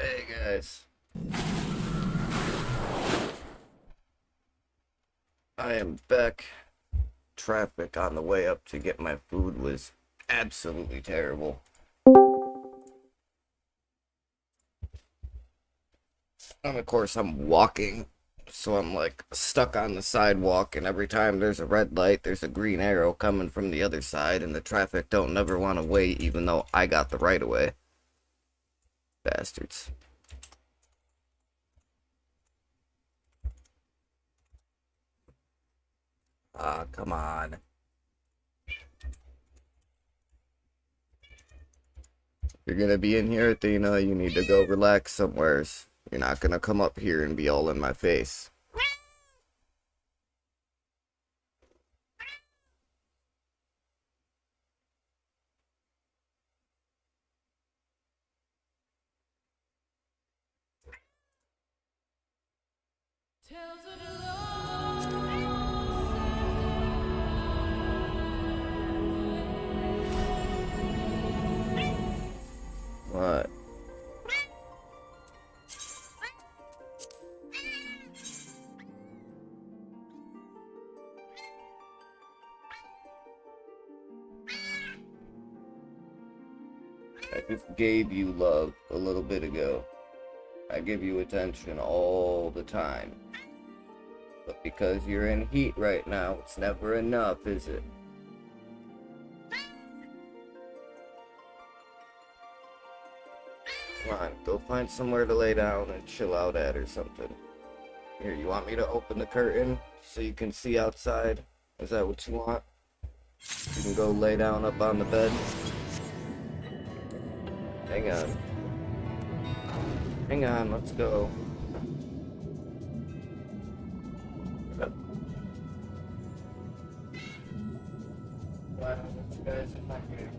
Hey guys, I am back. Traffic on the way up to get my food was absolutely terrible. And of course, I'm walking, so I'm like stuck on the sidewalk, and every time there's a red light, there's a green arrow coming from the other side, and the traffic don't never want to wait, even though I got the right of way. Bastards. Ah, come on. If you're gonna be in here, Athena, you need to go relax somewheres. You're not gonna come up here and be all in my face. What? I just gave you love a little bit ago. I give you attention all the time. But because you're in heat right now, it's never enough, is it? Come on, go find somewhere to lay down and chill out at or something. Here, you want me to open the curtain so you can see outside? Is that what you want? You can go lay down up on the bed. Hang on. Hang on, let's go. Why don't you guys in my here?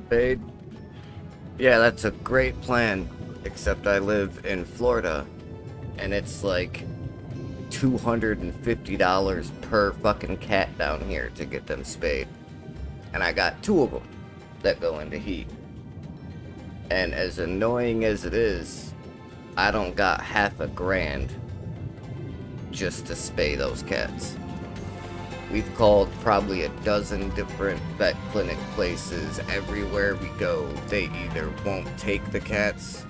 Spade? Yeah, that's a great plan. Except I live in Florida, and it's like $250 per fucking cat down here to get them spayed. And I got two of them that go into heat. And as annoying as it is, I don't got half a grand just to spay those cats. We've called probably a dozen different vet clinic places. Everywhere we go, they either won't take the cats,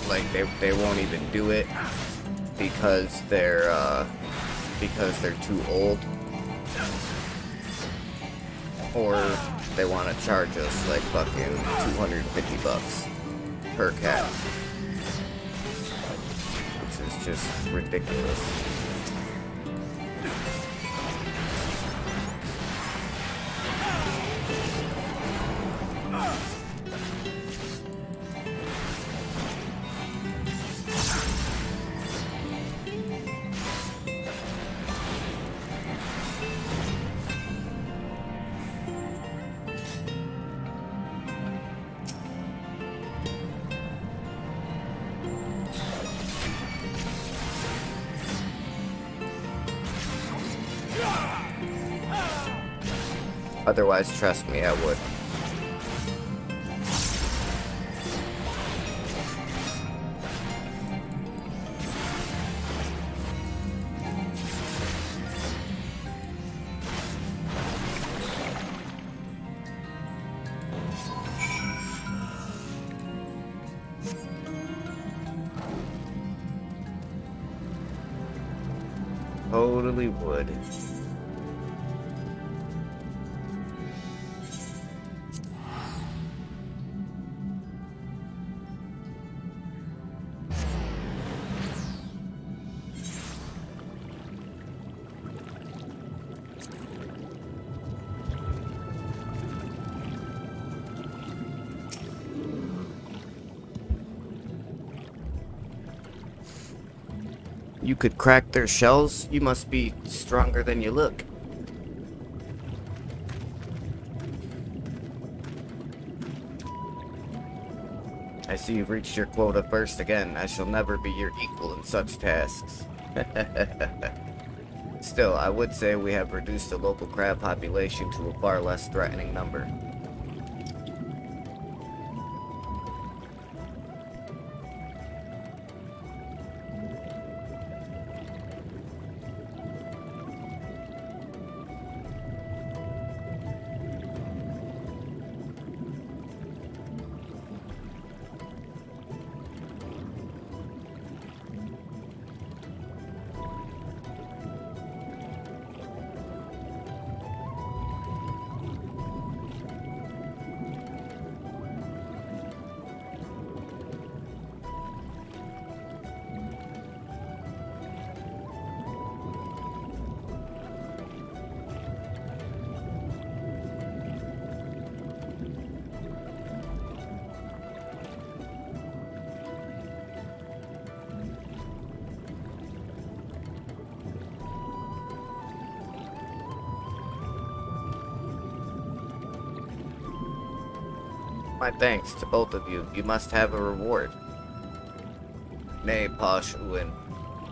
like they won't even do it because they're too old, or they want to charge us like fucking $250 per cat. It's just ridiculous. Otherwise, trust me, I would. Totally would. You could crack their shells? You must be stronger than you look. I see you've reached your quota first again. I shall never be your equal in such tasks. Still, I would say we have reduced the local crab population to a far less threatening number. My thanks to both of you. You must have a reward. Nay, Posh Uin.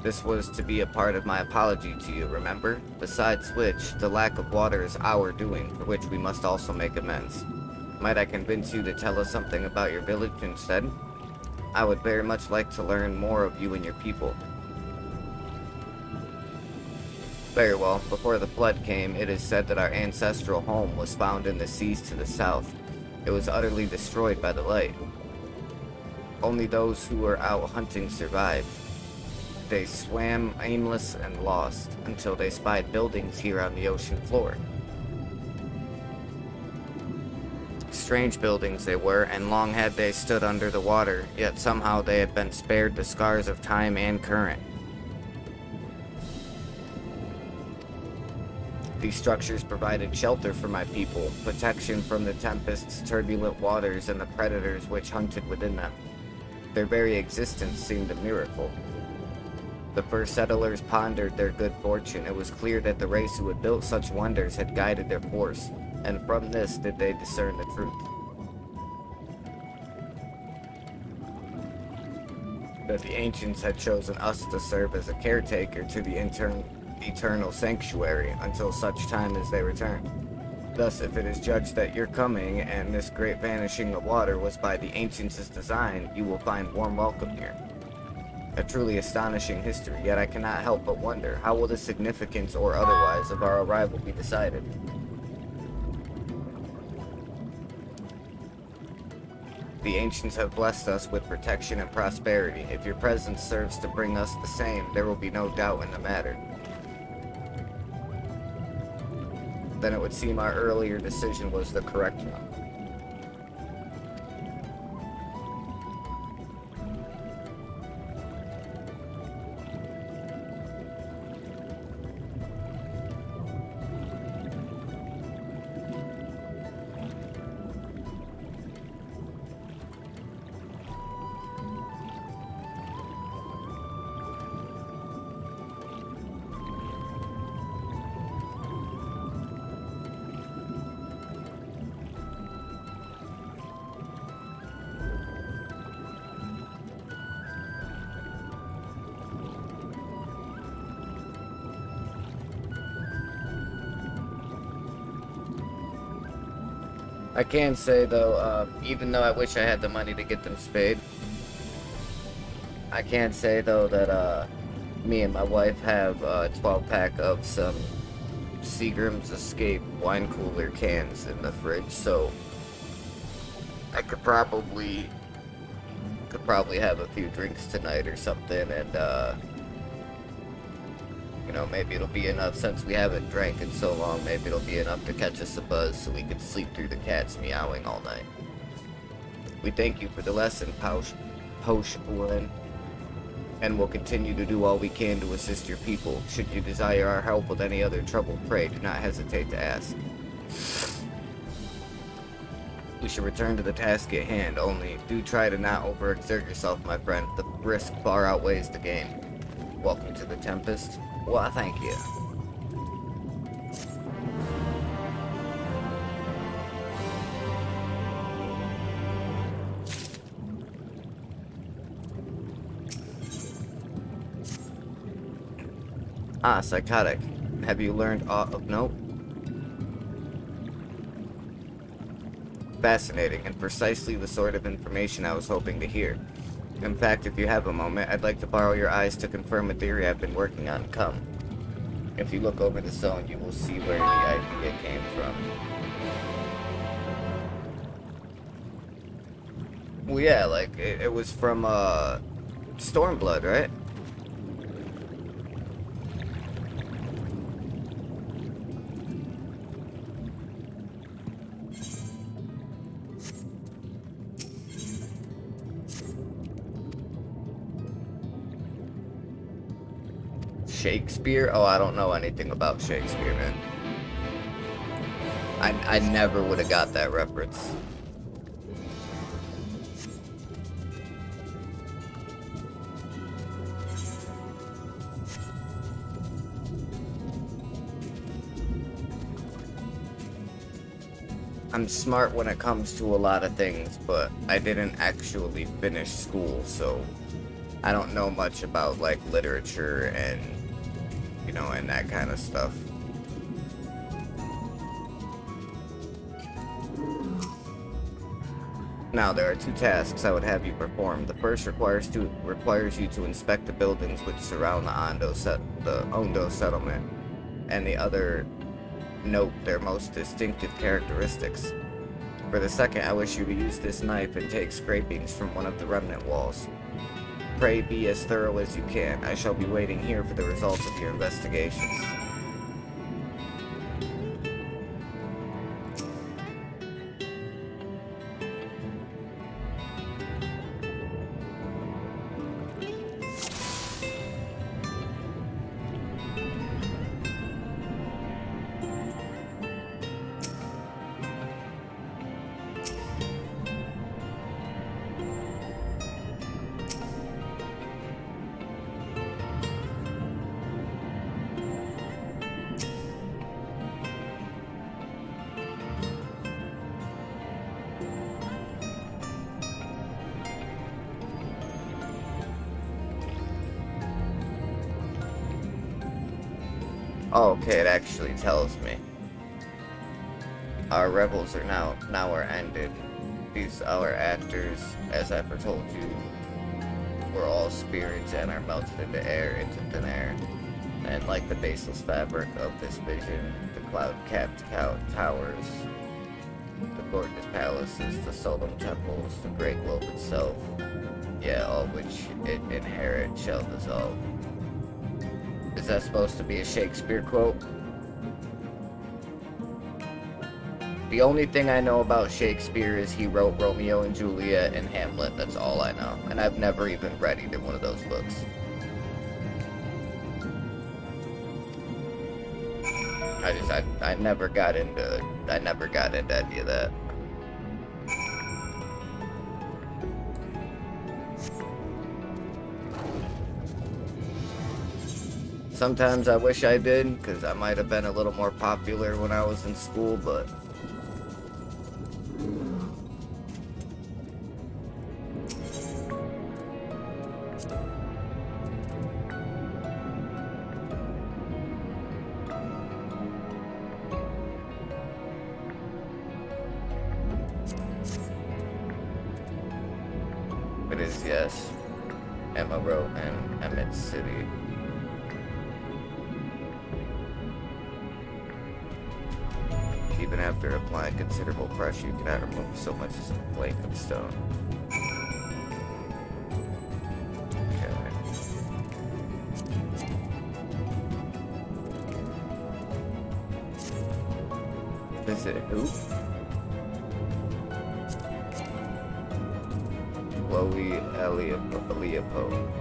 This was to be a part of my apology to you, remember? Besides which, the lack of water is our doing, for which we must also make amends. Might I convince you to tell us something about your village instead? I would very much like to learn more of you and your people. Very well. Before the flood came, it is said that our ancestral home was found in the seas to the south. It was utterly destroyed by the light. Only those who were out hunting survived. They swam aimless and lost until they spied buildings here on the ocean floor. Strange buildings they were, and long had they stood under the water, yet somehow they had been spared the scars of time and current. These structures provided shelter for my people, protection from the tempest's turbulent waters and the predators which hunted within them. Their very existence seemed a miracle. The first settlers pondered their good fortune. It was clear that the race who had built such wonders had guided their course, and from this did they discern the truth. That the ancients had chosen us to serve as a caretaker to the eternal sanctuary until such time as they returned. Thus, if it is judged that your coming and this great vanishing of water was by the ancients' design, you will find warm welcome here. A truly astonishing history, yet I cannot help but wonder, how will the significance or otherwise of our arrival be decided? The ancients have blessed us with protection and prosperity. If your presence serves to bring us the same, there will be no doubt in the matter. Then it would seem our earlier decision was the correct one. I can say though, even though I wish I had the money to get them spayed, I can say though that me and my wife have a 12-pack of some Seagram's Escape wine cooler cans in the fridge, so I could probably have a few drinks tonight or something, and you know, maybe it'll be enough since we haven't drank in so long. Maybe it'll be enough to catch us a buzz so we can sleep through the cats meowing all night. We thank you for the lesson, Posh Urin, and will continue to do all we can to assist your people. Should you desire our help with any other trouble, pray do not hesitate to ask. We should return to the task at hand, only do try to not overexert yourself, my friend. The risk far outweighs the gain. Welcome to the Tempest. Well, thank you. Ah, psychotic. Have you learned aught of note? Fascinating, and precisely the sort of information I was hoping to hear. In fact, if you have a moment, I'd like to borrow your eyes to confirm a theory I've been working on. Come. If you look over the zone, you will see where the idea came from. Well, yeah, like, it was from, Stormblood, right? Shakespeare? Oh, I don't know anything about Shakespeare, man. I never would have got that reference. I'm smart when it comes to a lot of things, but I didn't actually finish school, so I don't know much about, like, literature and, you know, and that kind of stuff. Now, there are two tasks I would have you perform. The first requires you to inspect the buildings which surround the Ondo settlement, and the other note their most distinctive characteristics. For the second, I wish you to use this knife and take scrapings from one of the remnant walls. Pray be as thorough as you can. I shall be waiting here for the results of your investigations. Oh, okay, it actually tells me. Our revels are now are ended. These our actors, as I foretold you, were all spirits and are melted into thin air. And like the baseless fabric of this vision, the cloud-capped towers, the gorgeous palaces, the solemn temples, the great globe itself, yeah, all which it inherit shall dissolve. Is that supposed to be a Shakespeare quote? The only thing I know about Shakespeare is he wrote Romeo and Juliet and Hamlet. That's all I know. And I've never even read either one of those books. I never got into any of that. Sometimes I wish I did, because I might have been a little more popular when I was in school, but... It is, yes. Emma Road and Emmett City. Even after applying considerable pressure, you cannot remove so much as a flake of stone. Visit who? Chloe Eliapo.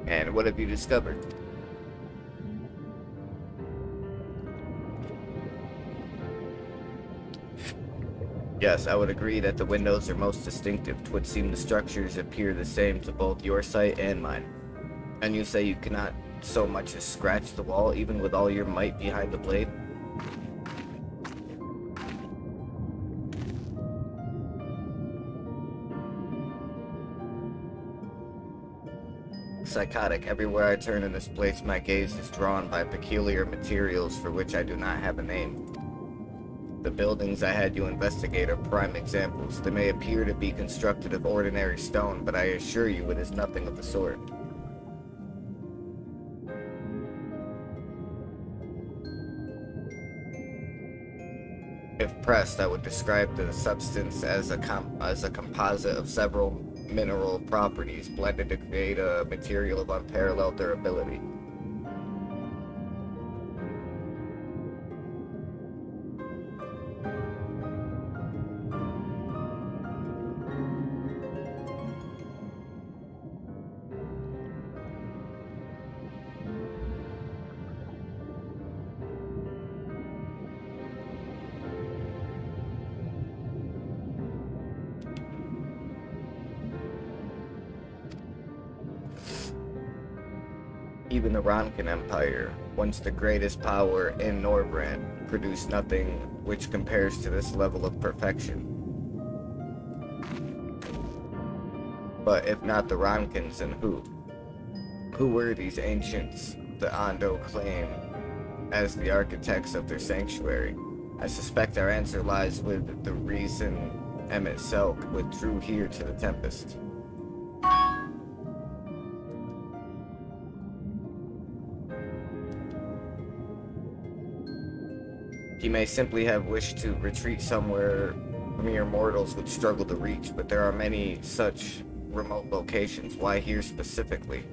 And what have you discovered? Yes, I would agree that the windows are most distinctive. 'Twould seem the structures appear the same to both your sight and mine. And you say you cannot so much as scratch the wall, even with all your might behind the blade? Psychotic. Everywhere I turn in this place, my gaze is drawn by peculiar materials for which I do not have a name. The buildings I had you investigate are prime examples. They may appear to be constructed of ordinary stone, but I assure you it is nothing of the sort. If pressed, I would describe the substance as a composite of several mineral properties blended to create a material of unparalleled durability. Even the Ronkin Empire, once the greatest power in Norbrand, produced nothing which compares to this level of perfection. But if not the Ronkins, then who? Who were these ancients the Ondo claim as the architects of their sanctuary? I suspect our answer lies with the reason Emmett Selk withdrew here to the Tempest. He may simply have wished to retreat somewhere mere mortals would struggle to reach, but there are many such remote locations. Why here specifically?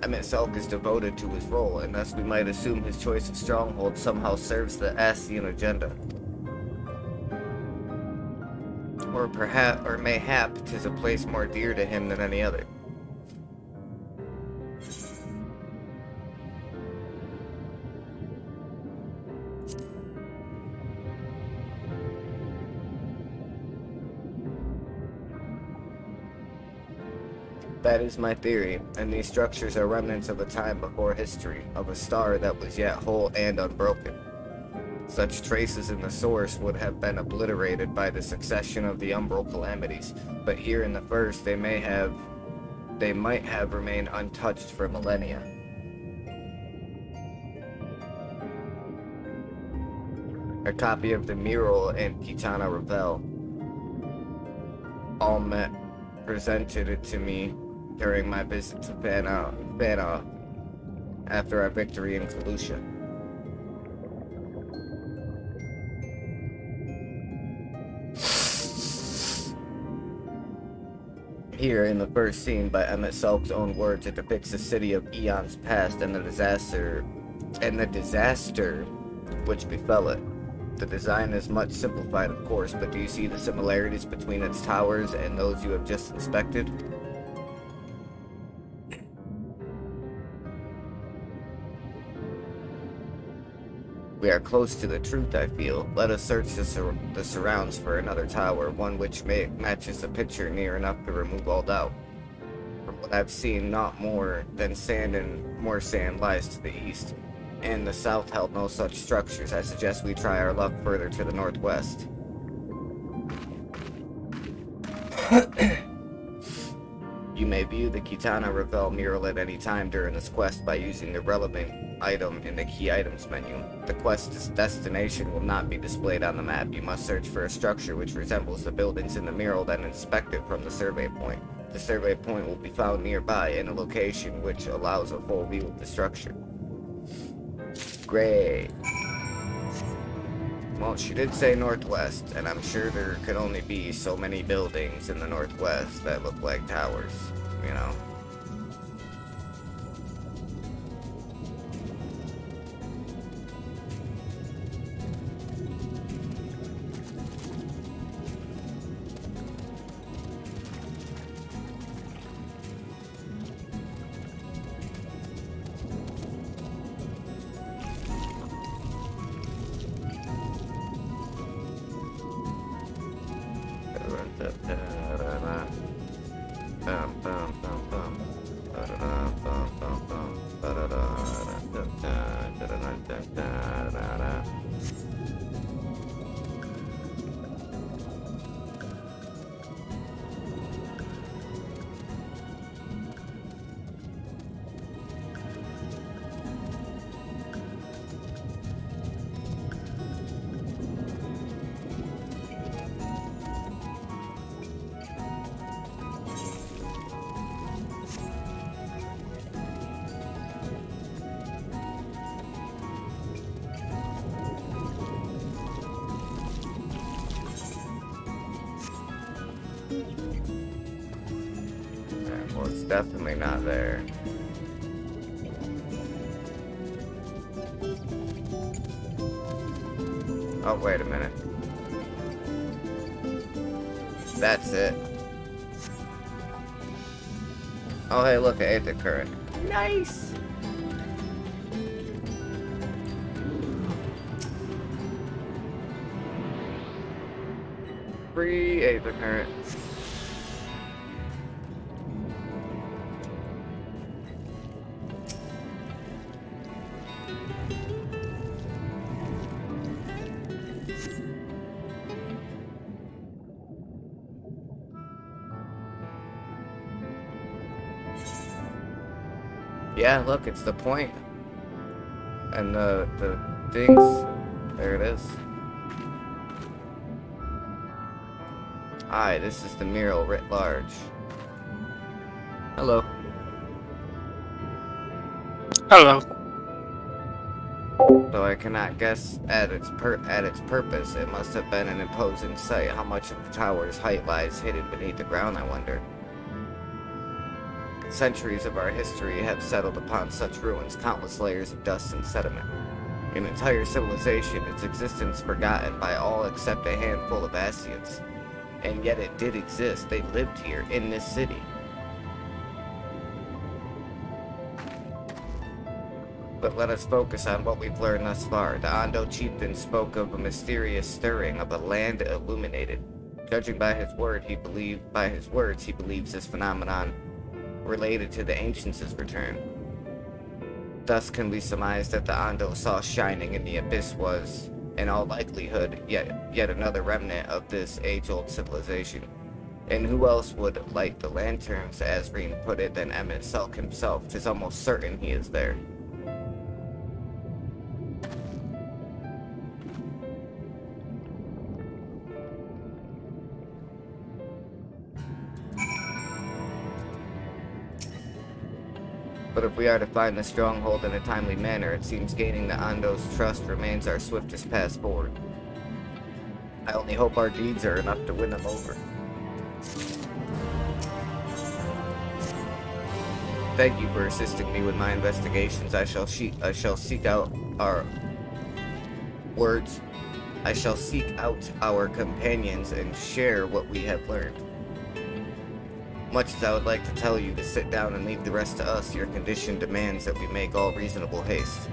Emmett Selk is devoted to his role, and thus we might assume his choice of stronghold somehow serves the Ascian agenda. Or mayhap, 'tis a place more dear to him than any other. That is my theory, and these structures are remnants of a time before history, of a star that was yet whole and unbroken. Such traces in the source would have been obliterated by the succession of the umbral calamities, but here in the first they might have remained untouched for millennia. A copy of the mural in Kitana Revel. Almet presented it to me during my visit to Fana after our victory in Kalusha. Here, in the first scene, by Emmett Selk's own words, it depicts a city of eons past and the disaster which befell it. The design is much simplified, of course, but do you see the similarities between its towers and those you have just inspected? We are close to the truth, I feel. Let us search the surrounds for another tower, one which matches the picture near enough to remove all doubt. From what I've seen, not more than sand and more sand lies to the east. and the south held no such structures. I suggest we try our luck further to the northwest. You may view the Kitana Revel mural at any time during this quest by using the relevant item in the key items menu. The quest's destination will not be displayed on the map. You must search for a structure which resembles the buildings in the mural, then inspect it from the survey point. The survey point will be found nearby in a location which allows a full view of the structure. Great. Well, she did say northwest, and I'm sure there could only be so many buildings in the northwest that look like towers, you know? Well, it's definitely not there. Oh, wait a minute. That's it. Oh, hey, look, I ate the current. Nice! Free Aether current. Yeah, look, it's the point. And the things. There it is. Hi, this is the mural writ large. Hello. Hello. Though I cannot guess at its purpose, it must have been an imposing sight. How much of the tower's height lies hidden beneath the ground, I wonder. Centuries of our history have settled upon such ruins, countless layers of dust and sediment. An entire civilization, its existence forgotten by all except a handful of Asians. And yet it did exist. They lived here, in this city. But let us focus on what we've learned thus far. The Ondo chieftain spoke of a mysterious stirring of a land illuminated. Judging by his words, he believes this phenomenon related to the Ancients' return. Thus can we surmise that the Ondo saw shining in the abyss was, in all likelihood, yet another remnant of this age-old civilization. And who else would light the lanterns, as Reen put it, than Emmett Selk himself? 'Tis almost certain he is there. But if we are to find the stronghold in a timely manner, it seems gaining the Ondo's trust remains our swiftest path forward. I only hope our deeds are enough to win them over. Thank you for assisting me with my investigations. I shall seek out our words. I shall seek out our companions and share what we have learned. Much as I would like to tell you to sit down and leave the rest to us, your condition demands that we make all reasonable haste.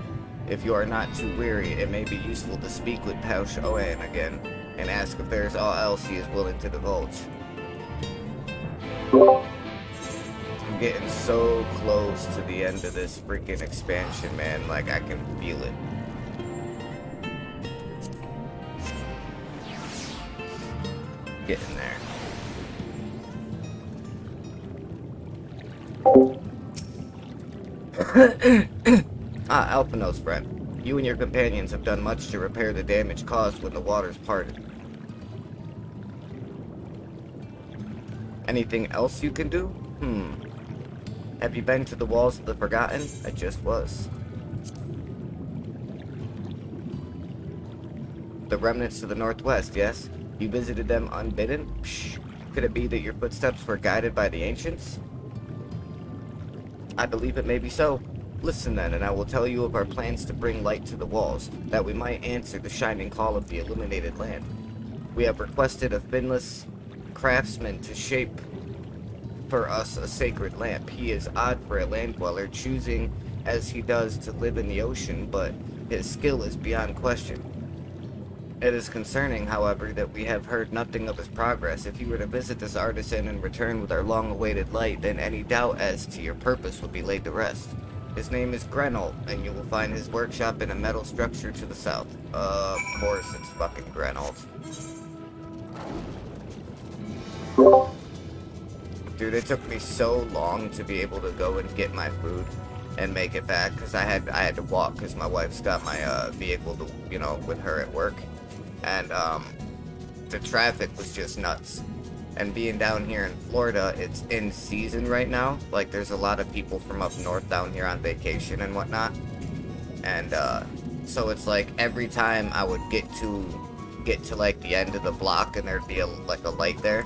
If you are not too weary, it may be useful to speak with Paush Oan again, and ask if there is aught else he is willing to divulge. getting so close to the end of this freaking expansion, man. Like, I can feel it. Getting there. Alphino's friend. You and your companions have done much to repair the damage caused when the waters parted. Anything else you can do? Have you been to the Walls of the Forgotten? I just was. The remnants to the northwest, yes? You visited them unbidden? Psh. Could it be that your footsteps were guided by the ancients? I believe it may be so. Listen then, and I will tell you of our plans to bring light to the walls, that we might answer the shining call of the illuminated land. We have requested a finless craftsman to shape for us a sacred lamp. He is odd for a land dweller, choosing as he does to live in the ocean, but his skill is beyond question. It is concerning, however, that we have heard nothing of his progress. If you were to visit this artisan and return with our long-awaited light, then any doubt as to your purpose would be laid to rest. His name is Grenold, and you will find his workshop in a metal structure to the south. Of course, it's fucking Grenold. Dude, it took me so long to be able to go and get my food and make it back, because I had to walk, because my wife's got my vehicle to, you know, with her at work. And the traffic was just nuts. And being down here in Florida, it's in season right now. Like, there's a lot of people from up north down here on vacation and whatnot. And so it's like every time I would get to like the end of the block and there'd be like a light there,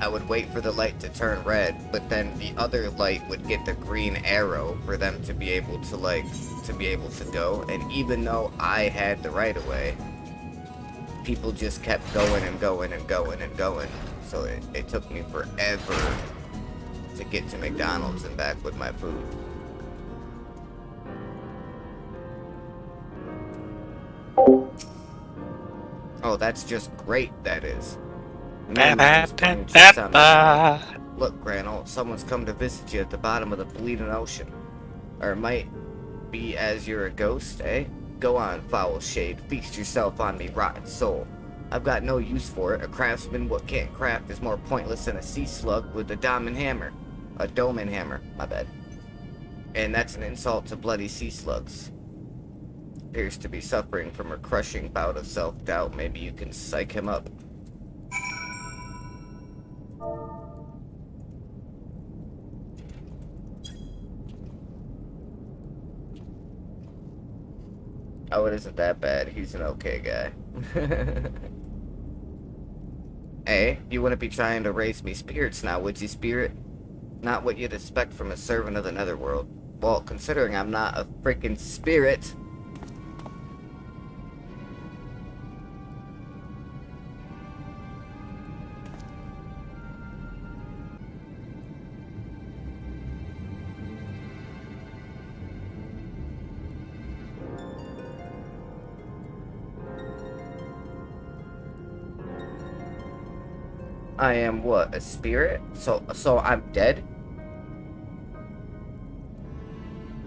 I would wait for the light to turn red, but then the other light would get the green arrow for them to be able to go. And even though I had the right of way, people just kept going and going and going and going. So it took me forever to get to McDonald's and back with my food. Oh, that's just great, that is. Look, Granold, someone's come to visit you at the bottom of the bleeding ocean. Or it might be as you're a ghost, eh? Go on, foul shade, feast yourself on me, rotten soul. I've got no use for it. A craftsman what can't craft is more pointless than a sea slug with a diamond hammer. A Doman hammer, my bad. And that's an insult to bloody sea slugs. Appears to be suffering from a crushing bout of self-doubt. Maybe you can psych him up. Oh, it isn't that bad. He's an okay guy. Hey, you wouldn't be trying to raise me spirits now, would you, spirit? Not what you'd expect from a servant of the netherworld. Well, considering I'm not a freaking spirit. I am what, a spirit? So I'm dead?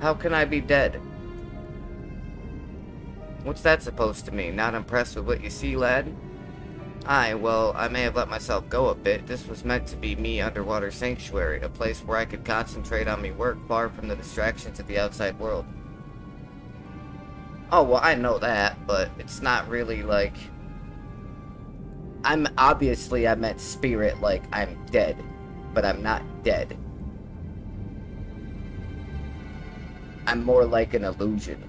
How can I be dead? What's that supposed to mean? Not impressed with what you see, lad? Aye, well, I may have let myself go a bit. This was meant to be me underwater sanctuary, a place where I could concentrate on me work far from the distractions of the outside world. Oh, well, I know that, but it's not really like... I meant spirit, like I'm dead, but I'm not dead. I'm more like an illusion.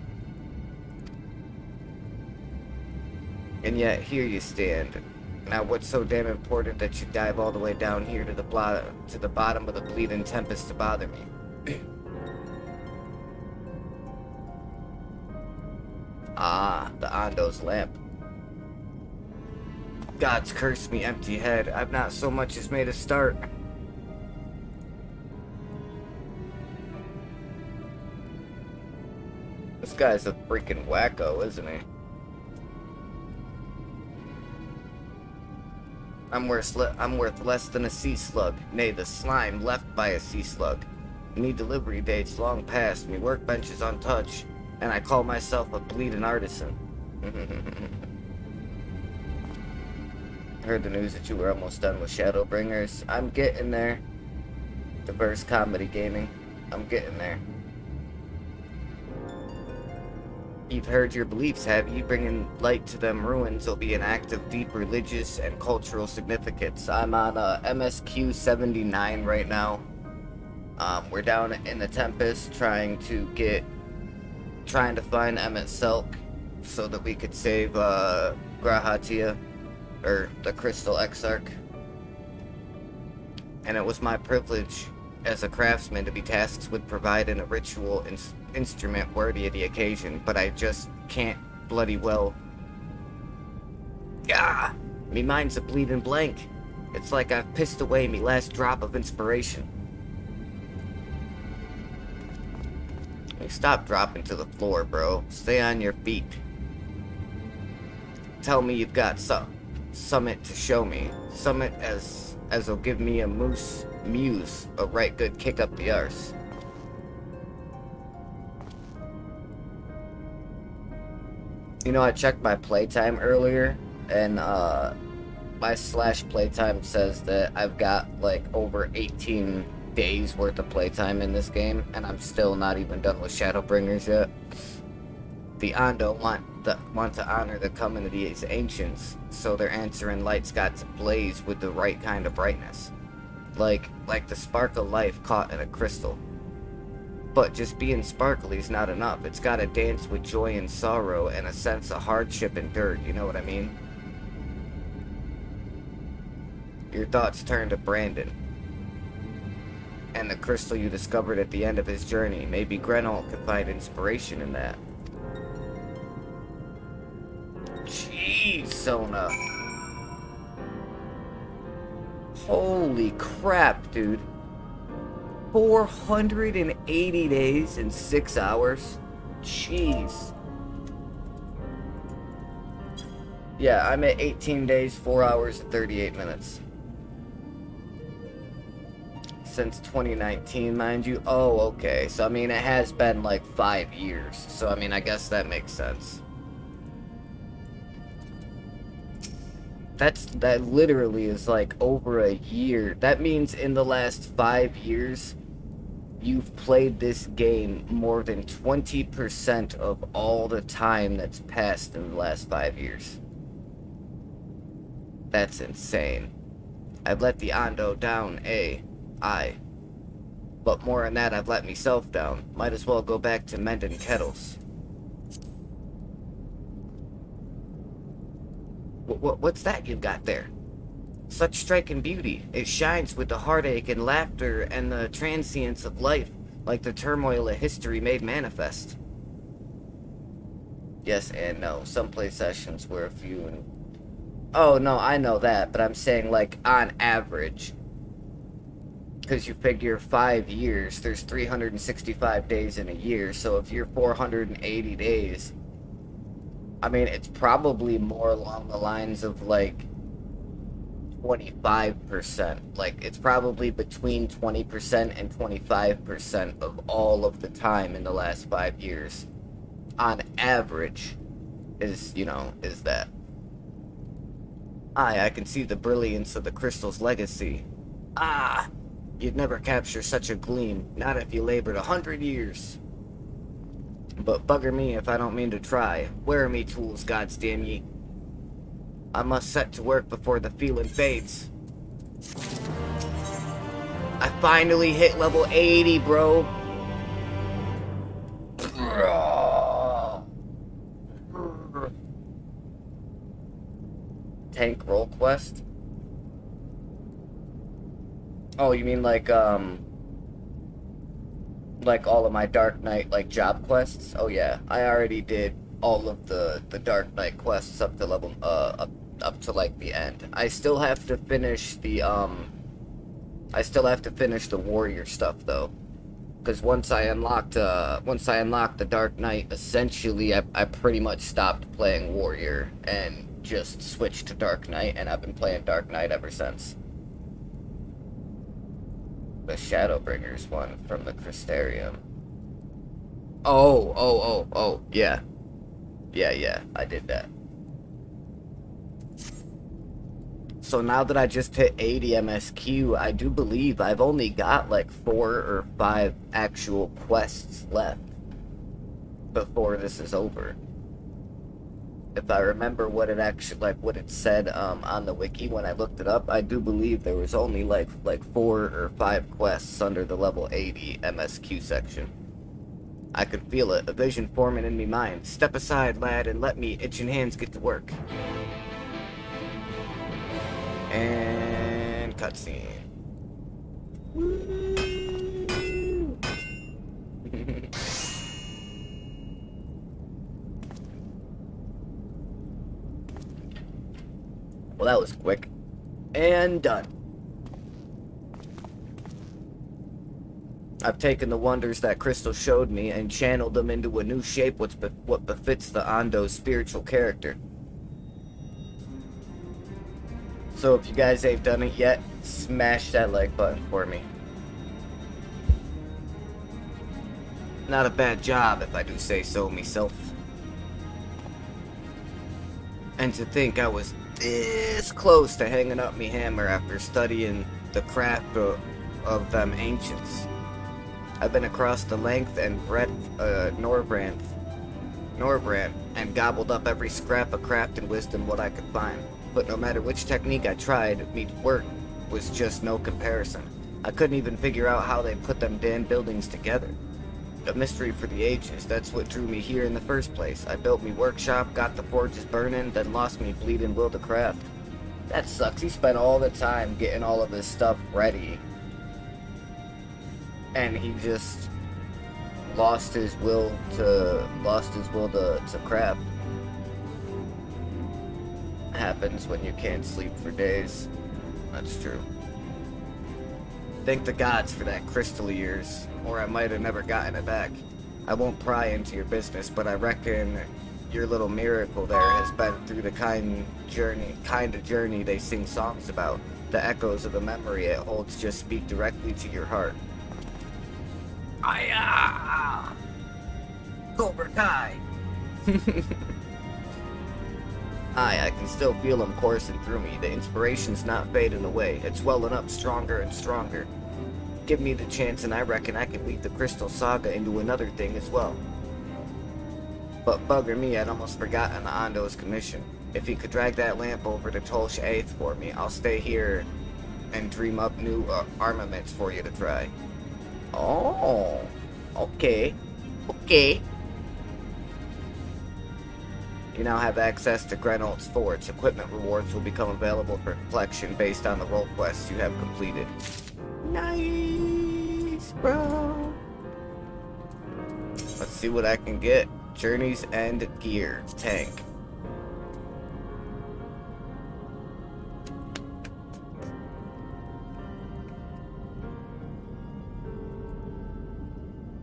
And yet, here you stand. Now, what's so damn important that you dive all the way down here to the bottom of the bleeding tempest to bother me? Ah, the Ondo's lamp. God's cursed me, empty head. I've not so much as made a start. This guy's a freaking wacko, isn't he? I'm worth less than a sea slug, nay, the slime left by a sea slug. Me delivery dates long past, me workbench is untouched, and I call myself a bleeding artisan. Heard the news that you were almost done with Shadowbringers. I'm getting there. Diverse comedy gaming. I'm getting there. You've heard your beliefs, have you? Bringing light to them ruins will be an act of deep religious and cultural significance. I'm on MSQ 79 right now. We're down in the Tempest trying to find Emmett Selk so that we could save Grahatia, or the Crystal Exarch. And it was my privilege as a craftsman to be tasked with providing a ritual instrument worthy of the occasion, but I just can't bloody well. Me mind's a bleeding blank. It's like I've pissed away me last drop of inspiration. Hey, stop dropping to the floor, bro. Stay on your feet. Tell me you've got summit to show me. Summit as'll give me a muse a right good kick up the arse. You know, I checked my playtime earlier, and my slash playtime says that I've got like over 18 days worth of playtime in this game, and I'm still not even done with Shadowbringers yet. The Ondo want to honor the coming of these ancients, so their answering light's got to blaze with the right kind of brightness. Like the spark of life caught in a crystal. But just being sparkly is not enough. It's gotta dance with joy and sorrow and a sense of hardship endured, you know what I mean? Your thoughts turn to Brandon and the crystal you discovered at the end of his journey. Maybe Grenol could find inspiration in that. Jeez, Sona. Holy crap, dude. 480 days and 6 hours? Jeez. Yeah, I'm at 18 days, 4 hours, and 38 minutes. Since 2019, mind you. Oh, okay. So, I mean, it has been like 5 years. So, I mean, I guess that makes sense. That literally is like over a year. That means in the last 5 years, you've played this game more than 20% of all the time that's passed in the last 5 years. That's insane. I've let the Ondo down, aye. But more than that, I've let myself down. Might as well go back to mending kettles. What's that you've got there? Such striking beauty. It shines with the heartache and laughter and the transience of life, like the turmoil of history made manifest. Yes and no. Some play sessions were a few and... Oh, no, I know that, but I'm saying, like, on average. Because you figure 5 years, there's 365 days in a year, so if you're 480 days... I mean, it's probably more along the lines of, like, 25%. Like, it's probably between 20% and 25% of all of the time in the last 5 years. On average, is that. I can see the brilliance of the crystal's legacy. You'd never capture such a gleam, not if you labored 100 years. But bugger me if I don't mean to try. Where are me tools, gods damn ye? I must set to work before the feeling fades. I finally hit level 80, bro. Tank roll quest? Oh, you mean like all of my Dark Knight, like, job quests? Oh yeah, I already did all of the Dark Knight quests up to level, up to, like, the end. I still have to finish the, warrior stuff, though. Because once I unlocked the Dark Knight, essentially, I pretty much stopped playing warrior, and just switched to Dark Knight, and I've been playing Dark Knight ever since. The Shadowbringers one from the Crystarium. Oh, yeah. Yeah, I did that. So now that I just hit 80 MSQ, I do believe I've only got like 4 or 5 actual quests left before this is over. If I remember what it actually, like what it said on the wiki when I looked it up, I do believe there was only like 4 or 5 quests under the level 80 MSQ section. I could feel it, a vision forming in me mind. Step aside, lad, and let me itching hands get to work. And cutscene. Well, that was quick. And done. I've taken the wonders that Crystal showed me and channeled them into a new shape what befits the Ondo's spiritual character. So if you guys ain't done it yet, smash that like button for me. Not a bad job, if I do say so myself. And to think I was this close to hanging up me hammer after studying the craft of them ancients. I've been across the length and breadth of Norvrant, and gobbled up every scrap of craft and wisdom what I could find. But no matter which technique I tried, me work was just no comparison. I couldn't even figure out how they put them damn buildings together. A mystery for the ages, that's what drew me here in the first place. I built me workshop, got the forges burning, then lost me bleeding will to craft. That sucks, he spent all the time getting all of his stuff ready. And he just lost his will to craft. Happens when you can't sleep for days. That's true. Thank the gods for that crystal of yours, or I might have never gotten it back. I won't pry into your business, but I reckon your little miracle there has been through the kind of journey they sing songs about. The echoes of the memory it holds just speak directly to your heart. Cobra Kai! I can still feel them coursing through me. The inspiration's not fading away. It's welling up stronger and stronger. Give me the chance and I reckon I can weave the Crystal Saga into another thing as well. But bugger me, I'd almost forgotten Ondo's commission. If he could drag that lamp over to Tolsh 8th for me, I'll stay here and dream up new armaments for you to try. Oh, okay. You now have access to Grenolt's Forge. Equipment rewards will become available for collection based on the role quests you have completed. Nice, bro. Let's see what I can get. Journey's End Gear. Tank.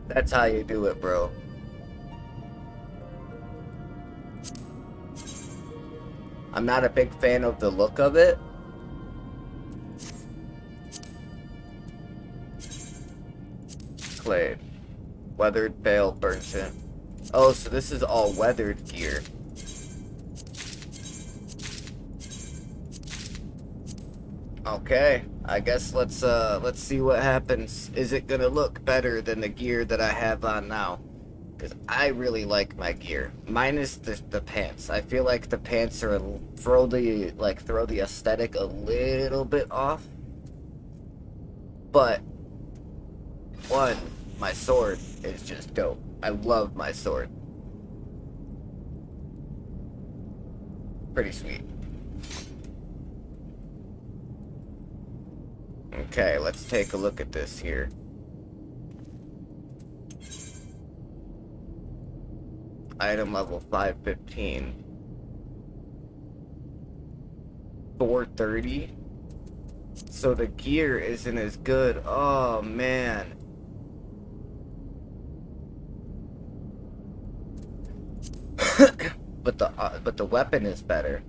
That's how you do it, bro. I'm not a big fan of the look of it. Clay. Weathered bale burnt in. Oh, so this is all weathered gear. Okay, I guess let's see what happens. Is it gonna look better than the gear that I have on now? Because I really like my gear. Minus the pants. I feel like the pants are throw the aesthetic a little bit off. But one, my sword is just dope. I love my sword. Pretty sweet. Okay, let's take a look at this here. Item level 515. 430. So the gear isn't as good. Oh man. but the weapon is better.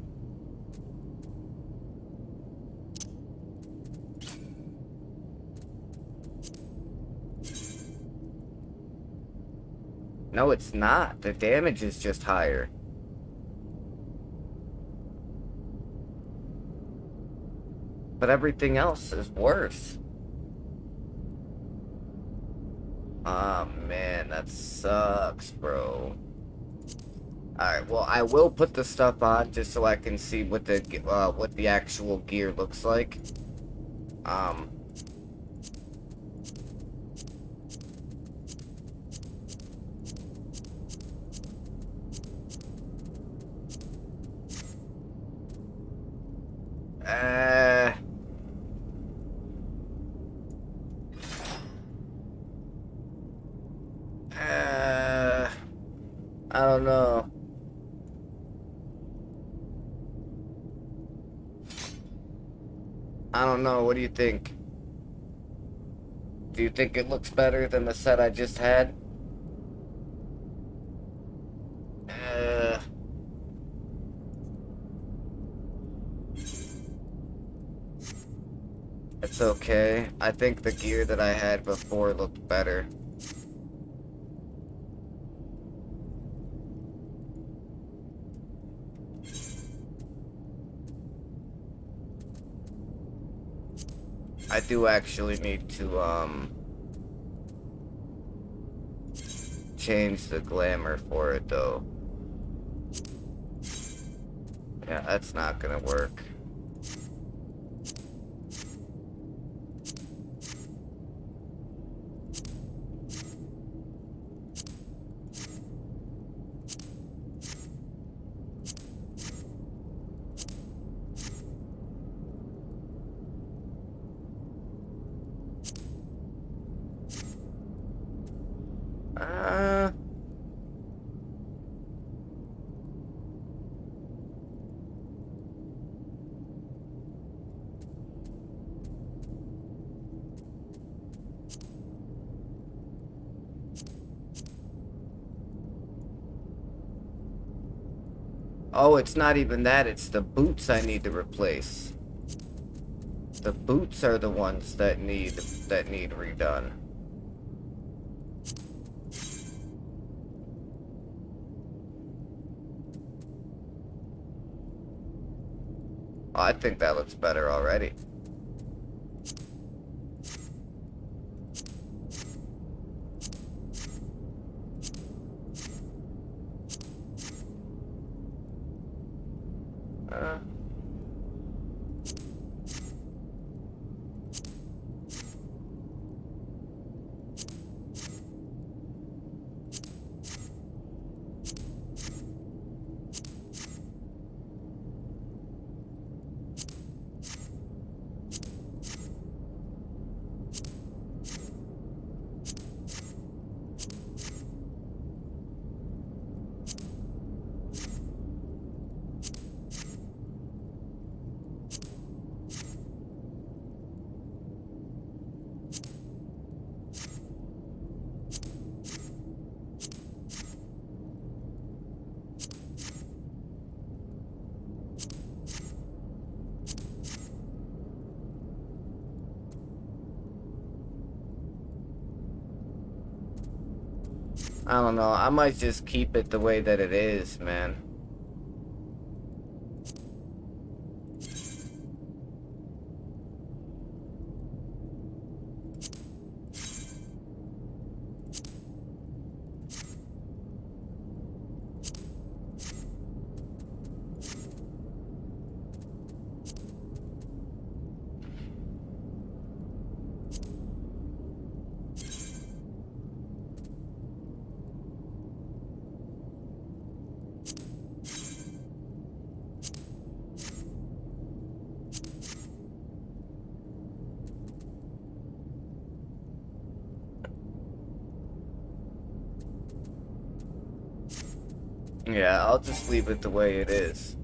No, it's not. The damage is just higher. But everything else is worse. Ah, man, that sucks, bro. Alright, well, I will put the stuff on just so I can see what the actual gear looks like. Um... Uh... I don't know. I don't know. What do you think? Do you think it looks better than the set I just had? Uh, it's okay. I think the gear that I had before looked better. I do actually need to, change the glamour for it, though. Yeah, that's not gonna work. Uh... Oh, it's not even that. It's the boots I need to replace. The boots are the ones that need redone. Oh, I think that looks better already. Uh... I don't know. I might just keep it the way that it is, man. Yeah, I'll just leave it the way it is.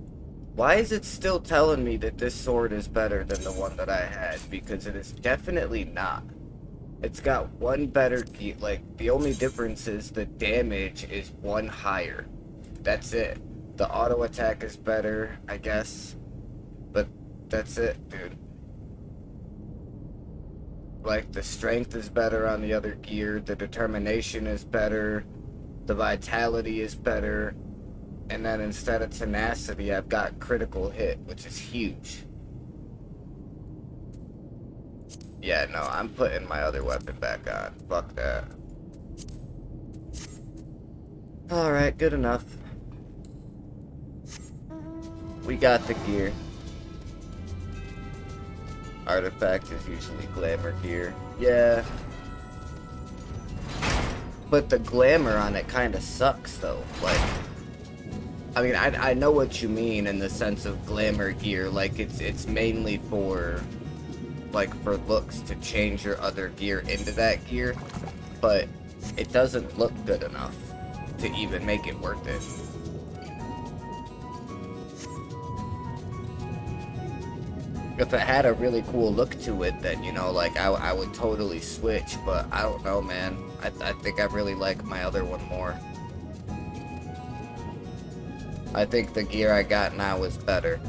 Why is it still telling me that this sword is better than the one that I had? Because it is definitely not. It's got one better key. Like, the only difference is the damage is one higher. That's it. The auto attack is better, I guess. But that's it, dude. Like, the strength is better on the other gear. The determination is better. The vitality is better. And then instead of tenacity, I've got critical hit, which is huge. Yeah, no, I'm putting my other weapon back on. Fuck that. Alright, good enough. We got the gear. Artifact is usually glamour gear. Yeah. But the glamour on it kind of sucks, though. Like, I mean, I know what you mean in the sense of glamour gear. Like, it's mainly for, like, for looks to change your other gear into that gear. But it doesn't look good enough to even make it worth it. If it had a really cool look to it, then, you know, like, I would totally switch, but I don't know, man. I think I really like my other one more. I think the gear I got now is better.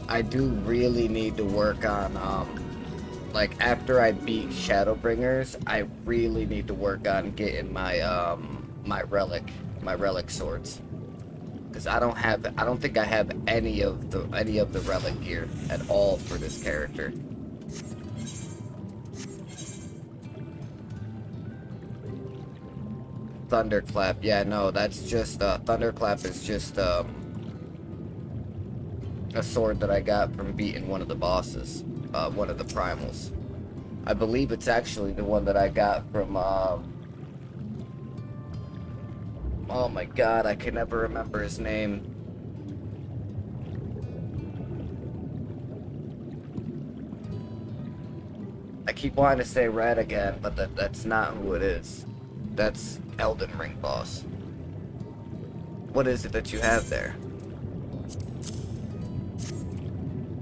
I do really need to work on, like, after I beat Shadowbringers, I really need to work on getting my, my relic swords. Because I don't think I have any of the relic gear at all for this character. Thunderclap, yeah, no, that's just Thunderclap is just a sword that I got from beating one of the bosses, one of the primals. I believe it's actually the one that I got from oh my god, I can never remember his name. I keep wanting to say Red again, but that's not who it is. That's Elden Ring boss. What is it that you have there?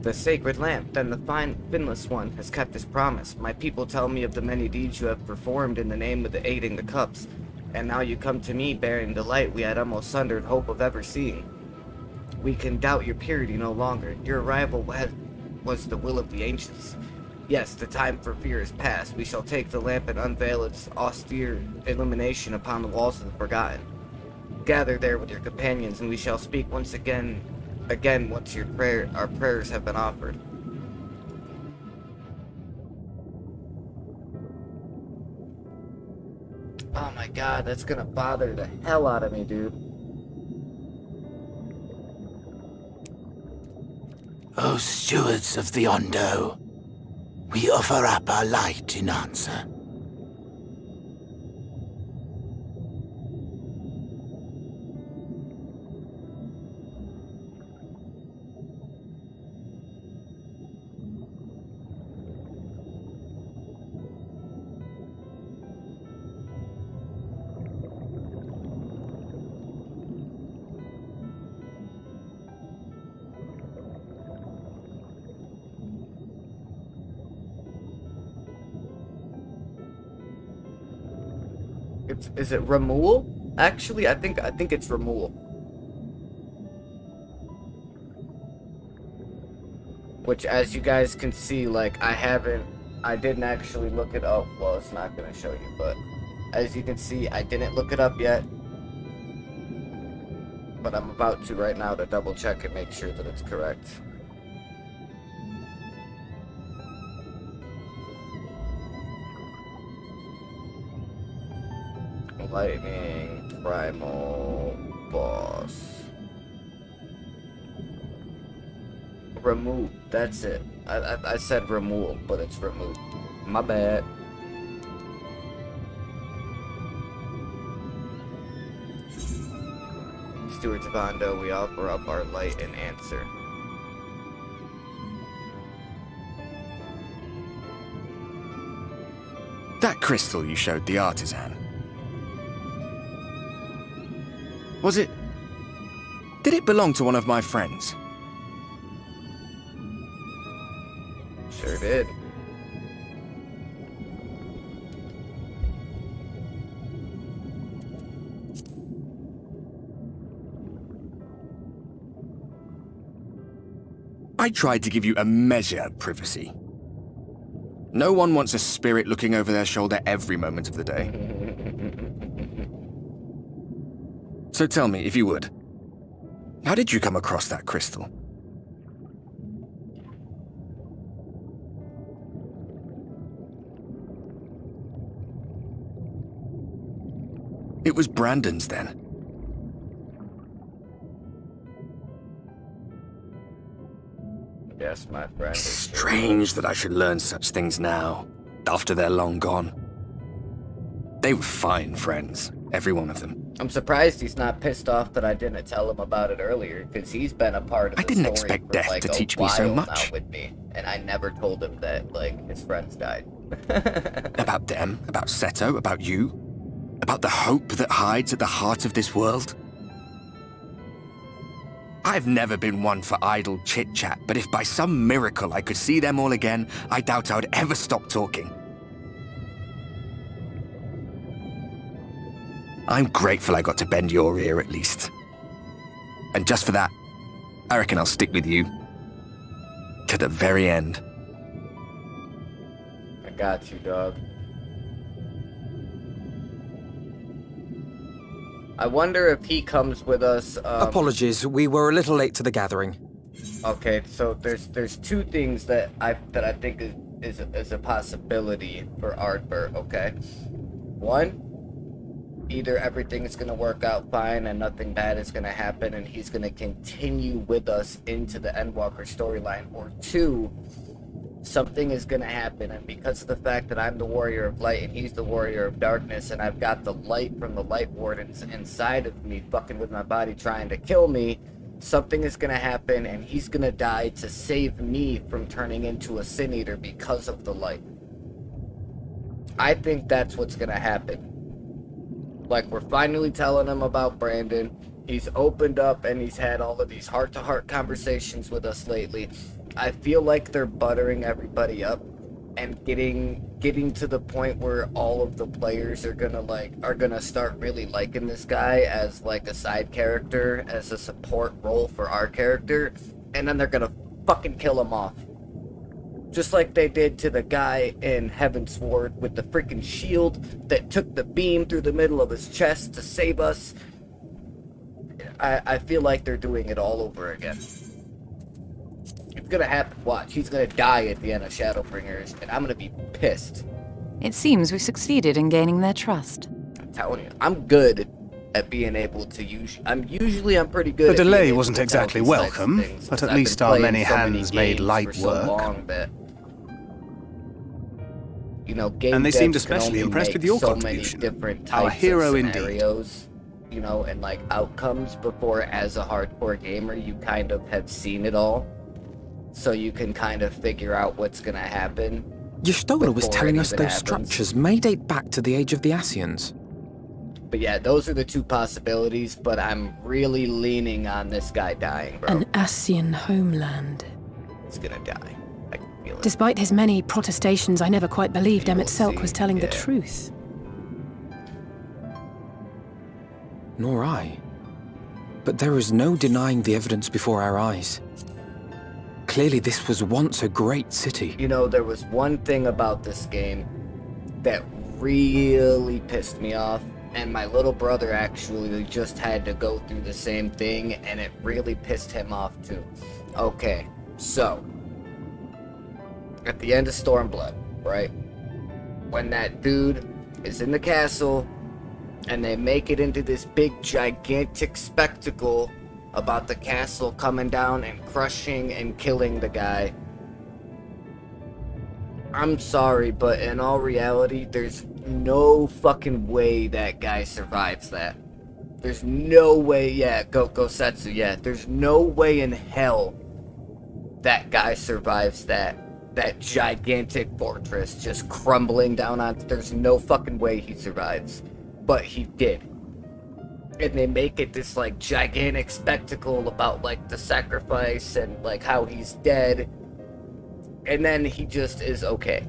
The sacred lamp, then the fine finless one, has kept his promise. My people tell me of the many deeds you have performed in the name of the aiding the cups. And now you come to me bearing the light we had almost sundered hope of ever seeing. We can doubt your purity no longer. Your arrival was the will of the ancients. Yes, the time for fear is past. We shall take the lamp and unveil its austere illumination upon the walls of the forgotten. Gather there with your companions, and we shall speak once again once our prayers have been offered. Oh my god, that's gonna bother the hell out of me, dude. O stewards of the Ondo, we offer up our light in answer. Is it Ramul? Actually, I think it's Ramul. Which, as you guys can see, like, I didn't actually look it up. Well, it's not gonna show you, but as you can see, I didn't look it up yet. But I'm about to right now to double check and make sure that it's correct. Lightning Primal Boss. Remove. That's it. I said remove, but it's remove. My bad. Stewards of Ondo, we offer up our light and answer. That crystal you showed the artisan. Was it... Did it belong to one of my friends? Sure did. I tried to give you a measure of privacy. No one wants a spirit looking over their shoulder every moment of the day. So tell me, if you would, how did you come across that crystal? It was Brandon's then. Yes, my friend. Strange that I should learn such things now, after they're long gone. They were fine friends, every one of them. I'm surprised he's not pissed off that I didn't tell him about it earlier, because he's been a part of the I didn't story expect for death like to a teach me so while much. now with me, and I never told him that like his friends died. About them, about Seto, about you, about the hope that hides at the heart of this world. I've never been one for idle chit-chat, but if by some miracle I could see them all again, I doubt I would ever stop talking. I'm grateful I got to bend your ear at least. And just for that, I reckon I'll stick with you. To the very end. I got you, dog. I wonder if he comes with us. Apologies, we were a little late to the gathering. Okay, so there's two things that I think is a possibility for Ardbert. Okay, one, either everything's gonna work out fine and nothing bad is gonna happen, and he's gonna continue with us into the Endwalker storyline, or two, something is gonna happen, and because of the fact that I'm the Warrior of Light and he's the Warrior of Darkness, and I've got the light from the Light Wardens inside of me fucking with my body trying to kill me, something is gonna happen and he's gonna die to save me from turning into a Sin Eater because of the light. I think that's what's gonna happen. Like, we're finally telling him about Brandon. He's opened up and he's had all of these heart-to-heart conversations with us lately. I feel like they're buttering everybody up and getting to the point where all of the players are gonna start really liking this guy as like a side character, as a support role for our character, and then they're gonna fucking kill him off. Just like they did to the guy in Heaven's Ward with the freaking shield that took the beam through the middle of his chest to save us. I feel like they're doing it all over again. It's gonna happen. Watch. He's gonna die at the end of Shadowbringers, and I'm gonna be pissed. It seems we succeeded in gaining their trust. I'm telling you, I'm good at being able to use. I'm pretty good. The at delay being able wasn't to tell exactly these types of welcome, things, but because at I've least been our playing many so many hands made games light for so work. long that, you know, game And they seemed devs can especially only impressed make with your so contribution. many different Our types hero of indeed. scenarios, you know, and like outcomes before, as a hardcore gamer, you kind of have seen it all. So you can kind of figure out what's gonna happen. Y'shtola was before telling it us even those happens. structures may date back to the age of the Ascians. But yeah, those are the two possibilities, but I'm really leaning on this guy dying, bro. An Ascian homeland. He's gonna die. I can feel it. Despite his many protestations, I never quite believed You will Emmett Selk was see, telling the yeah. truth. Nor I. But there is no denying the evidence before our eyes. Clearly this was once a great city. You know, there was one thing about this game that really pissed me off, and my little brother actually just had to go through the same thing, and it really pissed him off too. Okay, so, at the end of Stormblood, right? When that dude is in the castle, and they make it into this big, gigantic spectacle about the castle coming down and crushing and killing the guy. I'm sorry, but in all reality, there's no fucking way that guy survives that. There's no way, yeah, Gosetsu, yeah. There's no way in hell that guy survives that gigantic fortress just crumbling down on. There's no fucking way he survives. But he did. And they make it this like gigantic spectacle about like the sacrifice and like how he's dead, and then he just is okay.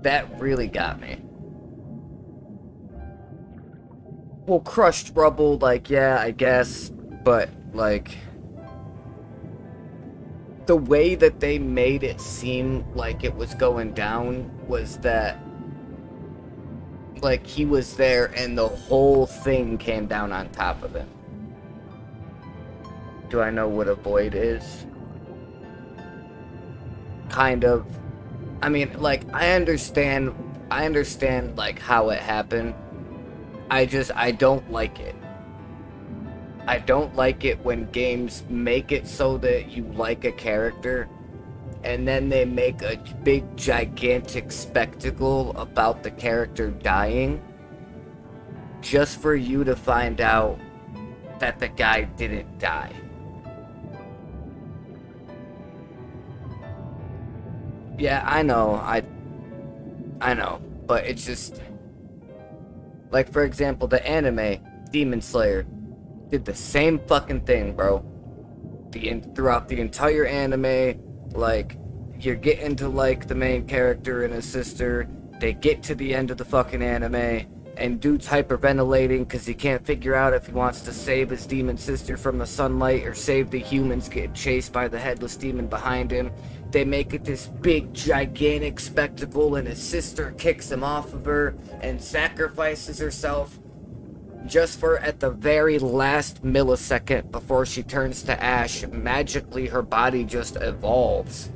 That really got me. Well, crushed rubble, like, yeah, I guess, but like the way that they made it seem like it was going down was that Like, he was there and the whole thing came down on top of him. Do I know what a void is? Kind of. I mean, like, I understand, like, how it happened. I don't like it. I don't like it when games make it so that you like a character, and then they make a big, gigantic spectacle about the character dying, just for you to find out that the guy didn't die. Yeah, I know, I know, but it's just, like, for example, the anime, Demon Slayer, did the same fucking thing, bro. Throughout the entire anime, like, you're getting to like the main character and his sister. They get to the end of the fucking anime, and dude's hyperventilating because he can't figure out if he wants to save his demon sister from the sunlight or save the humans getting chased by the headless demon behind him. They make it this big, gigantic spectacle, and his sister kicks him off of her and sacrifices herself just for, at the very last millisecond before she turns to ash, magically her body just evolves.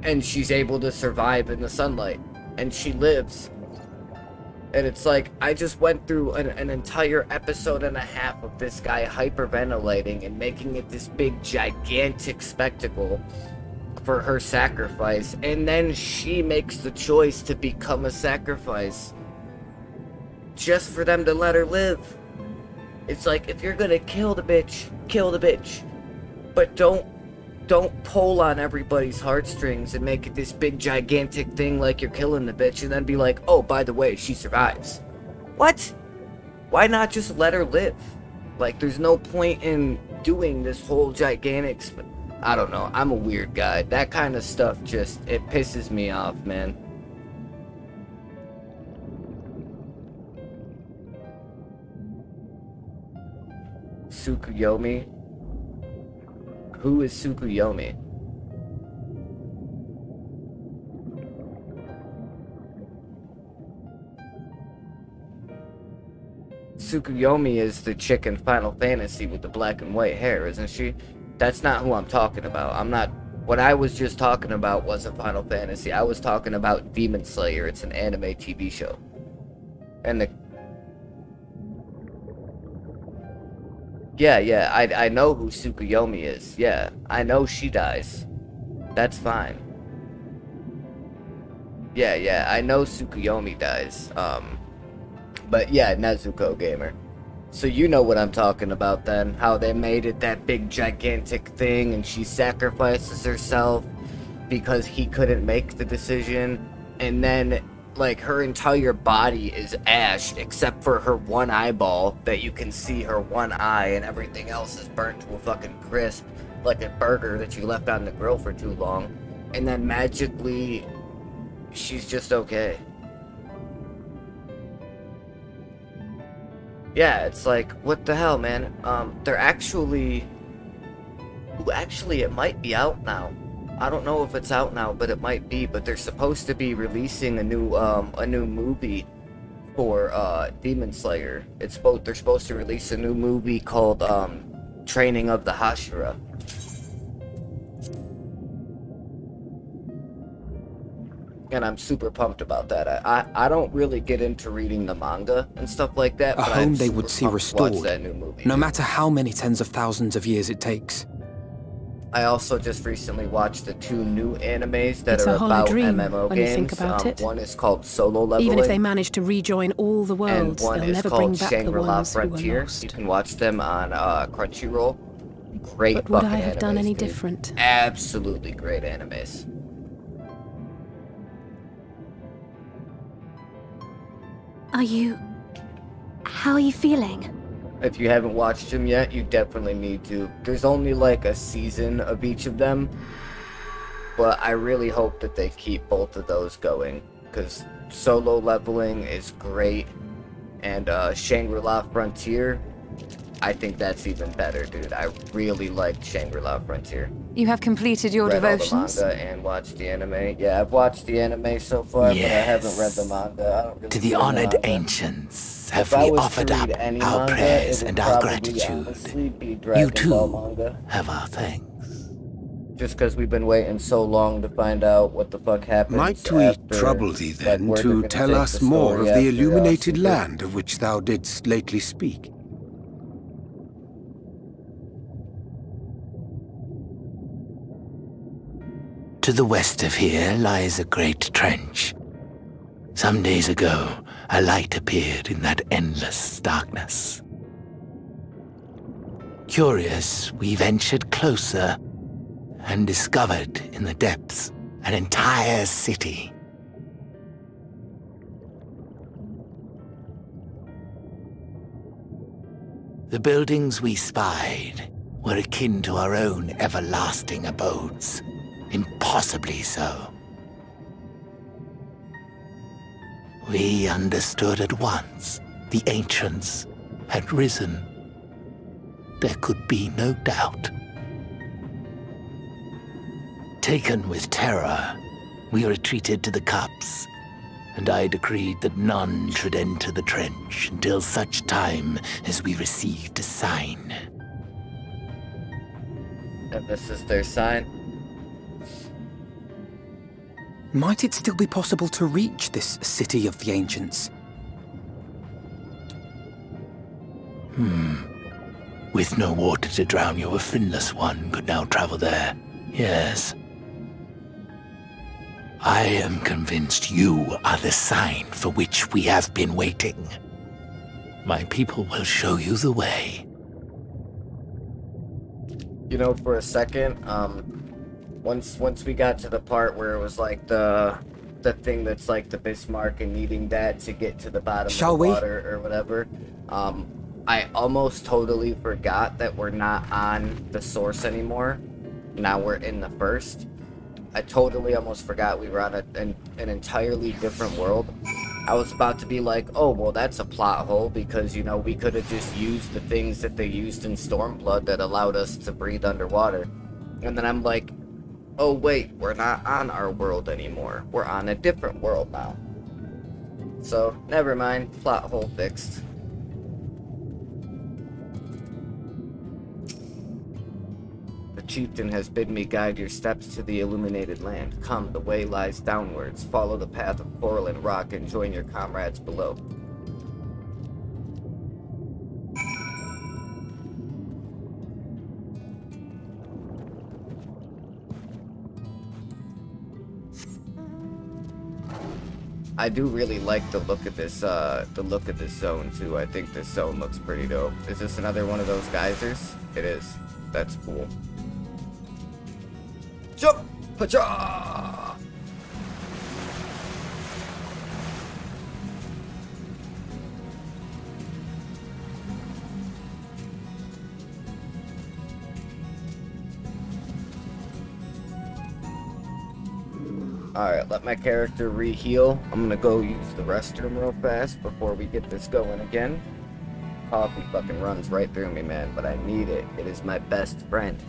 And she's able to survive in the sunlight. And she lives. And it's like, I just went through an entire episode and a half of this guy hyperventilating and making it this big, gigantic spectacle for her sacrifice. And then she makes the choice to become a sacrifice, just for them to let her live. It's like, if you're gonna kill the bitch, kill the bitch. But don't pull on everybody's heartstrings and make it this big, gigantic thing like you're killing the bitch, and then be like, oh, by the way, she survives. What? Why not just let her live? Like, there's no point in doing this whole gigantic I don't know, I'm a weird guy. That kind of stuff just, it pisses me off, man. Tsukuyomi? Who is Tsukuyomi? Tsukuyomi is the chick in Final Fantasy with the black and white hair, isn't she? That's not who I'm talking about. What I was just talking about wasn't Final Fantasy. I was talking about Demon Slayer. It's an anime TV show. And Yeah, I know who Tsukuyomi is. Yeah, I know she dies. That's fine. Yeah, I know Tsukuyomi dies. But yeah, Nezuko Gamer. So you know what I'm talking about then. How they made it that big gigantic thing and she sacrifices herself because he couldn't make the decision. And then, like, her entire body is ash except for her one eyeball that you can see her one eye, and everything else is burnt to a fucking crisp like a burger that you left on the grill for too long. And then magically she's just okay. Yeah, it's like, what the hell, man? They're actually it might be out now. I don't know if it's out now, but it might be. But they're supposed to be releasing a new movie for Demon Slayer. They're supposed to release a new movie called Training of the Hashira. And I'm super pumped about that. I don't really get into reading the manga and stuff like that. A but home I'm they would super see pumped to restored, watch that new movie. no matter how many tens of thousands of years it takes. I also just recently watched the 2 new animes that It's are a hollow about dream MMO when you games. think about it. One is called Solo Leveling. Even if they manage to rejoin all the and worlds, one they'll is never bring called back the Shangri-La ones who were Frontier. lost. You can watch them on Crunchyroll. Great But would fucking I have done animes, any dude. different? Absolutely great animes. How are you feeling? If you haven't watched them yet, you definitely need to. There's only like a season of each of them, but I really hope that they keep both of those going, because Solo Leveling is great, and Shangri-La Frontier, I think that's even better, dude. I really liked Shangri-La Frontier. You have completed your Read devotions? all the manga and watched the anime. Yeah, I've watched the anime so far, but I haven't read the manga. I don't really To the read honored manga. ancients have If I we was to offered read up any our manga, prayers it would and our probably gratitude. honestly be You Dragon Ball too manga. have our thanks. Just because we've been waiting so long to find out what the fuck happens. Might we after, trouble thee like, then where they're to gonna tell take us the more story of the after, illuminated Super? land of which thou didst lately speak? To the west of here lies a great trench. Some days ago, a light appeared in that endless darkness. Curious, we ventured closer and discovered in the depths an entire city. The buildings we spied were akin to our own everlasting abodes. Impossibly so. We understood at once the ancients had risen. There could be no doubt. Taken with terror, we retreated to the cups, and I decreed that none should enter the trench until such time as we received a sign. And this is their sign. Might it still be possible to reach this city of the ancients? With no water to drown you, a finless one could now travel there. Yes. I am convinced you are the sign for which we have been waiting. My people will show you the way. You know, for a second, once we got to the part where it was like the thing that's like the Bismarck and needing that to get to the bottom Shall of the we? water or whatever, I almost totally forgot that we're not on the source anymore. Now we're in the first. I totally almost forgot we were on an entirely different world. I was about to be like, oh, well, that's a plot hole because, you know, we could have just used the things that they used in Stormblood that allowed us to breathe underwater. And then I'm like, oh, wait, we're not on our world anymore. We're on a different world now. So, never mind. Plot hole fixed. The chieftain has bid me guide your steps to the illuminated land. Come, the way lies downwards. Follow the path of coral and rock and join your comrades below. I do really like the look of this zone too. I think this zone looks pretty dope. Is this another one of those geysers? It is. That's cool. Jump! Pacha! Alright, let my character re-heal. I'm gonna go use the restroom real fast before we get this going again. Coffee fucking runs right through me, man, but I need it. It is my best friend.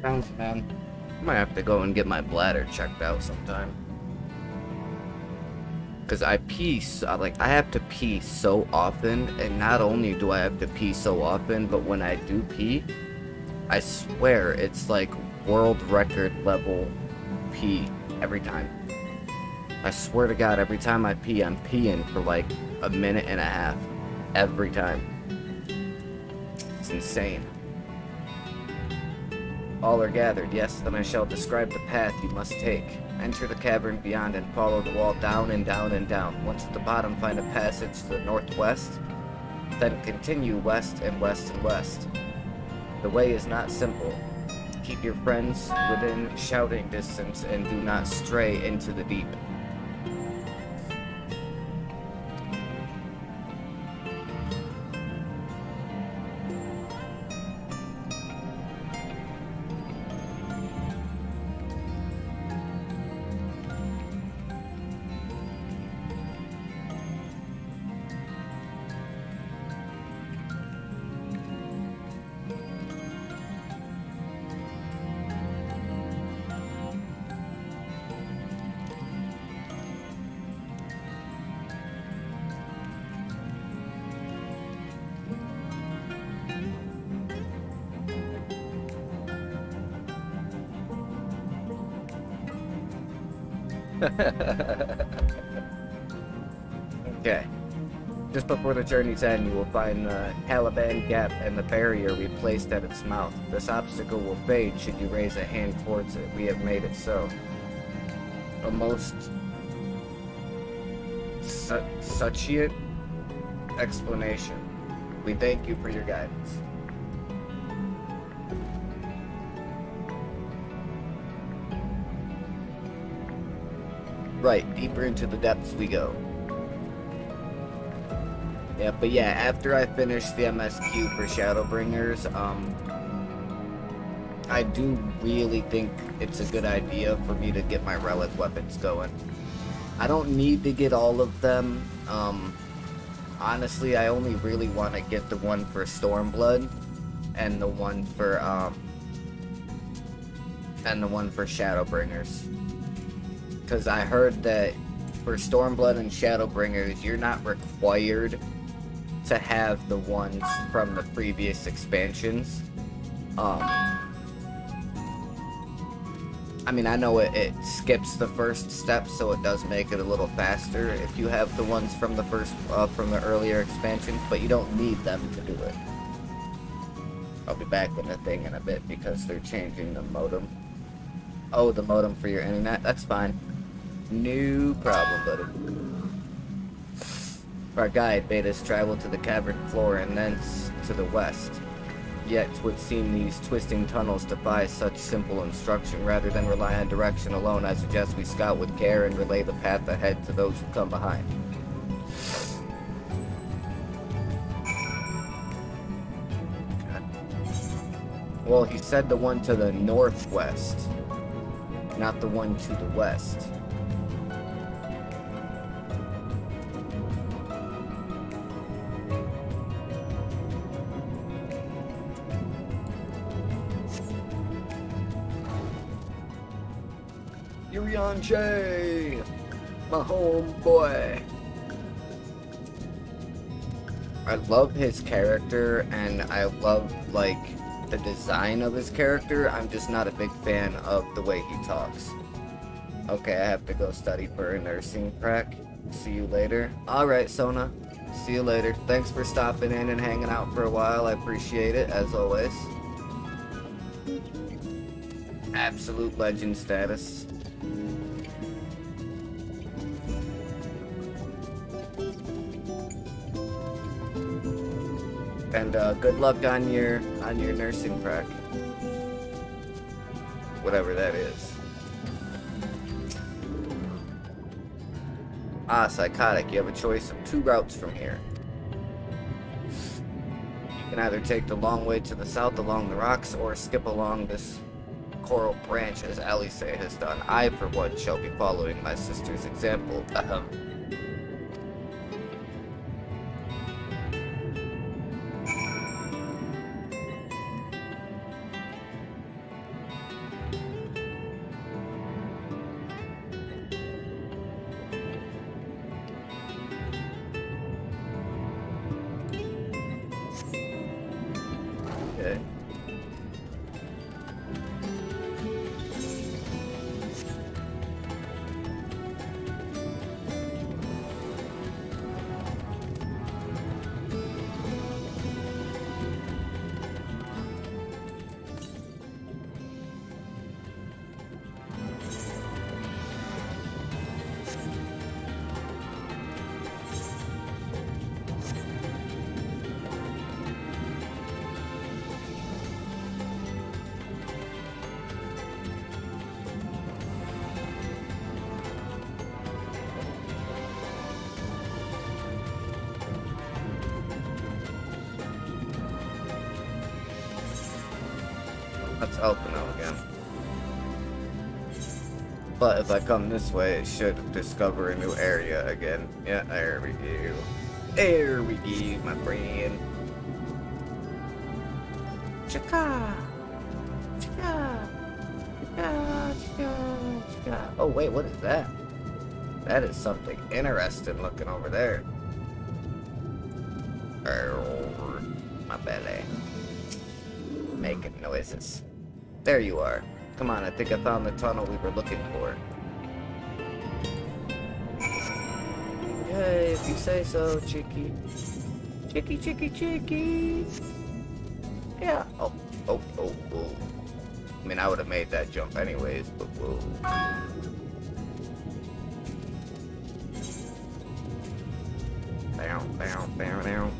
Thanks, man. I might have to go and get my bladder checked out sometime. Cause I pee, I have to pee so often, and not only do I have to pee so often, but when I do pee, I swear it's like world record level pee every time. I swear to God, every time I pee, I'm peeing for like a minute and a half. Every time. It's insane. All are gathered, yes, then I shall describe the path you must take. Enter the cavern beyond and follow the wall down and down and down. Once at the bottom, find a passage to the northwest. Then continue west and west and west. The way is not simple. Keep your friends within shouting distance and do not stray into the deep. Okay. Just before the journey's end, you will find the Caliban Gap and the barrier we placed at its mouth. This obstacle will fade should you raise a hand towards it. We have made it so. A most succinct explanation. We thank you for your guidance. Right, deeper into the depths we go. Yeah, but yeah, after I finish the MSQ for Shadowbringers, I do really think it's a good idea for me to get my relic weapons going. I don't need to get all of them. Honestly, I only really want to get the one for Stormblood and the one for Shadowbringers. Because I heard that for Stormblood and Shadowbringers, you're not required to have the ones from the previous expansions. I mean, I know it skips the first step, so it does make it a little faster if you have the ones from the from the earlier expansions, but you don't need them to do it. I'll be back in the thing in a bit because they're changing the modem. Oh, the modem for your internet? That's fine. No problem, buddy. Our guide bade us travel to the cavern floor and thence to the west. Yet 'twould seem these twisting tunnels defy such simple instruction. Rather than rely on direction alone, I suggest we scout with care and relay the path ahead to those who come behind. Well, he said the one to the northwest, not the one to the west. J, my homeboy. I love his character, and I love, like, the design of his character. I'm just not a big fan of the way he talks. Okay, I have to go study for a nursing prac. See you later. Alright, Sona. See you later. Thanks for stopping in and hanging out for a while. I appreciate it, as always. Absolute legend status. And good luck on your nursing prac. Whatever that is. Ah, psychotic. You have a choice of 2 routes from here. You can either take the long way to the south along the rocks or skip along this coral branch as Alice has done. I, for one, shall be following my sister's example. Okay. That's Elpino again. But if I come this way, it should discover a new area again. Yeah, there we go. There we go, my friend. Chaka! Chaka! Chaka! Chaka! Chaka! Oh, wait, what is that? That is something interesting looking over there. My belly. Making noises. There you are. Come on, I think I found the tunnel we were looking for. Yay, if you say so, Chicky. Chicky, Chicky, Chicky. Yeah. Oh. I mean, I would have made that jump anyways, but whoa. Down, down, down, down.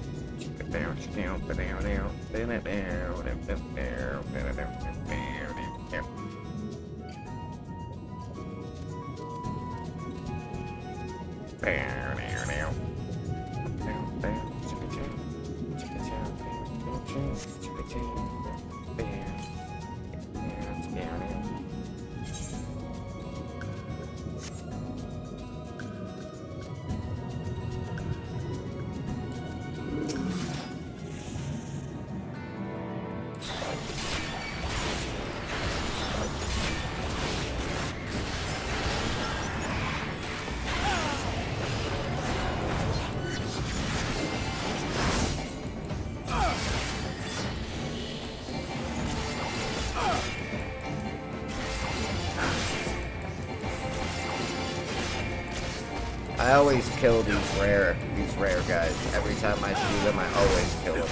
I always kill these rare guys. Every time I see them, I always kill them.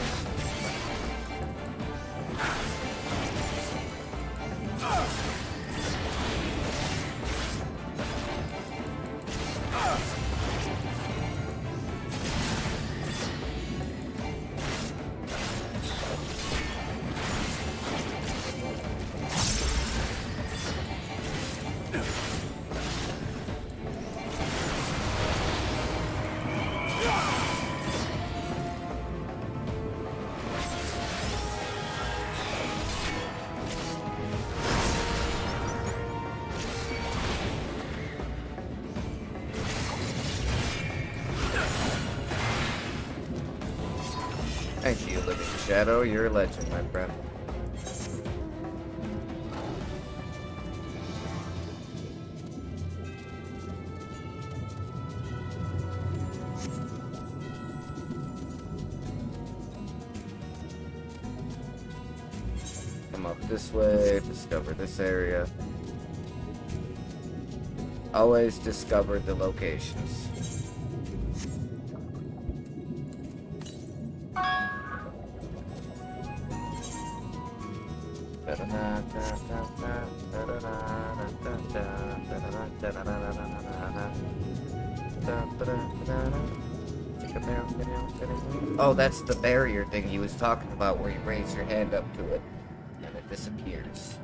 Thank you, Living Shadow. You're a legend, my friend. Come up this way, discover this area. Always discover the locations. Oh, that's the barrier thing he was talking about where you raise your hand up to it and it disappears.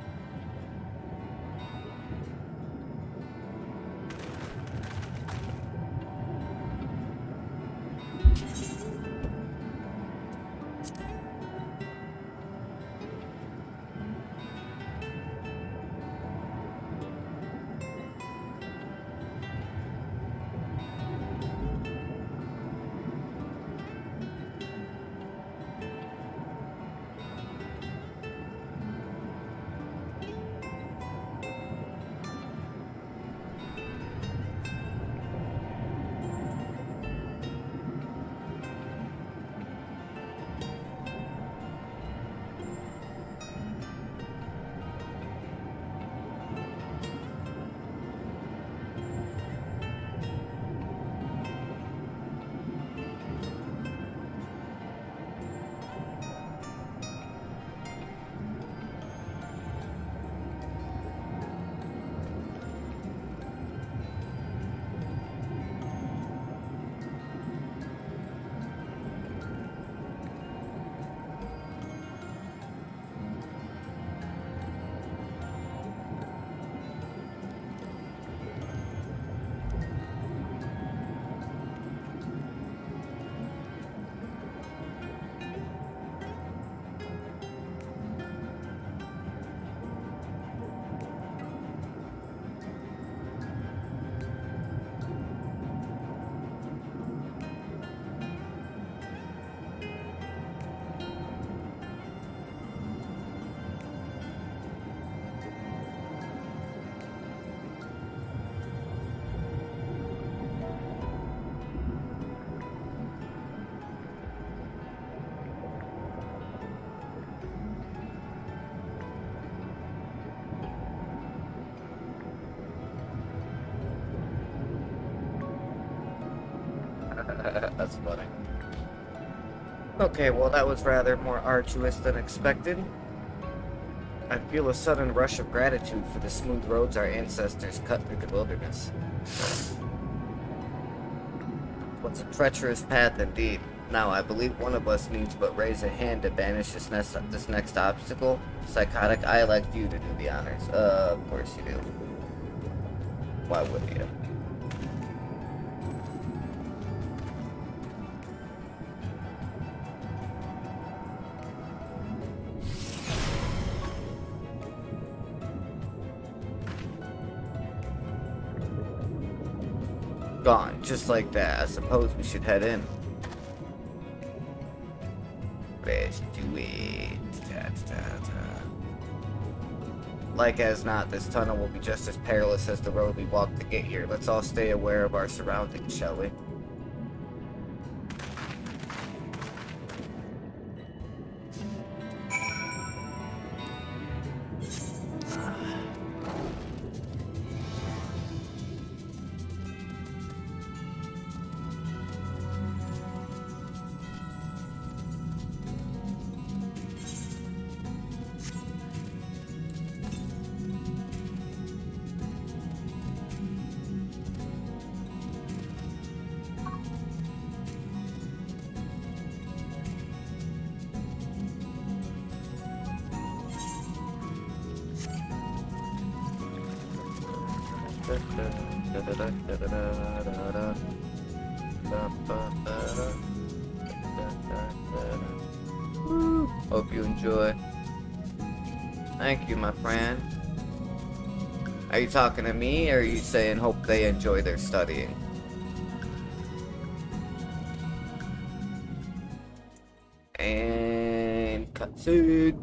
That's funny. Okay, well that was rather more arduous than expected. I feel a sudden rush of gratitude for the smooth roads our ancestors cut through the wilderness. What's a treacherous path indeed. Now, I believe one of us needs but raise a hand to banish this next obstacle. Psychotic, I elect you to do the honors. Of course you do. Why wouldn't you? Gone, just like that. I suppose we should head in. Let's do it. Like as not, this tunnel will be just as perilous as the road we walked to get here. Let's all stay aware of our surroundings, shall we? Hope you enjoy. Thank you, my friend. Are you talking to me, or are you saying hope they enjoy their studying? And cutscene.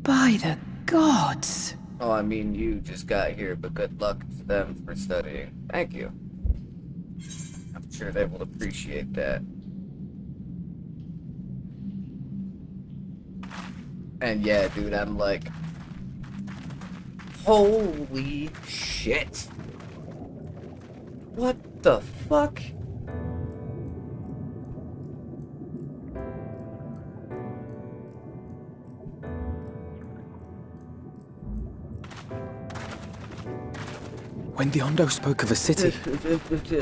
By the gods! Oh, I mean, you just got here, but good luck to them for studying. Thank you. I'm sure they will appreciate that. And yeah, dude, I'm like, holy shit. What the fuck? When the Ondo spoke of a city,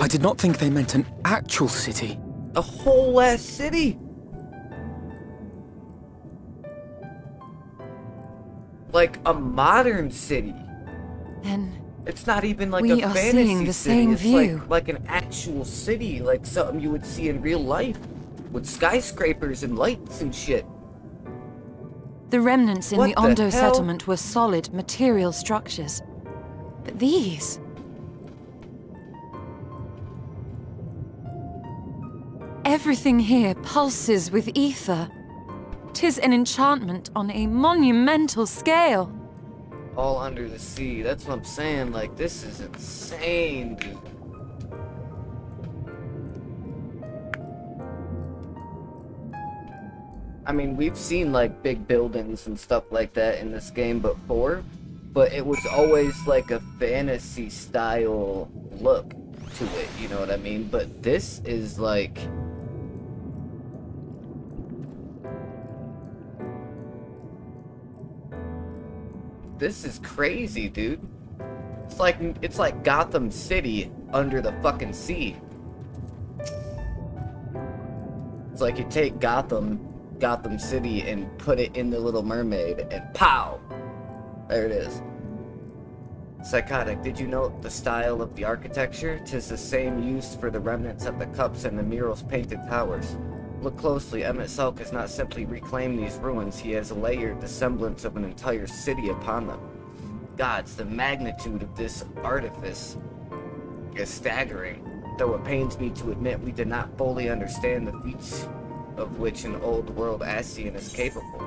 I did not think they meant an actual city. A whole ass city? Like a modern city. Then It's not even like we a are fantasy seeing the city. same It's view. like an actual city, like something you would see in real life, with skyscrapers and lights and shit. the remnants in What the the Ondo hell? settlement were solid material structures. But these... everything here pulses with ether. 'Tis an enchantment on a monumental scale. All under the sea. That's what I'm saying. Like, this is insane, dude. I mean, we've seen, like, big buildings and stuff like that in this game before, but it was always, like, a fantasy-style look to it, you know what I mean? But this is, like... This is crazy, dude. It's like Gotham City under the fucking sea. It's like you take Gotham City and put it in the Little Mermaid and pow! There it is. Psychotic, did you note the style of the architecture? 'Tis the same used for the remnants of the cups and the murals painted towers. Look closely, Emmett Selk has not simply reclaimed these ruins, he has layered the semblance of an entire city upon them. Gods, the magnitude of this artifice is staggering, though it pains me to admit we did not fully understand the feats of which an old world Ascian is capable.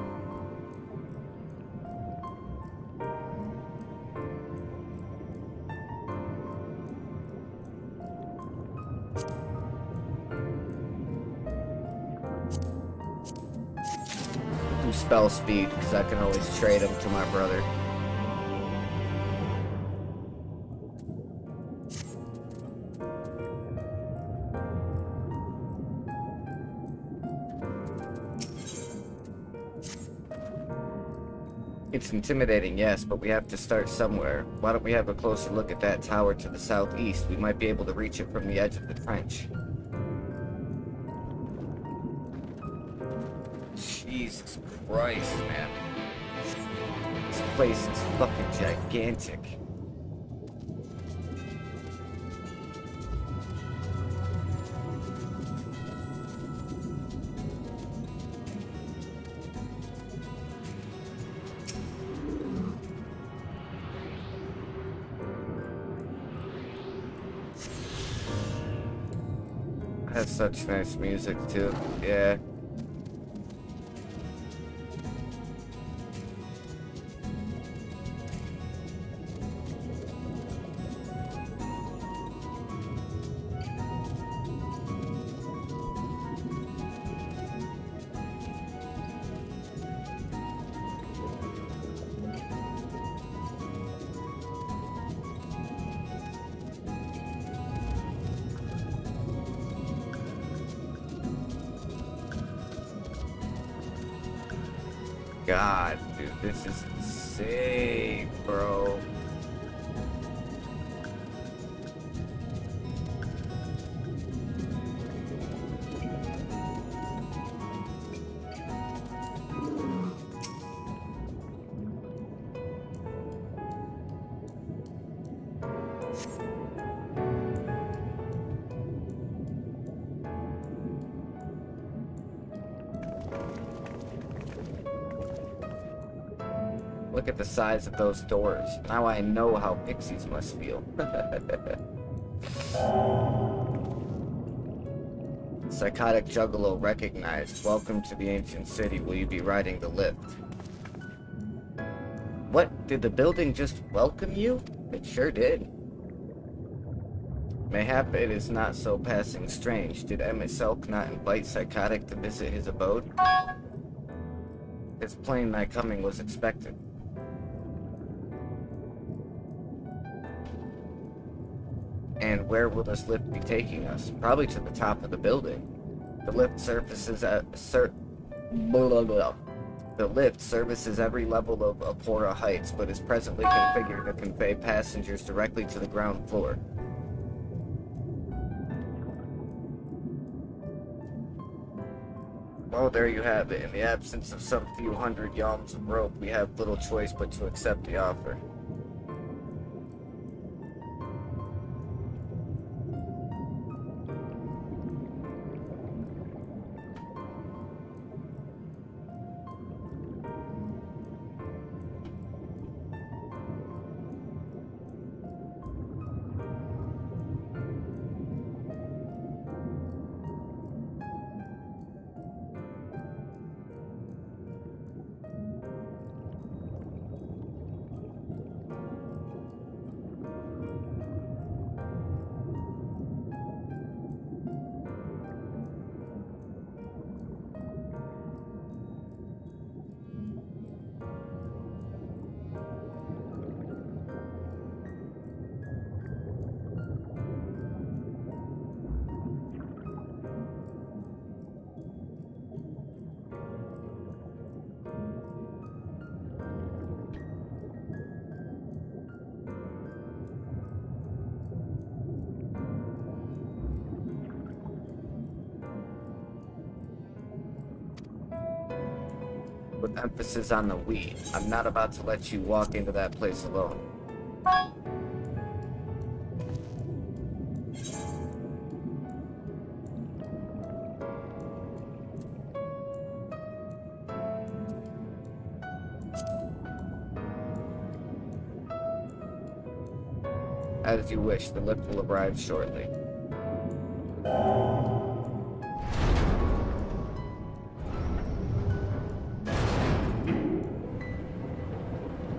Do spell speed, because I can always trade them to my brother. It's intimidating, yes, but we have to start somewhere. Why don't we have a closer look at that tower to the southeast? We might be able to reach it from the edge of the trench. Jesus Christ, man. This place is fucking gigantic. That's such nice music too. Yeah. God, dude, this is insane, bro. Look at the size of those doors. Now I know how pixies must feel. Psychotic Juggalo recognized. Welcome to the ancient city. Will you be riding the lift? What? Did the building just welcome you? It sure did. Mayhap it is not so passing strange. Did Emmett Selk not invite Psychotic to visit his abode? It's plain my coming was expected. And where will this lift be taking us? Probably to the top of the building. The lift services The lift services every level of Apora Heights, but is presently configured to convey passengers directly to the ground floor. Well, there you have it. In the absence of some few hundred yalms of rope, we have little choice but to accept the offer. With emphasis on the we. I'm not about to let you walk into that place alone. As you wish, the lift will arrive shortly.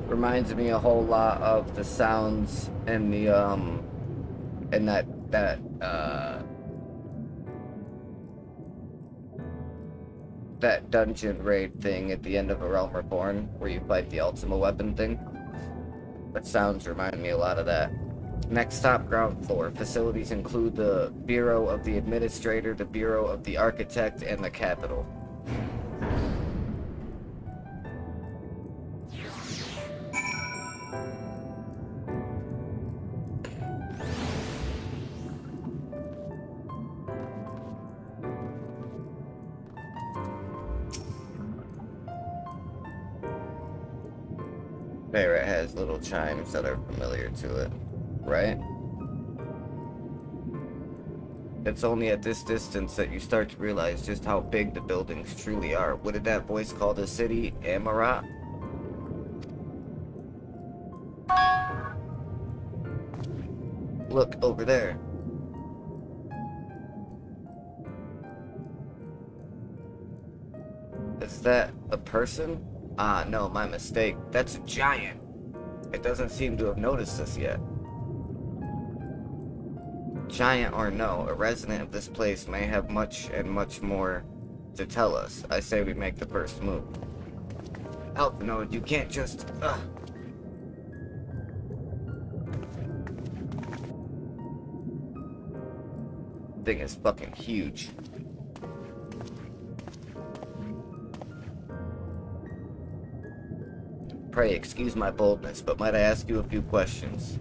Reminds me a whole lot of the sounds in the in that dungeon raid thing at the end of A Realm Reborn, where you fight the Ultima weapon thing. That sounds remind me a lot of that. Next stop, ground floor. Facilities include the Bureau of the Administrator, the Bureau of the Architect, and the Capitol. Barrett has little chimes that are familiar to it, right? It's only at this distance that you start to realize just how big the buildings truly are. What did that voice call the city? Amarat? Look, over there. Is that a person? Ah, no, my mistake. That's a giant. It doesn't seem to have noticed us yet. Giant or no, a resident of this place may have much and much more to tell us. I say we make the first move. Alpha Node, you can't just... Thing is fucking huge. Pray excuse my boldness, but might I ask you a few questions?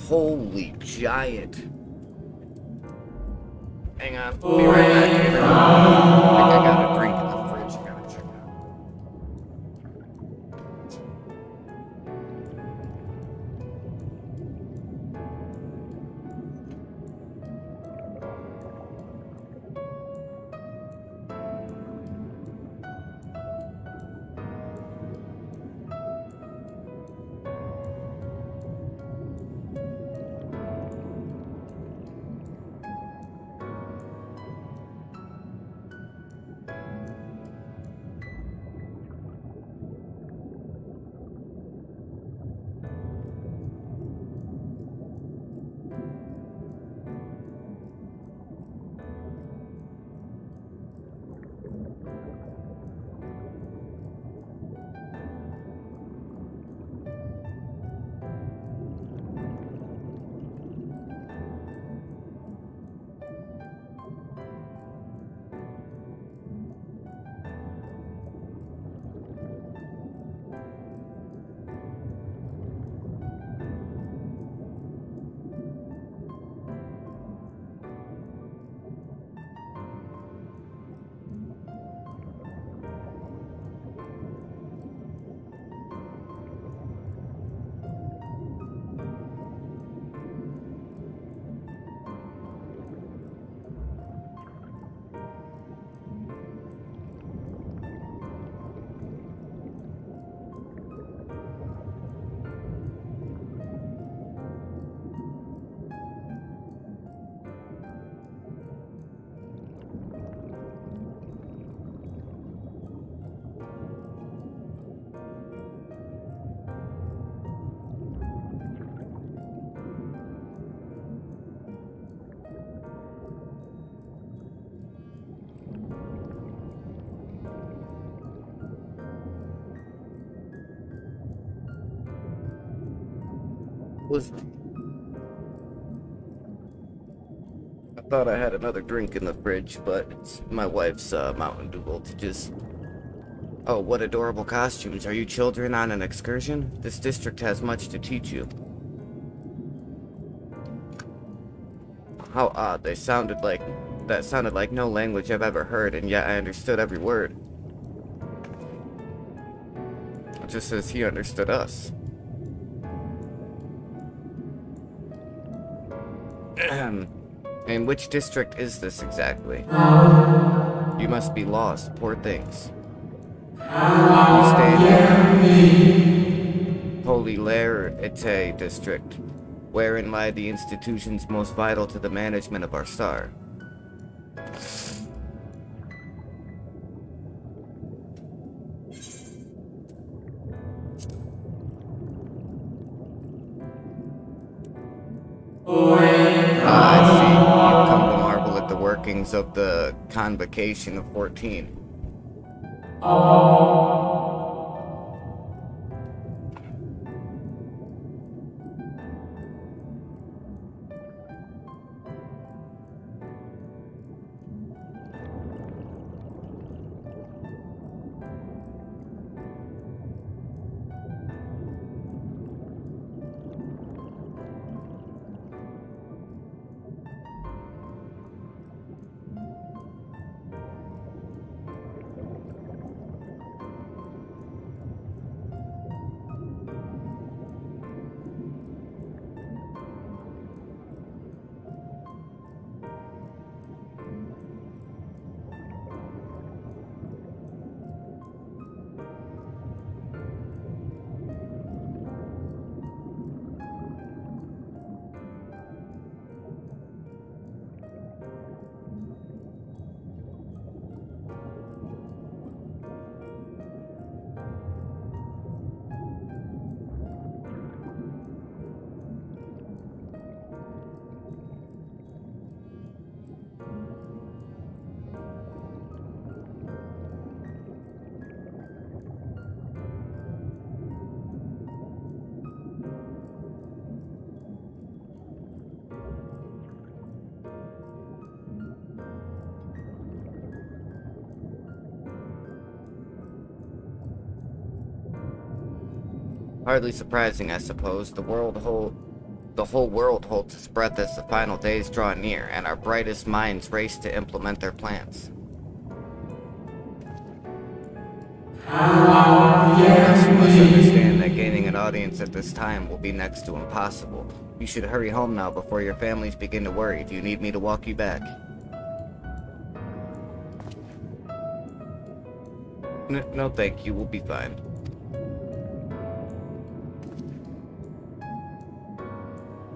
Holy giant. Hang on, be right back. I think I got a drink in the fridge I gotta check out. I thought I had another drink in the fridge, but it's my wife's Mountain Dew voltages. Oh, what adorable costumes. Are you children on an excursion? This district has much to teach you. How odd. That sounded like no language I've ever heard, and yet I understood every word. Just as he understood us. And which district is this exactly? You must be lost, poor things. You stand in Holy Lair-Ete district, wherein lie the institutions most vital to the management of our star. I see. You've come to marvel at the workings of the Convocation of 14. Hardly surprising, I suppose. The whole world holds its breath as the final days draw near, and our brightest minds race to implement their plans. Thus, you must understand that gaining an audience at this time will be next to impossible. You should hurry home now before your families begin to worry. Do you need me to walk you back? No, thank you. We'll be fine.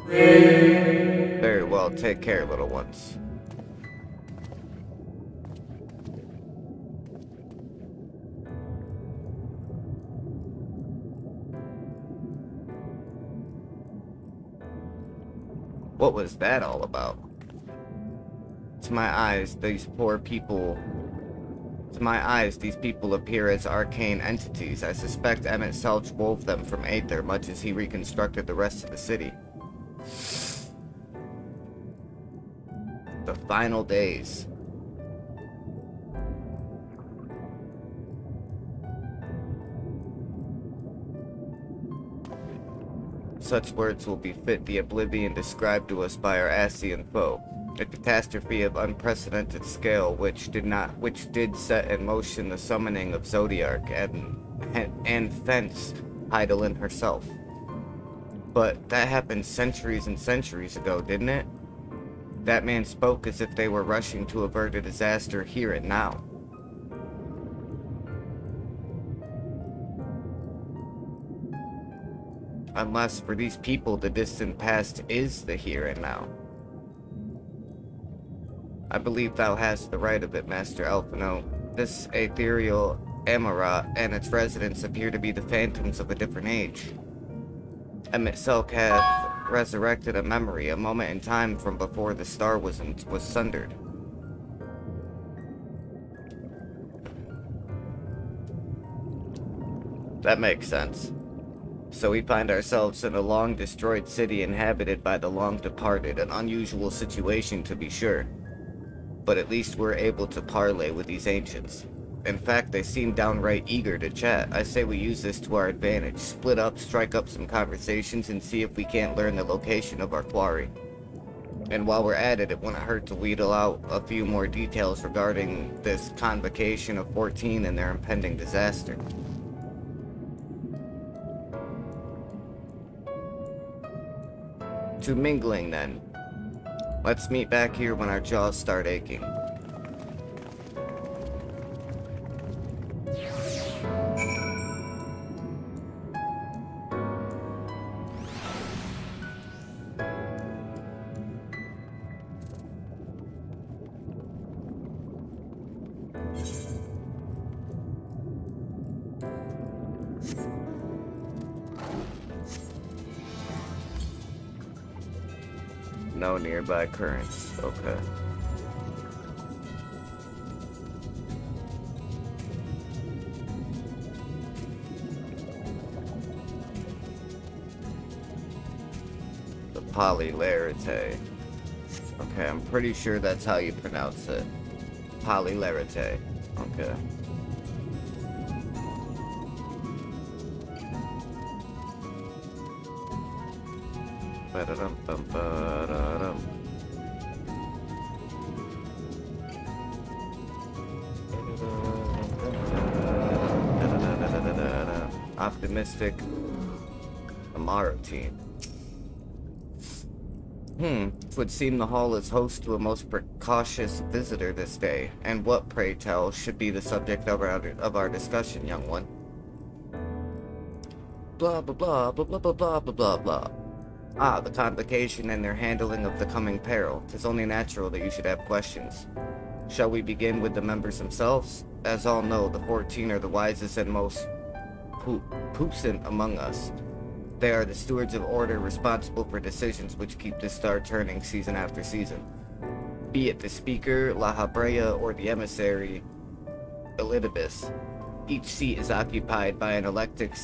Very well. Take care, little ones. What was that all about? To my eyes, these people appear as arcane entities. I suspect Emmett Selch wove them from Aether, much as he reconstructed the rest of the city. The final days. Such words will befit the oblivion described to us by our Ascian foe. A catastrophe of unprecedented scale which did set in motion the summoning of Zodiark and thence Heidelin herself. But that happened centuries and centuries ago, didn't it? That man spoke as if they were rushing to avert a disaster here and now. Unless for these people the distant past is the here and now. I believe thou hast the right of it, Master Elfino. This ethereal Amarat and its residents appear to be the phantoms of a different age. Emmett Selk hath resurrected a memory, a moment in time from before the star was sundered. That makes sense. So we find ourselves in a long-destroyed city inhabited by the long-departed, an unusual situation to be sure. But at least we're able to parley with these ancients. In fact, they seem downright eager to chat. I say we use this to our advantage. Split up, strike up some conversations, and see if we can't learn the location of our quarry. And while we're at it, it wouldn't hurt to wheedle out a few more details regarding this convocation of 14 and their impending disaster. To mingling, then. Let's meet back here when our jaws start aching. No nearby currents. Okay. The Polylarite. Okay, I'm pretty sure that's how you pronounce it. Polylarite. Okay. Ba-da-dum-bum-ba-da-dum. Optimistic Amaro team. It would seem the hall is host to a most precautious visitor this day. And what, pray tell, should be the subject of our discussion, young one? Blah blah blah blah blah blah blah blah blah blah. Ah, the convocation and their handling of the coming peril. 'Tis only natural that you should have questions. Shall we begin with the members themselves? As all know, the 14 are the wisest and most puissant among us. They are the stewards of order responsible for decisions which keep the star turning season after season. Be it the speaker, La Habrea, or the emissary, Elidibus. Each seat is occupied by an elected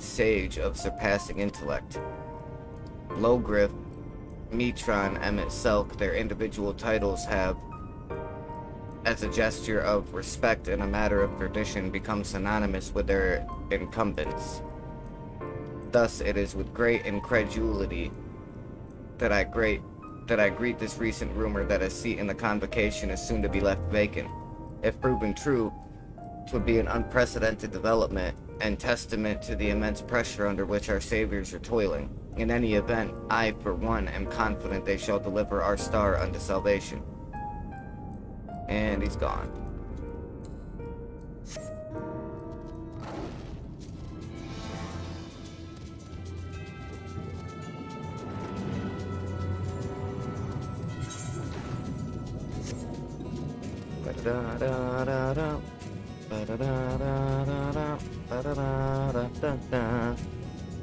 sage of surpassing intellect. Logriff, Mitron, Emmett Selk, their individual titles have, as a gesture of respect and a matter of tradition, become synonymous with their incumbents. Thus, it is with great incredulity that I greet this recent rumor that a seat in the convocation is soon to be left vacant. If proven true, it would be an unprecedented development and testament to the immense pressure under which our saviors are toiling. In any event, I, for one, am confident they shall deliver our star unto salvation. And he's gone. Ba-da-da-da-da-da. Ba-da-da-da-da-da. Ba-da-da-da-da-da.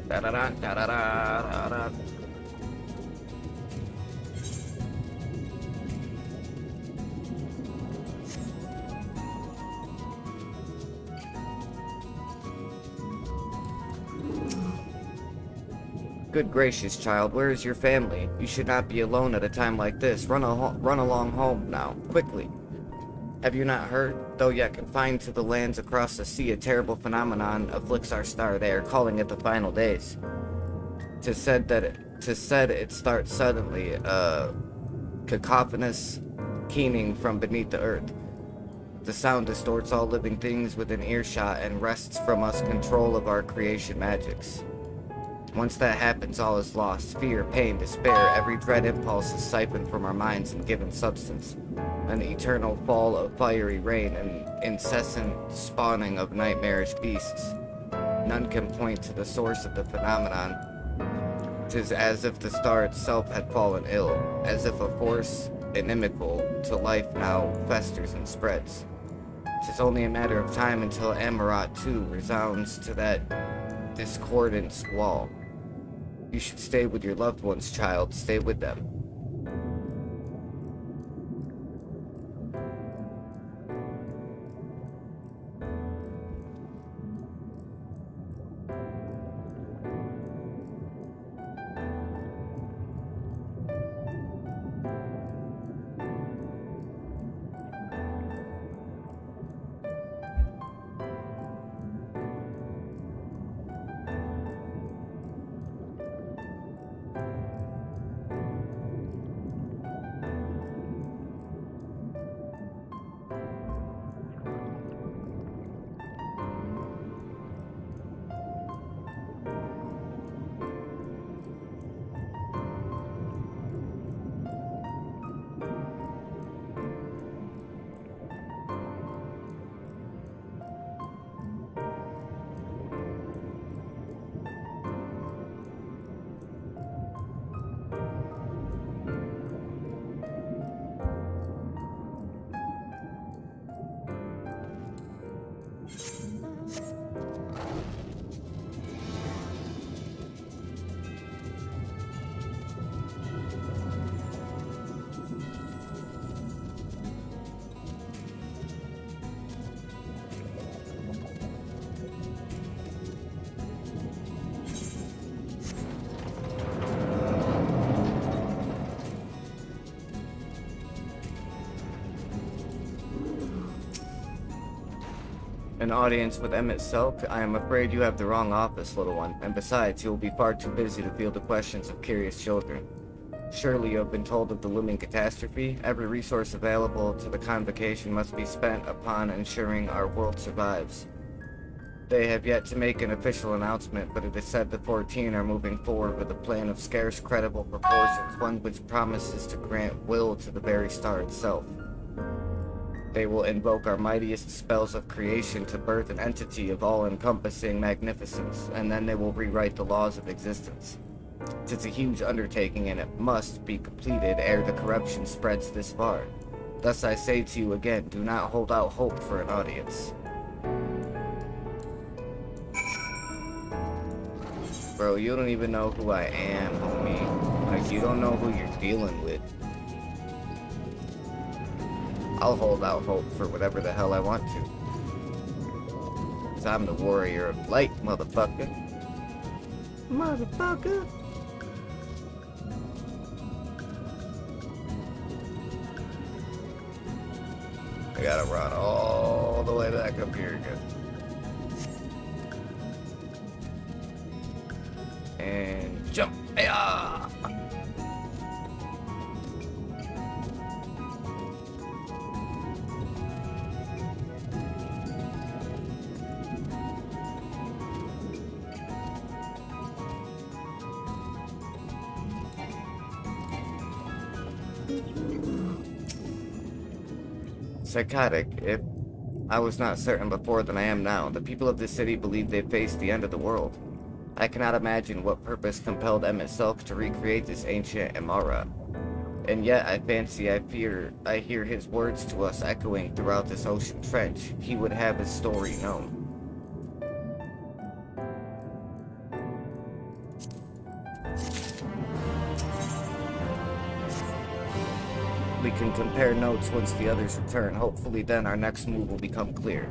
Da-da-da-da-da-da-da. Good gracious, child, where is your family? You should not be alone at a time like this. Run along home now, quickly. Have you not heard? Though yet confined to the lands across the sea, a terrible phenomenon afflicts our star. They are calling it the final days. Tis said it starts suddenly, cacophonous keening from beneath the earth. The sound distorts all living things within earshot and wrests from us control of our creation magics. Once that happens, all is lost. Fear, pain, despair, every dread impulse is siphoned from our minds and given substance. An eternal fall of fiery rain and incessant spawning of nightmarish beasts. None can point to the source of the phenomenon. 'Tis as if the star itself had fallen ill, as if a force inimical to life now festers and spreads. 'Tis only a matter of time until Amarat too resounds to that discordant squall. You should stay with your loved ones, child. Stay with them. An audience with Emmett Selk? I am afraid you have the wrong office, little one, and besides, you will be far too busy to field the questions of curious children. Surely you have been told of the looming catastrophe? Every resource available to the convocation must be spent upon ensuring our world survives. They have yet to make an official announcement, but it is said the 14 are moving forward with a plan of scarce credible proportions, one which promises to grant will to the very star itself. They will invoke our mightiest spells of creation to birth an entity of all-encompassing magnificence, and then they will rewrite the laws of existence. 'Tis a huge undertaking, and it must be completed ere the corruption spreads this far. Thus I say to you again, do not hold out hope for an audience. Bro, you don't even know who I am, homie. Like, you don't know who you're dealing with. I'll hold out hope for whatever the hell I want to. 'Cause I'm the warrior of light, motherfucker. Motherfucker. I gotta run all the way back up here again. And jump. Hiya! Psychotic. If I was not certain before than I am now, the people of this city believe they faced the end of the world. I cannot imagine what purpose compelled Emmett Selk to recreate this ancient Imara. And yet I hear his words to us echoing throughout this ocean trench. He would have his story known. We can compare notes once the others return. Hopefully then our next move will become clear.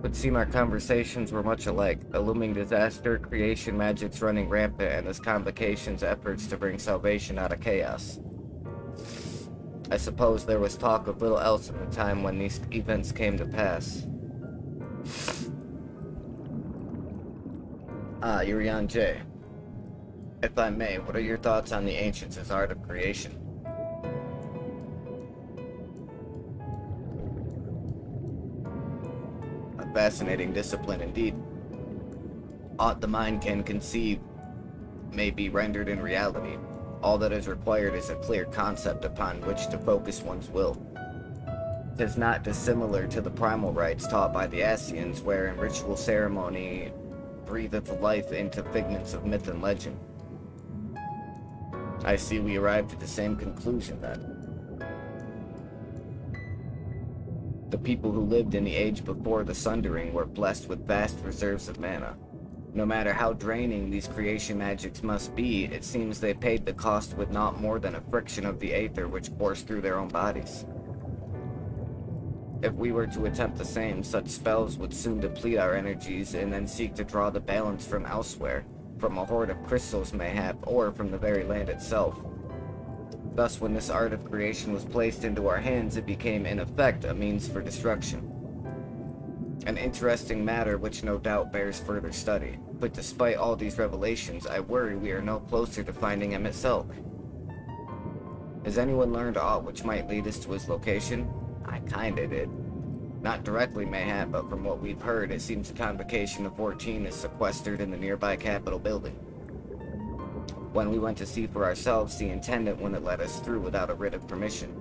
Would seem our conversations were much alike. A looming disaster, creation magic's running rampant, and this convocation's efforts to bring salvation out of chaos. I suppose there was talk of little else at the time when these events came to pass. Urian J. If I may, what are your thoughts on the Ancients' art of creation? A fascinating discipline indeed. Aught the mind can conceive may be rendered in reality. All that is required is a clear concept upon which to focus one's will. It is not dissimilar to the primal rites taught by the Asians, where in ritual ceremony breatheth life into figments of myth and legend. I see we arrived at the same conclusion then. The people who lived in the age before the Sundering were blessed with vast reserves of mana. No matter how draining these creation magics must be, it seems they paid the cost with not more than a friction of the aether which coursed through their own bodies. If we were to attempt the same, such spells would soon deplete our energies and then seek to draw the balance from elsewhere, from a hoard of crystals mayhap, or from the very land itself. Thus, when this art of creation was placed into our hands, it became in effect a means for destruction. An interesting matter which no doubt bears further study, but despite all these revelations, I worry we are no closer to finding Emmett Selk. Has anyone learned aught which might lead us to his location? I kinda did. Not directly mayhap, but from what we've heard, it seems the Convocation of 14 is sequestered in the nearby Capitol building. When we went to see for ourselves, the Intendant wouldn't let us through without a writ of permission.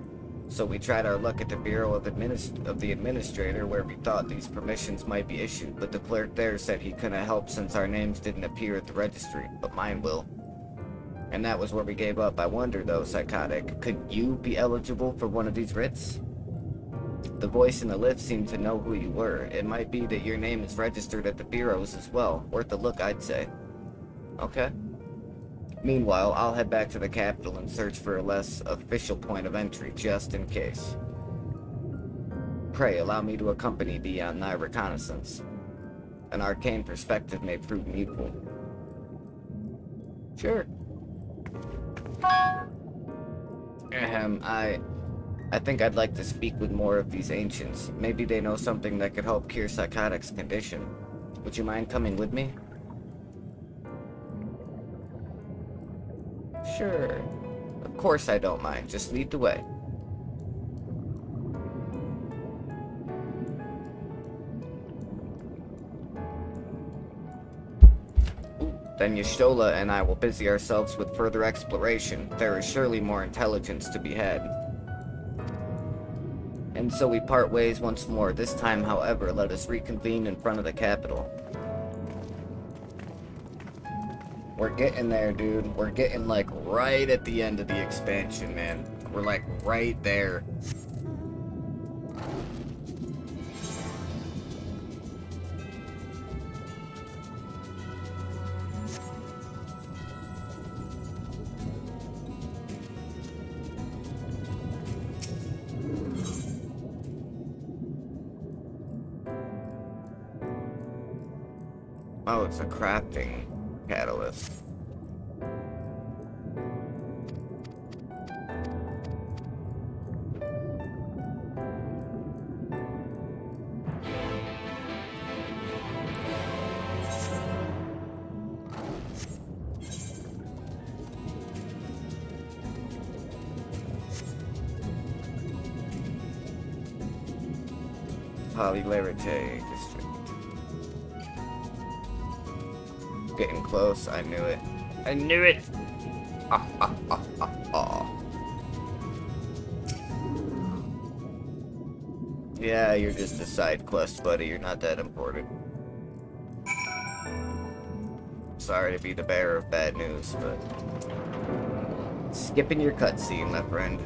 So we tried our luck at the Bureau of the Administrator, where we thought these permissions might be issued, but the clerk there said he couldn't help since our names didn't appear at the registry, but mine will. And that was where we gave up. I wonder though, Psychotic, could you be eligible for one of these writs? The voice in the lift seemed to know who you were. It might be that your name is registered at the bureaus as well. Worth a look, I'd say. Okay. Meanwhile, I'll head back to the Capitol and search for a less official point of entry, just in case. Pray allow me to accompany thee on thy reconnaissance. An arcane perspective may prove needful. Sure. I think I'd like to speak with more of these ancients. Maybe they know something that could help cure Psychotic's condition. Would you mind coming with me? Sure. Of course I don't mind. Just lead the way. Ooh. then Y'shtola and I will busy ourselves with further exploration. There is surely more intelligence to be had. And so we part ways once more. This time, however, let us reconvene in front of the capital. We're getting there, dude. We're getting, like, right at the end of the expansion, man. We're, like, right there. Oh, it's a crafting catalyst. Polylarity district. Getting close, I knew it. I knew it! Ah, ah, ah, ah, ah. Yeah, you're just a side quest, buddy. You're not that important. Sorry to be the bearer of bad news, but... skipping your cutscene, my friend.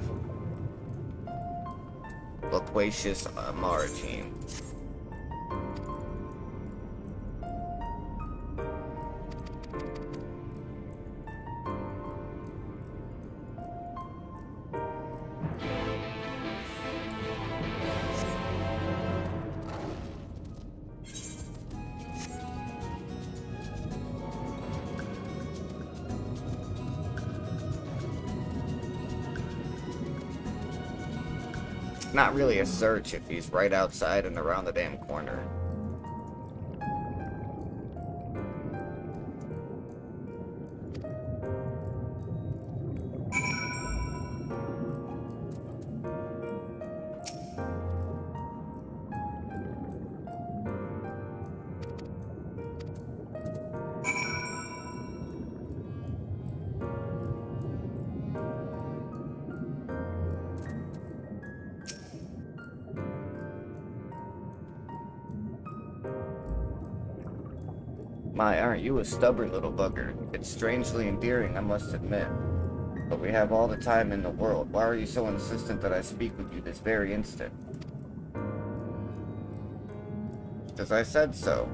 Loquacious Maritime. Not really a search if he's right outside and around the damn corner. My, aren't you a stubborn little bugger? It's strangely endearing, I must admit. But we have all the time in the world. Why are you so insistent that I speak with you this very instant? Because I said so.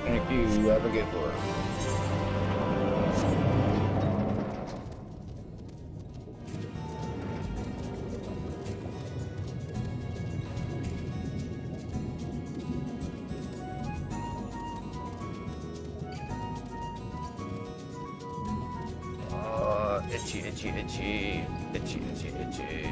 Thank you. Have a good one. Itchy, itchy, itchy. Itchy, itchy, itchy.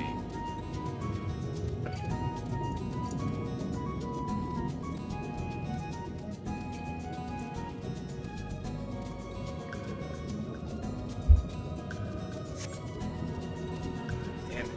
Damn it.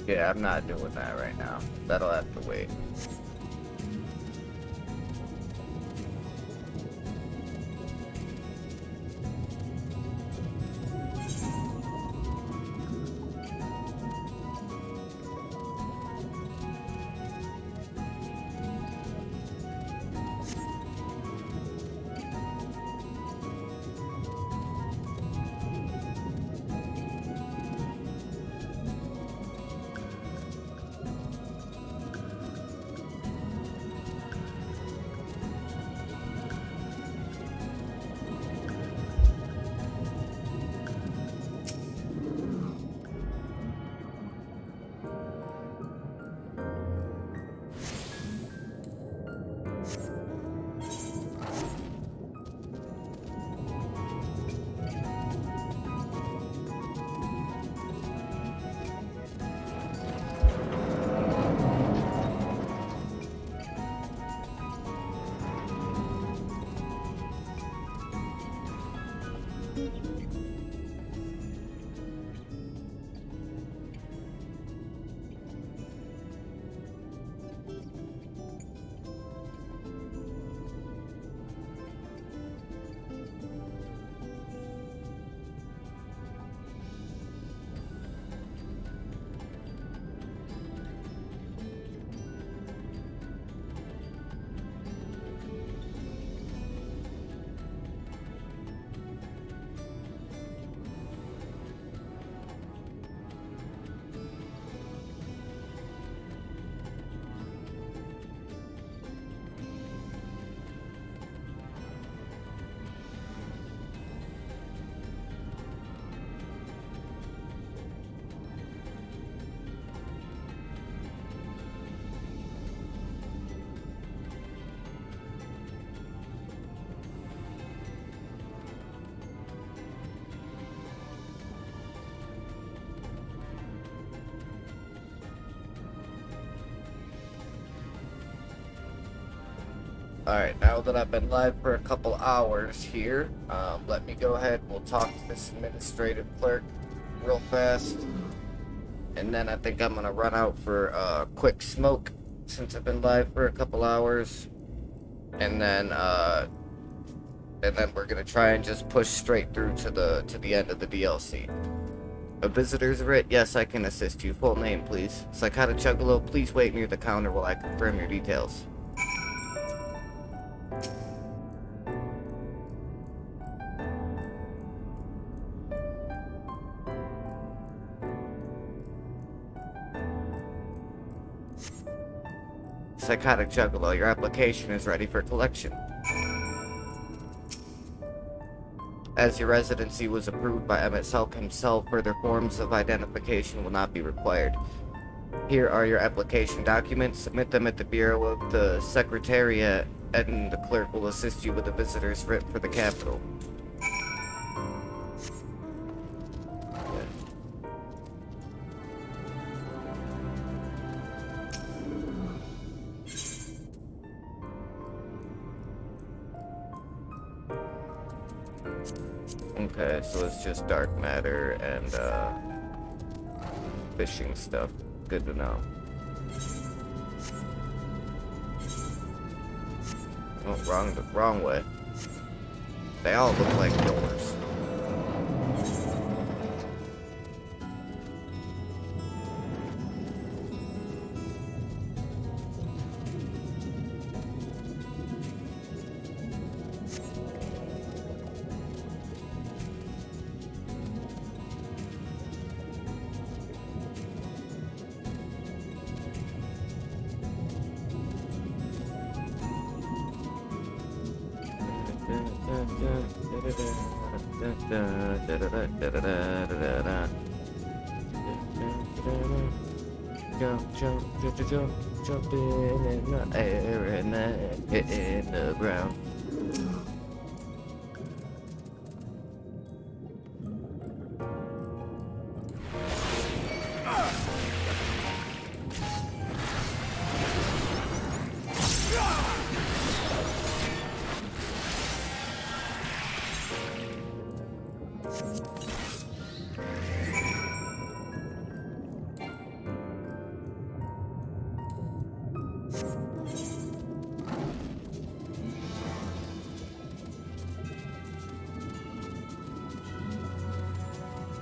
Yeah, I'm not doing that right now. That'll have to wait. Alright, now that I've been live for a couple hours here, let me go ahead, we'll talk to this administrative clerk real fast. And then I think I'm gonna run out for a quick smoke since I've been live for a couple hours. And then we're gonna try and just push straight through to the end of the DLC. A visitor's writ? Yes, I can assist you. Full name, please. Psychotic Juggalo, please wait near the counter while I confirm your details. Psychotic Juggalo, your application is ready for collection. As your residency was approved by Emmett Selk himself, further forms of identification will not be required. Here are your application documents. Submit them at the Bureau of the Secretariat, and the clerk will assist you with a visitor's writ for the capital. Okay, so it's just dark matter and fishing stuff. Good to know. Oh, wrong way. They all look like doors. Jump in the air and then hit in the ground.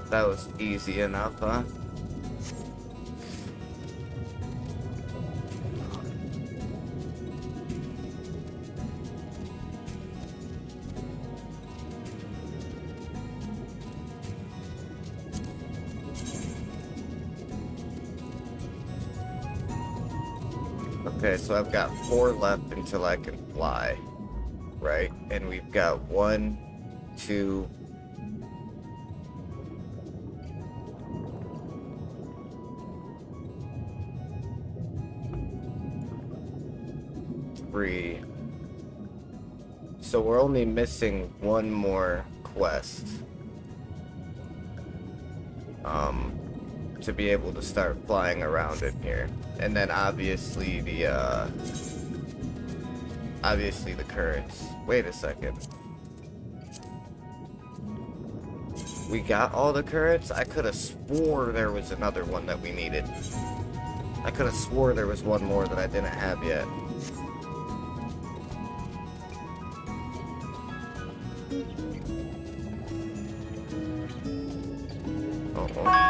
That was easy enough, huh? Okay, so I've got 4 left until I can fly, right? And we've got 1, 2, 3. So we're only missing 1 more quest. To be able to start flying around in here. And then obviously the currents. Wait a second. We got all the currents? I could have swore there was another one that we needed. I could have swore there was one more that I didn't have yet. Uh-oh.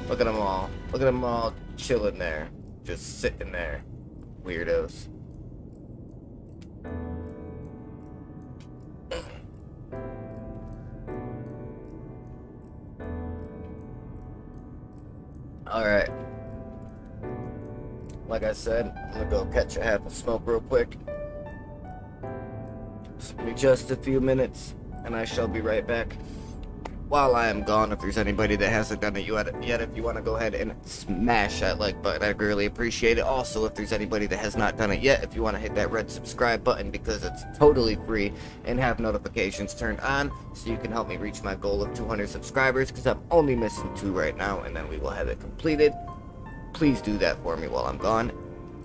Look at them all. Look at them all chilling there. Just sitting there. Weirdos. Alright. Like I said, I'm gonna go catch a half a smoke real quick. Give me just a few minutes, and I shall be right back. While I am gone, if there's anybody that hasn't done it yet, if you want to go ahead and smash that like button, I'd really appreciate it. Also, if there's anybody that has not done it yet, if you want to hit that red subscribe button because it's totally free and have notifications turned on so you can help me reach my goal of 200 subscribers because I'm only missing 2 right now and then we will have it completed. Please do that for me while I'm gone.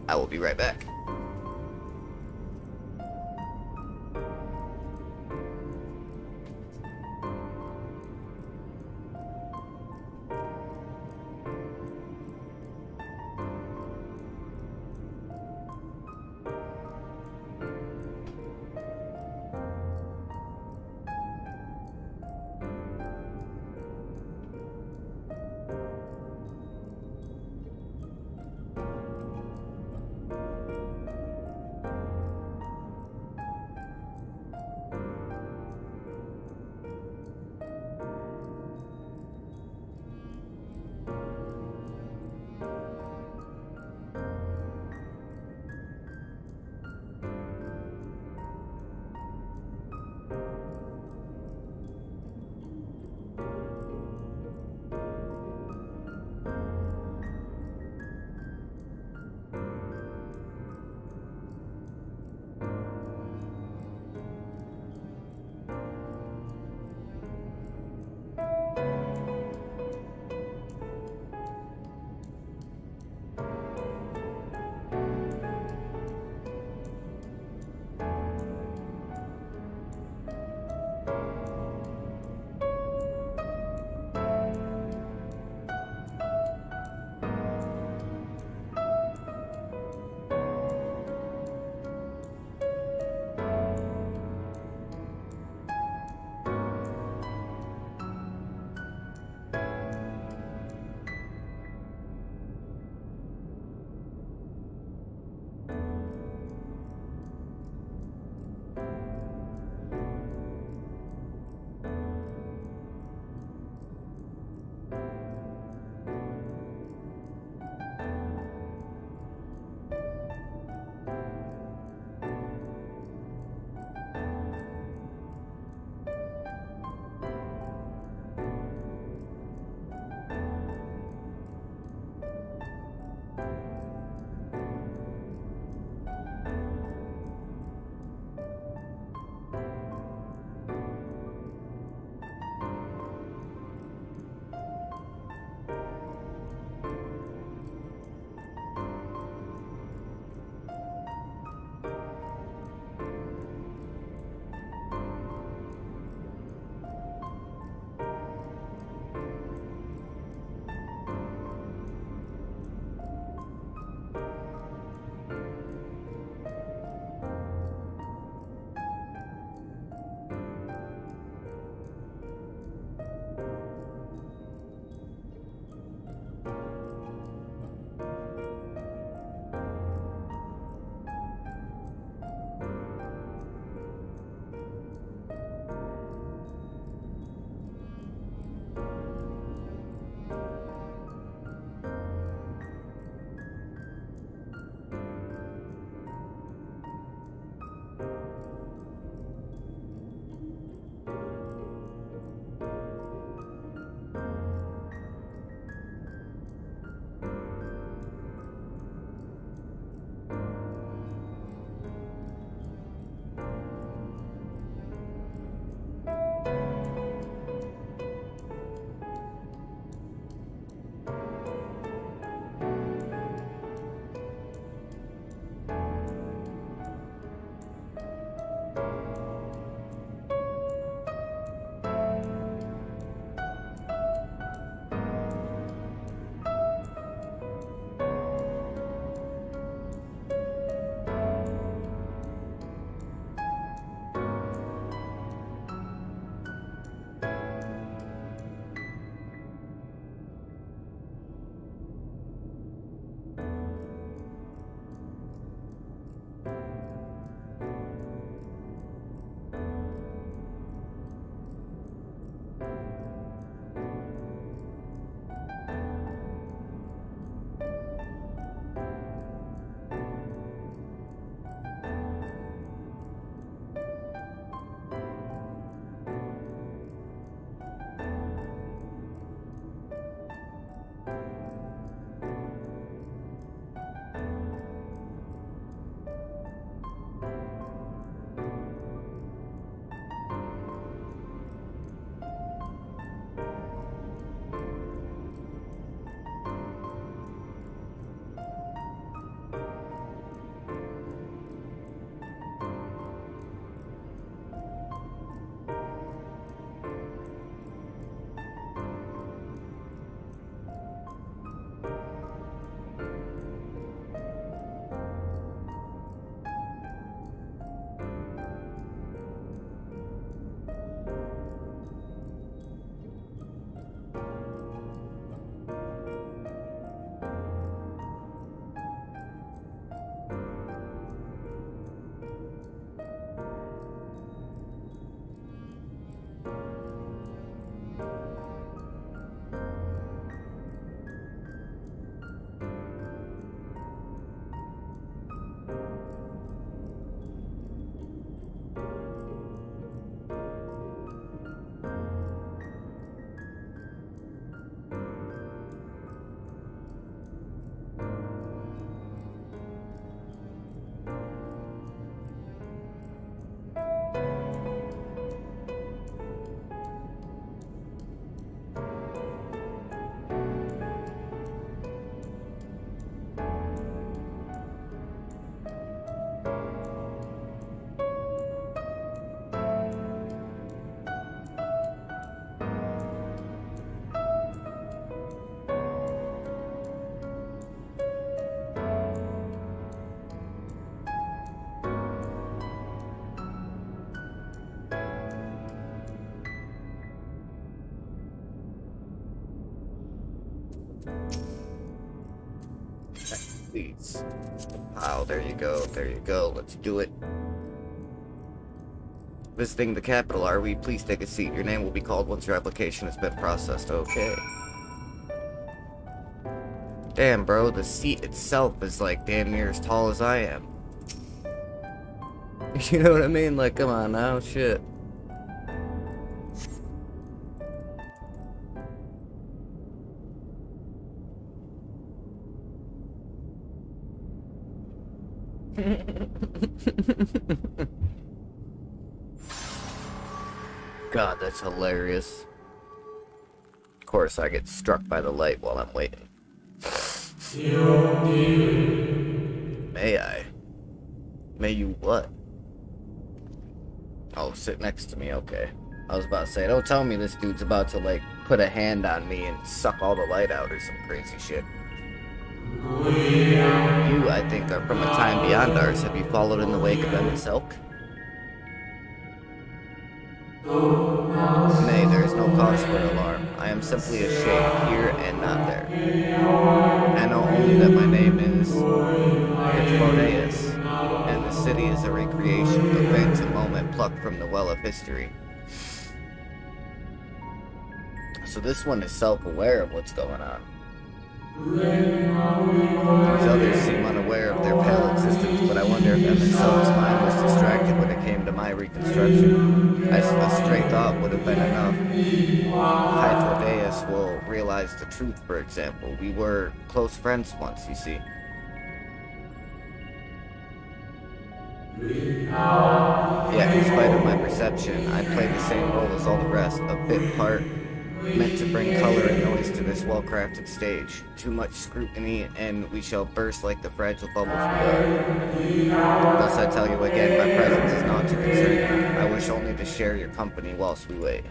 I will be right back. Please. Oh, there you go. There you go. Let's do it. Visiting the capital, are we? Please take a seat. Your name will be called once your application has been processed. Okay. Damn, bro. The seat itself is like damn near as tall as I am. You know what I mean? Like, come on now. Shit. God, that's hilarious. Of course, I get struck by the light while I'm waiting. May I? May you what? Oh, sit next to me, okay. I was about to say, don't tell me this dude's about to, like, put a hand on me and suck all the light out or some crazy shit. You, I think, are from a time beyond ours. Have you followed in the wake of Emma's Elk? Nay, there is no cause for alarm. I am simply a shade, here and not there. I know only that my name is Hitchbodeus, and the city is a recreation, a phantom moment plucked from the well of history. So this one is self-aware of what's going on. These others seem unaware of their pale existence, but I wonder if Emma's Elk's mind was distracted when it came to my reconstruction. A stray thought would have been enough. Hythrodeus will realize the truth, for example. We were close friends once, you see. Yet, in spite of my perception, I played the same role as all the rest, a bit part meant to bring color and noise to this well-crafted stage. Too much scrutiny, and we shall burst like the fragile bubbles we are. Thus I tell you again, my presence is not to concern you. I wish only to share your company whilst we wait.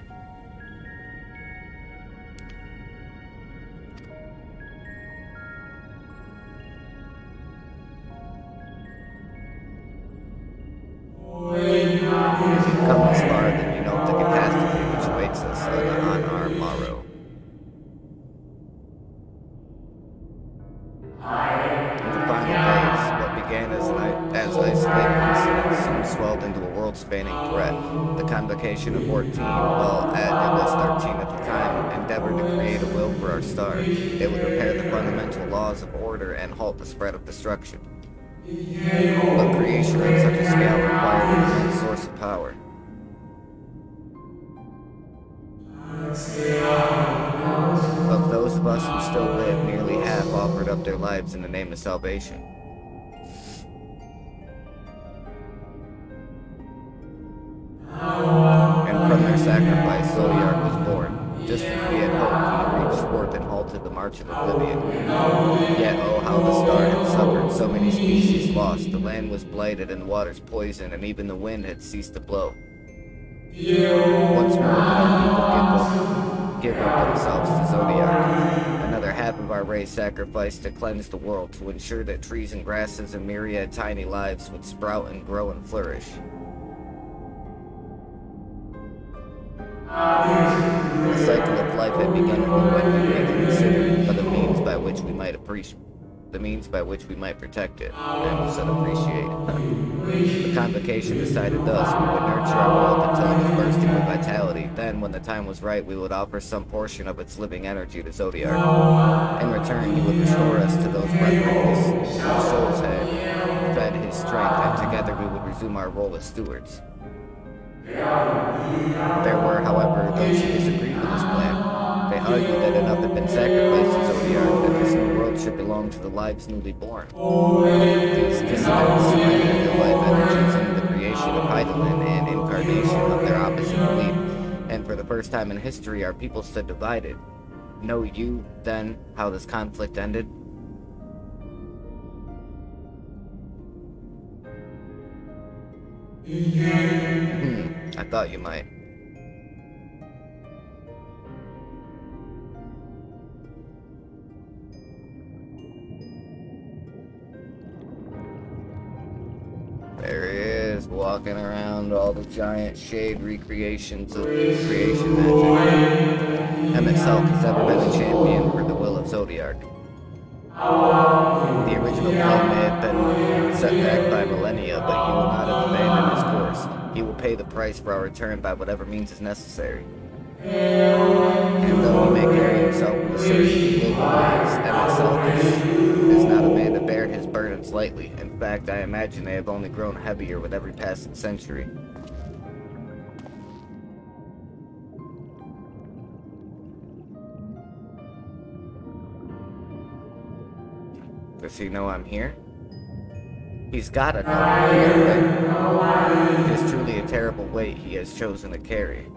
If you've come this far, then you know the catastrophe which awaits us on our morrow. In the final days, what began as isolated incident soon swelled into a world-spanning threat. The Convocation of 14, well, it was 13 at the time, endeavored to create a will for our star. It would repair the fundamental laws of order and halt the spread of destruction. But creation on such a scale required an immense source of power. Of those of us who still live, offered up their lives in the name of salvation. And from their sacrifice, Zodiac was born. Just as we had hoped, he reached forth and halted the march of oblivion. Yet, oh, how the star had suffered, so many species lost. The land was blighted and the waters poisoned, and even the wind had ceased to blow. Once more could our people give up themselves to Zodiac. Another half of our race sacrificed to cleanse the world, to ensure that trees and grasses and myriad tiny lives would sprout and grow and flourish. The cycle of life had begun anew when we reconsidered the means by which we might protect it, and said appreciate. The convocation decided thus: we would nurture our world until it was bursting with vitality. Then, when the time was right, we would offer some portion of its living energy to Zodiac. In return, he would restore us to those brethren whose souls had fed his strength, and together we would resume our role as stewards. There were, however, those who disagreed with this plan. They argued that enough had been sacrificed to Zodiac, that this new world should belong to the lives newly born. These dissidents surrendered their life energies in the creation of Hydaelyn and incarnation of their opposite belief, and for the first time in history, our people stood divided. Know you, then, how this conflict ended? I thought you might. There he is, walking around all the giant shade recreations of creation magic. Emmett has ever been a champion for the will of Zodiac. The original plan may have been set back by millennia, but he will not have abandoned his course. He will pay the price for our return by whatever means is necessary. And though he may carry himself with a certain global eyes, Emmett is not a man to bear his burdens lightly. In fact, I imagine they have only grown heavier with every passing century. Does he know I'm here? He's gotta know I'm here, right? It is truly a terrible weight he has chosen to carry.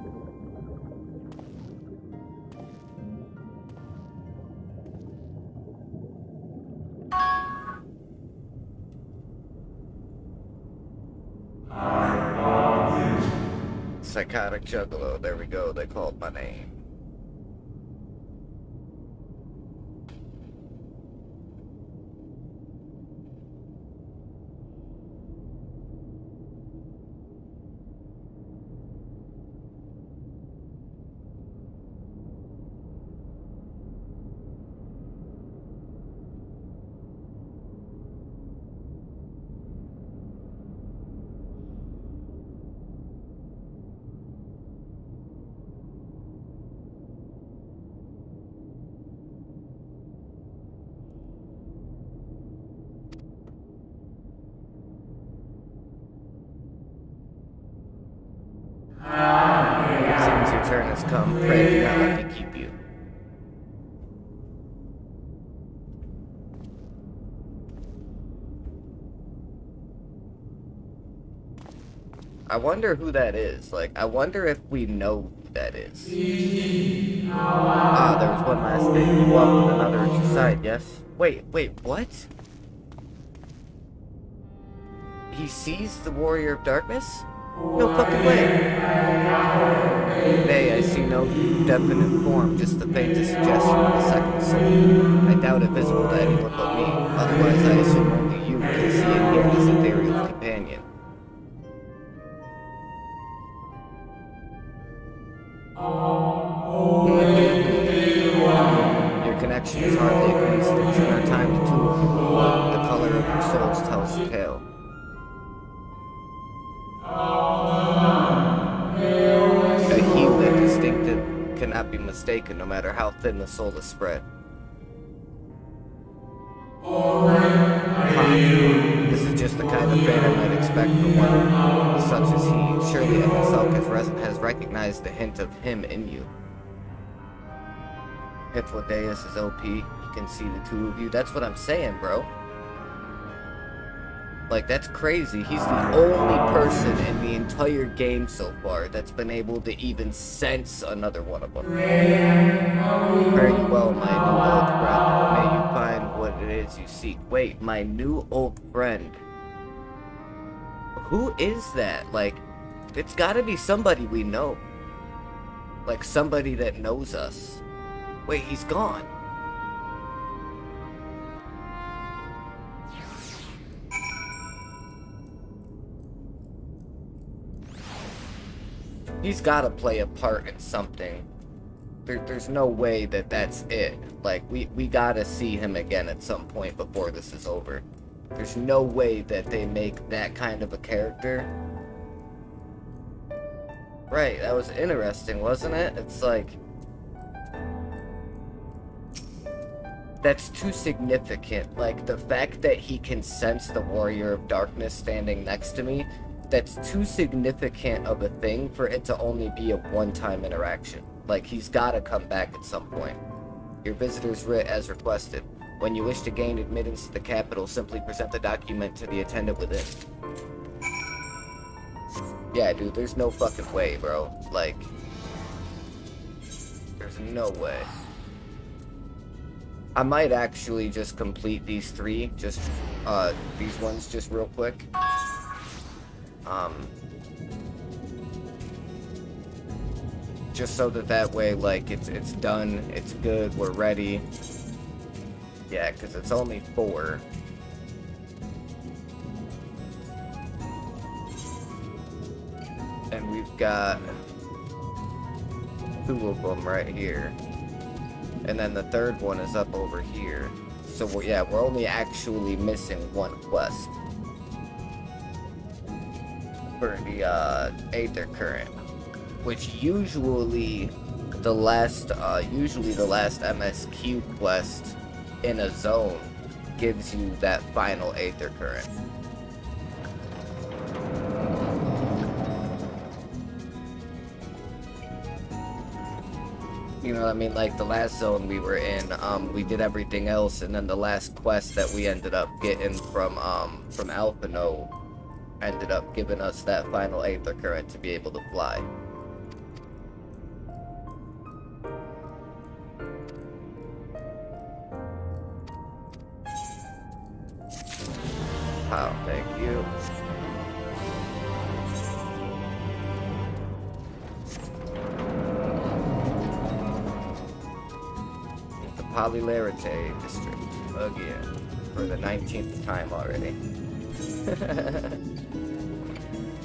Psychotic Juggalo, there we go, they called my name. Seems your turn has come. Pray do not let me keep you. I wonder who that is. Like, I wonder if we know who that is. Ah, there was one last thing. You walk with another at your side, yes? Wait, what? He sees the Warrior of Darkness? No fucking way. Nay, I see no definite form, just the faintest suggestion of a second soul. I doubt it visible to anyone but me. Otherwise, I assume only you can see and hear this ethereal companion. Your connection is hardly a coincidence. In our time, the two of you were one. The color of your souls tells the tale. A hue that distinctive cannot be mistaken, no matter how thin the soul is spread. This is just the kind of fate I might expect from one such as he. Surely himself has recognized the hint of him in you. Hippodeus is OP. You can see the two of you. That's what I'm saying, bro. Like, that's crazy. He's the only person in the entire game so far that's been able to even sense another one of them. Fare you well, my new old friend. May you find what it is you seek. Wait, my new old friend. Who is that? Like, it's gotta be somebody we know. Like, somebody that knows us. Wait, he's gone. He's gotta play a part in something. There's no way that that's it. Like, we gotta see him again at some point before this is over. There's no way that they make that kind of a character. Right, that was interesting, wasn't it? It's like... that's too significant. Like, the fact that he can sense the Warrior of Darkness standing next to me, that's too significant of a thing for it to only be a one-time interaction. Like, he's gotta come back at some point. Your visitor's writ as requested. When you wish to gain admittance to the capital, simply present the document to the attendant within. Yeah, dude, there's no fucking way, bro. Like, there's no way. I might actually just complete these three, just, these ones just real quick. Just so that way, like, it's done, it's good, we're ready. Yeah, because it's only 4. And we've got 2 of them right here. And then the third one is up over here. So, we're only actually missing 1 quest. For the Aether Current, which usually the last MSQ quest in a zone gives you that final Aether Current. You know what I mean? Like, the last zone we were in, we did everything else, and then the last quest that we ended up getting from Alphino ended up giving us that final Aether Current to be able to fly. Oh, thank you. The Polylarite District again for the 19th time already.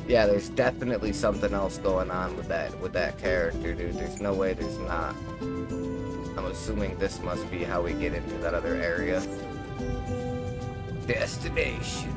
Yeah, there's definitely something else going on with that character, dude. There's no way there's not. I'm assuming this must be how we get into that other area. Destination.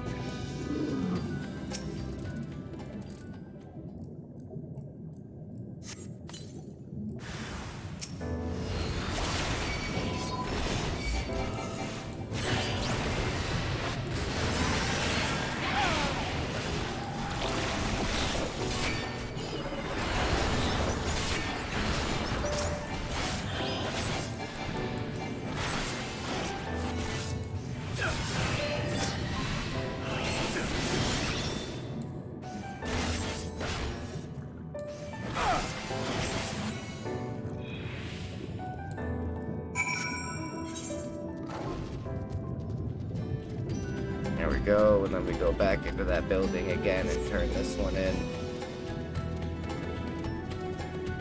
There we go, and then we go back into that building again and turn this one in.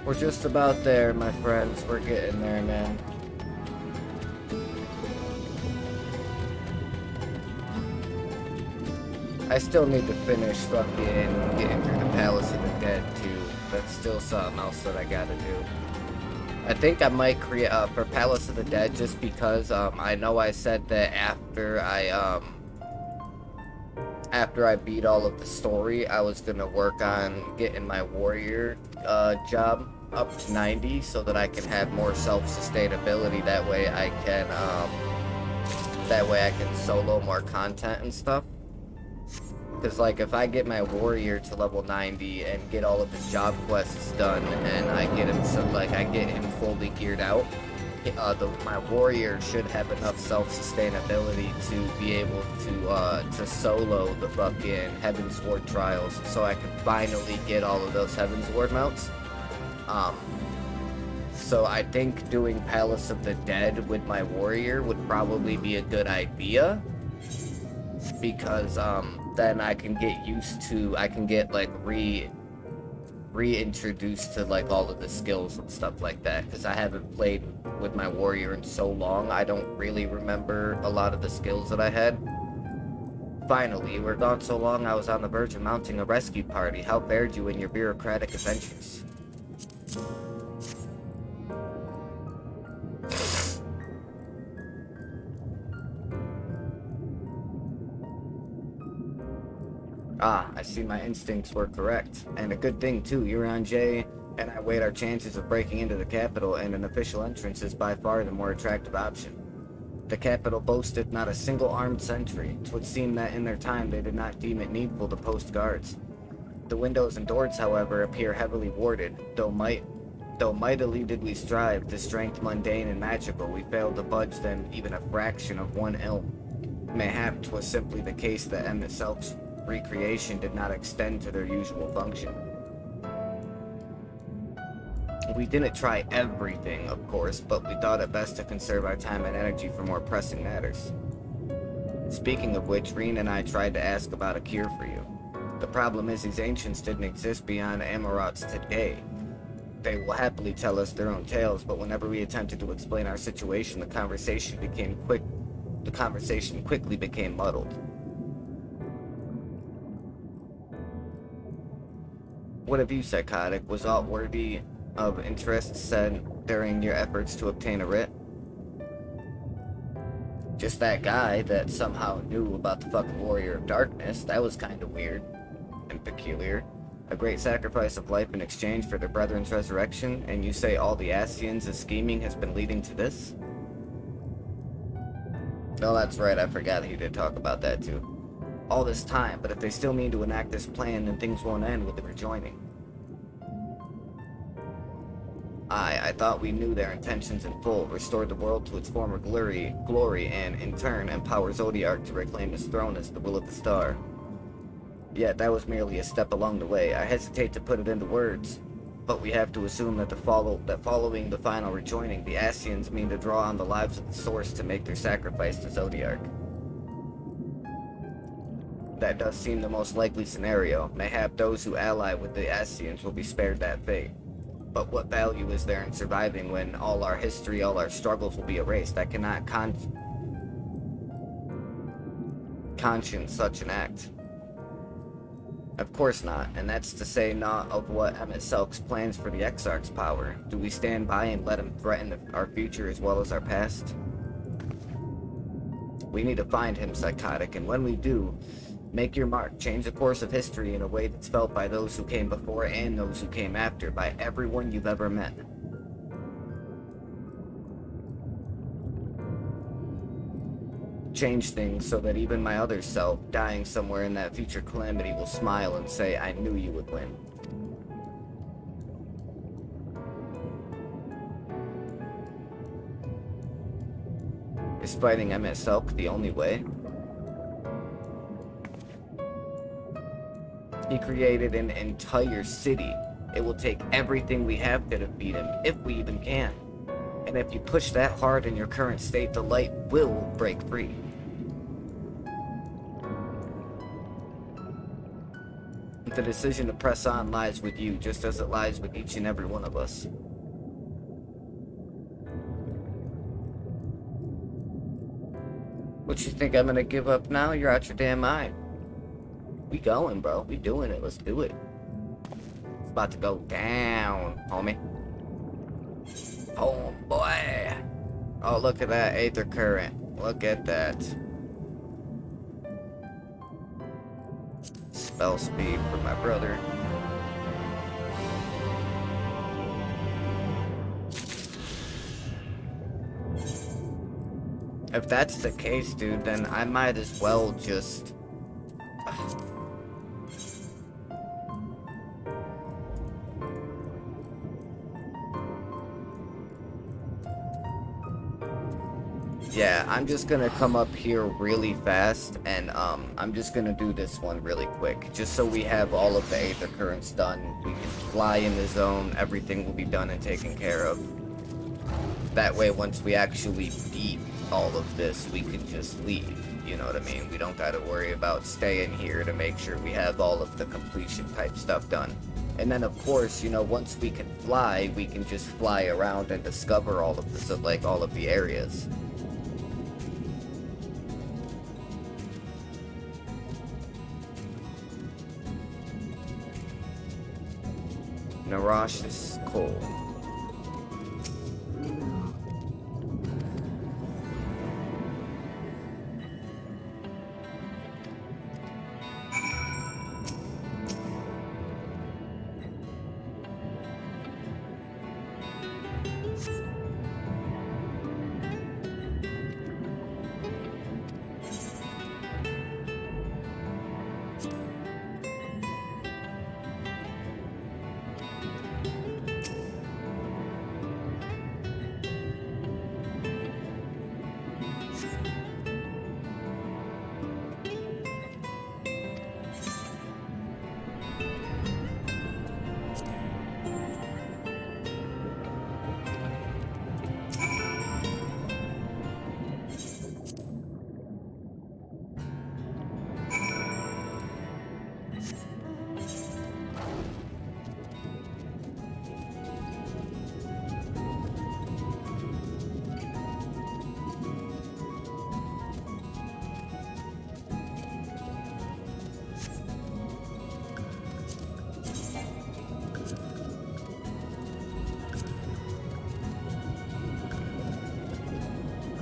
We're just about there, my friends. We're getting there, man. I still need to finish fucking getting through the Palace of the Dead, too. That's still something else that I gotta do. I think I might create, for Palace of the Dead, just because, I know I said that after I beat all of the story, I was gonna work on getting my warrior job up to 90 so that I can have more self-sustainability. That way I can solo more content and stuff. Because, like, if I get my warrior to level 90 and get all of his job quests done and I get him I get him fully geared out, my warrior should have enough self-sustainability to be able to solo the fucking Heaven's Ward trials, so I can finally get all of those Heaven's Ward mounts. So I think doing Palace of the Dead with my warrior would probably be a good idea, because then I can get used to, I can get like reintroduced to like all of the skills and stuff like that, because I haven't played with my warrior in so long. I don't really remember a lot of the skills that I had. Finally, we're gone so long I was on the verge of mounting a rescue party. How fared you in your bureaucratic adventures? Ah, I see my instincts were correct. And a good thing too, Euron J and I weighed our chances of breaking into the capital, and an official entrance is by far the more attractive option. The capital boasted not a single armed sentry. 'Twould seem that in their time they did not deem it needful to post guards. The windows and doors, however, appear heavily warded, though mightily did we strive, to strength mundane and magical, we failed to budge them even a fraction of one ilm. Mayhap 'twas simply the case that Emmett Selk's recreation did not extend to their usual function. We didn't try everything, of course, but we thought it best to conserve our time and energy for more pressing matters. Speaking of which, Reen and I tried to ask about a cure for you. The problem is these ancients didn't exist beyond Amarots today. They will happily tell us their own tales, but whenever we attempted to explain our situation, the conversation quickly became muddled. What of you, Psychotic? Was aught worthy of interest said during your efforts to obtain a writ? Just that guy that somehow knew about the fucking Warrior of Darkness. That was kinda weird and peculiar. A great sacrifice of life in exchange for their brethren's resurrection, and you say all the Ascians' scheming has been leading to this? No, that's right, I forgot he did talk about that too. All this time, but if they still mean to enact this plan, then things won't end with the rejoining. I thought we knew their intentions in full, restored the world to its former glory, and, in turn, empower Zodiark to reclaim his throne as the will of the star. Yet that was merely a step along the way. I hesitate to put it into words, but we have to assume that following the final rejoining, the Ascians mean to draw on the lives of the Source to make their sacrifice to Zodiark. That does seem the most likely scenario. Mayhap those who ally with the Ascians will be spared that fate. But what value is there in surviving when all our history, all our struggles will be erased? I cannot conscience such an act. Of course not, and that's to say naught of what Emmett Selk's plans for the Exarch's power. Do we stand by and let him threaten our future as well as our past? We need to find him, Psychotic, and when we do, make your mark. Change the course of history in a way that's felt by those who came before and those who came after, by everyone you've ever met. Change things so that even my other self, dying somewhere in that future calamity, will smile and say, I knew you would win. Is fighting Emmett Selk the only way? He created an entire city. It will take everything we have to defeat him, if we even can. And if you push that hard in your current state, the light will break free. The decision to press on lies with you, just as it lies with each and every one of us. What, you think I'm gonna give up now? You're out your damn mind. We going, bro. We doing it. Let's do it. It's about to go down, homie. Oh, boy. Oh, look at that Aether Current. Look at that. Spell speed for my brother. If that's the case, dude, then I might as well just... Yeah, I'm just gonna come up here really fast, and I'm just gonna do this one really quick, just so we have all of the Aether Currents done. We can fly in the zone, everything will be done and taken care of. That way, once we actually beat all of this, we can just leave, you know what I mean? We don't gotta worry about staying here to make sure we have all of the completion type stuff done. And then, of course, you know, once we can fly, we can just fly around and discover all of this, like, all of the areas. Narash is cool.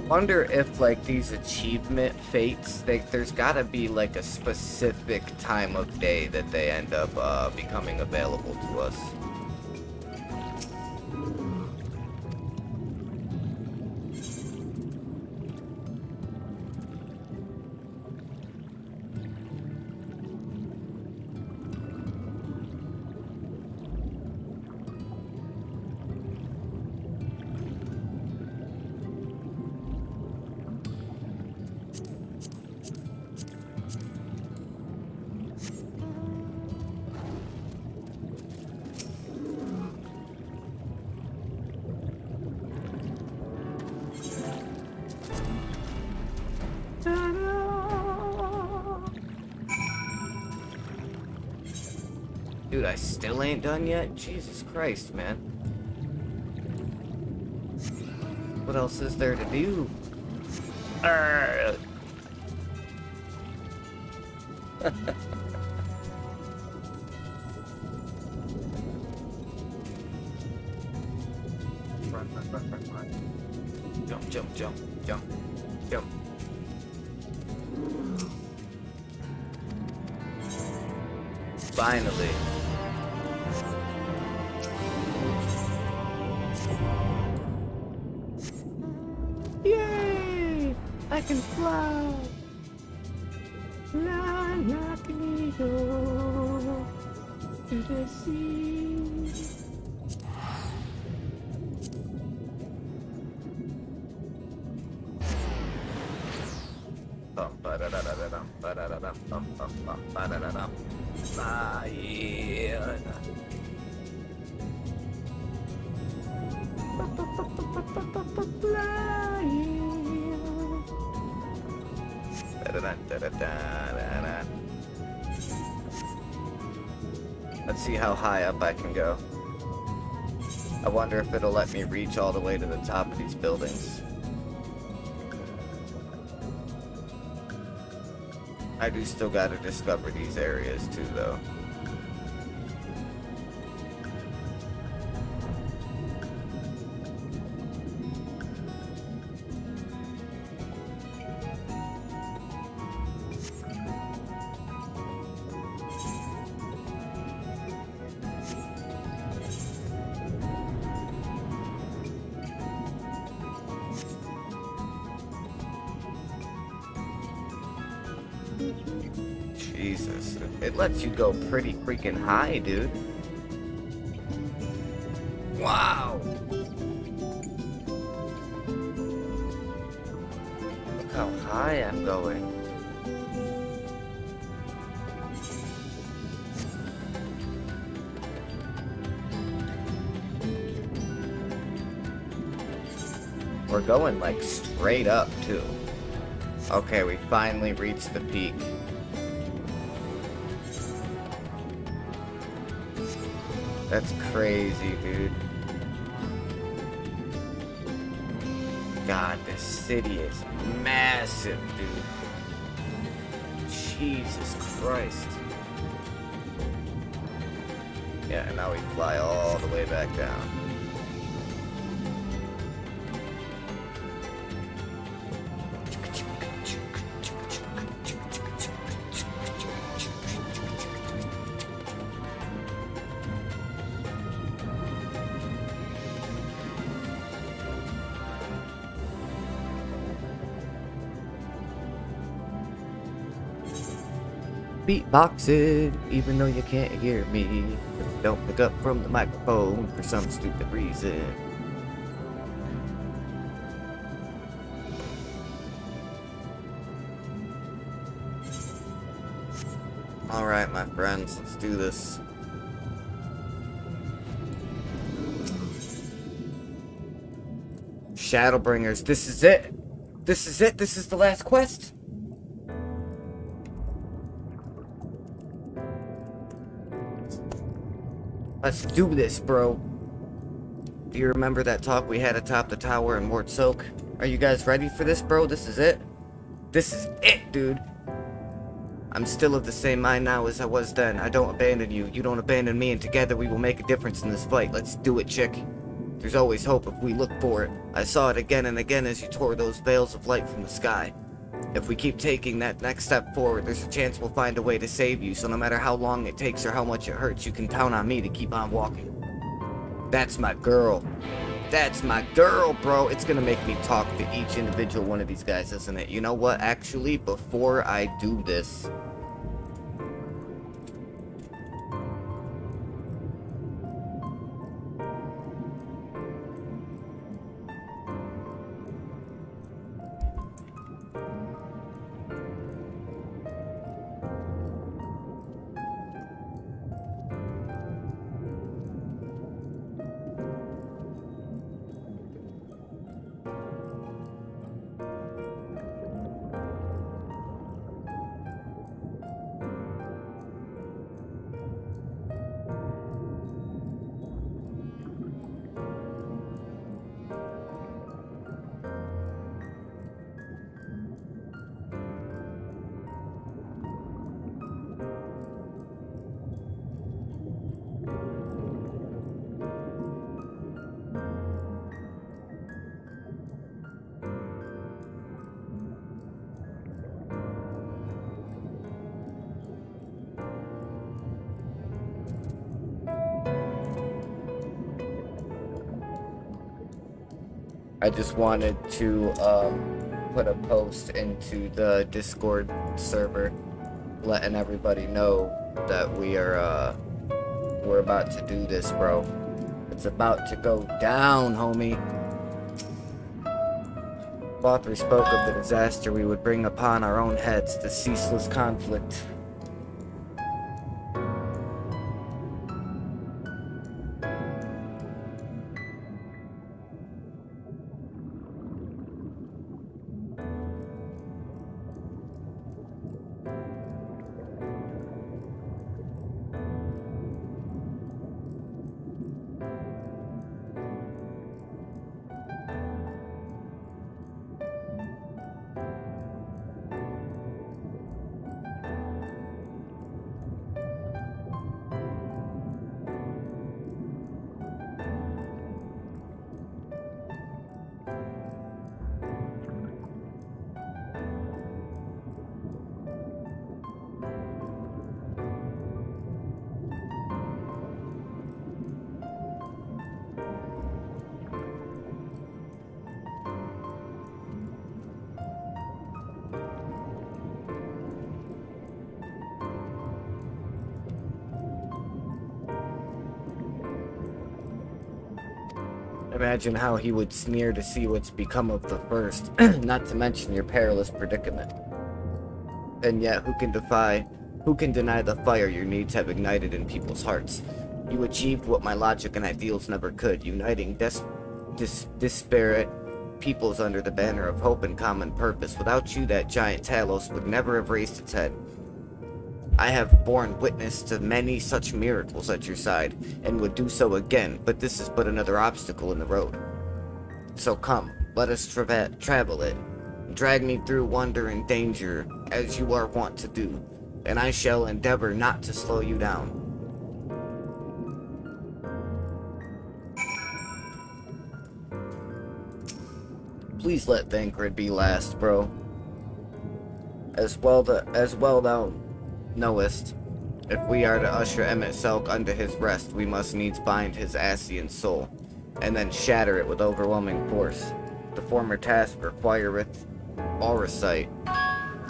Wonder if, like, these achievement fates, there's gotta be like a specific time of day that they end up becoming available to us. Dude, I still ain't done yet? Jesus Christ, man. What else is there to do? Run. Jump, jump, jump, jump, jump. Finally. Yay! I can fly! Fly like an eagle to the sea. Let's see how high up I can go. I wonder if it'll let me reach all the way to the top of these buildings. I do still gotta discover these areas too, though. Jesus, it lets you go pretty freaking high, dude. Wow! Look how high I'm going. We're going like straight up too. Okay, we finally reached the peak. That's crazy, dude. God, this city is massive, dude. Jesus Christ. Yeah, and now we fly all the way back down. Beatboxing, even though you can't hear me. If you don't pick up from the microphone for some stupid reason. Alright, my friends, let's do this. Shadowbringers, this is it! This is it! This is the last quest! Let's do this, bro. Do you remember that talk we had atop the tower in Mort Soak? Are you guys ready for this, bro? This is it. This is it, dude. I'm still of the same mind now as I was then. I don't abandon you. You don't abandon me, and together we will make a difference in this fight. Let's do it, chick. There's always hope if we look for it. I saw it again and again as you tore those veils of light from the sky. If we keep taking that next step forward, there's a chance we'll find a way to save you, so no matter how long it takes or how much it hurts, you can count on me to keep on walking. That's my girl. That's my girl, bro. It's gonna make me talk to each individual one of these guys, isn't it? You know what? Actually, before I do this... I just wanted to put a post into the Discord server letting everybody know that we're about to do this, bro. It's about to go down, homie. Bothri spoke of the disaster we would bring upon our own heads, the ceaseless conflict. Imagine how he would sneer to see what's become of the first, not to mention your perilous predicament. And yet, who can deny the fire your needs have ignited in people's hearts? You achieved what my logic and ideals never could, uniting disparate peoples under the banner of hope and common purpose. Without you, that giant Talos would never have raised its head. I have borne witness to many such miracles at your side, and would do so again, but this is but another obstacle in the road. So come, let us travel it. Drag me through wonder and danger, as you are wont to do, and I shall endeavor not to slow you down. Please let Thancred be last, bro. As well thou knowest, if we are to usher Emmett Selk unto his rest, we must needs bind his Asian soul, and then shatter it with overwhelming force. The former task requireth oversight,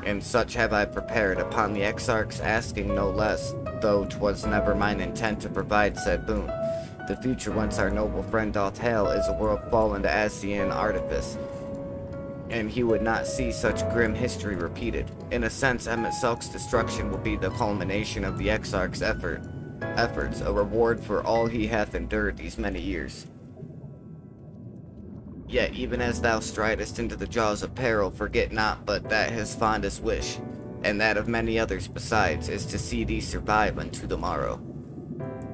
and such have I prepared upon the exarchs asking no less, though 'twas never mine intent to provide said boon. The future whence our noble friend doth hail is a world fallen to Asian artifice, and he would not see such grim history repeated. In a sense, Emmett Selk's destruction will be the culmination of the Exarch's efforts, a reward for all he hath endured these many years. Yet even as thou stridest into the jaws of peril, forget not but that his fondest wish, and that of many others besides, is to see thee survive unto the morrow.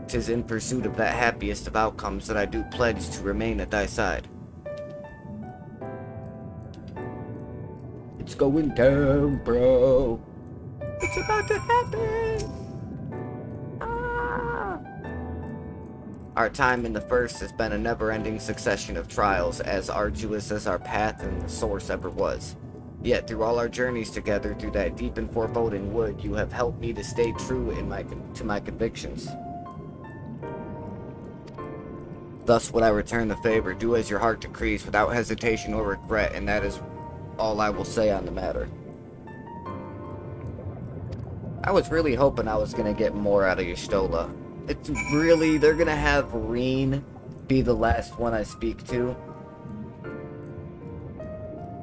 'Tis in pursuit of that happiest of outcomes that I do pledge to remain at thy side. It's going down, bro. It's about to happen. Ah. Our time in the first has been a never-ending succession of trials, as arduous as our path and the source ever was. Yet through all our journeys together, through that deep and foreboding wood, you have helped me to stay true to my convictions. Thus would I return the favor, do as your heart decrees, without hesitation or regret, and that is all I will say on the matter. I was really hoping I was gonna get more out of Y'shtola. It's really, they're gonna have Reen be the last one I speak to.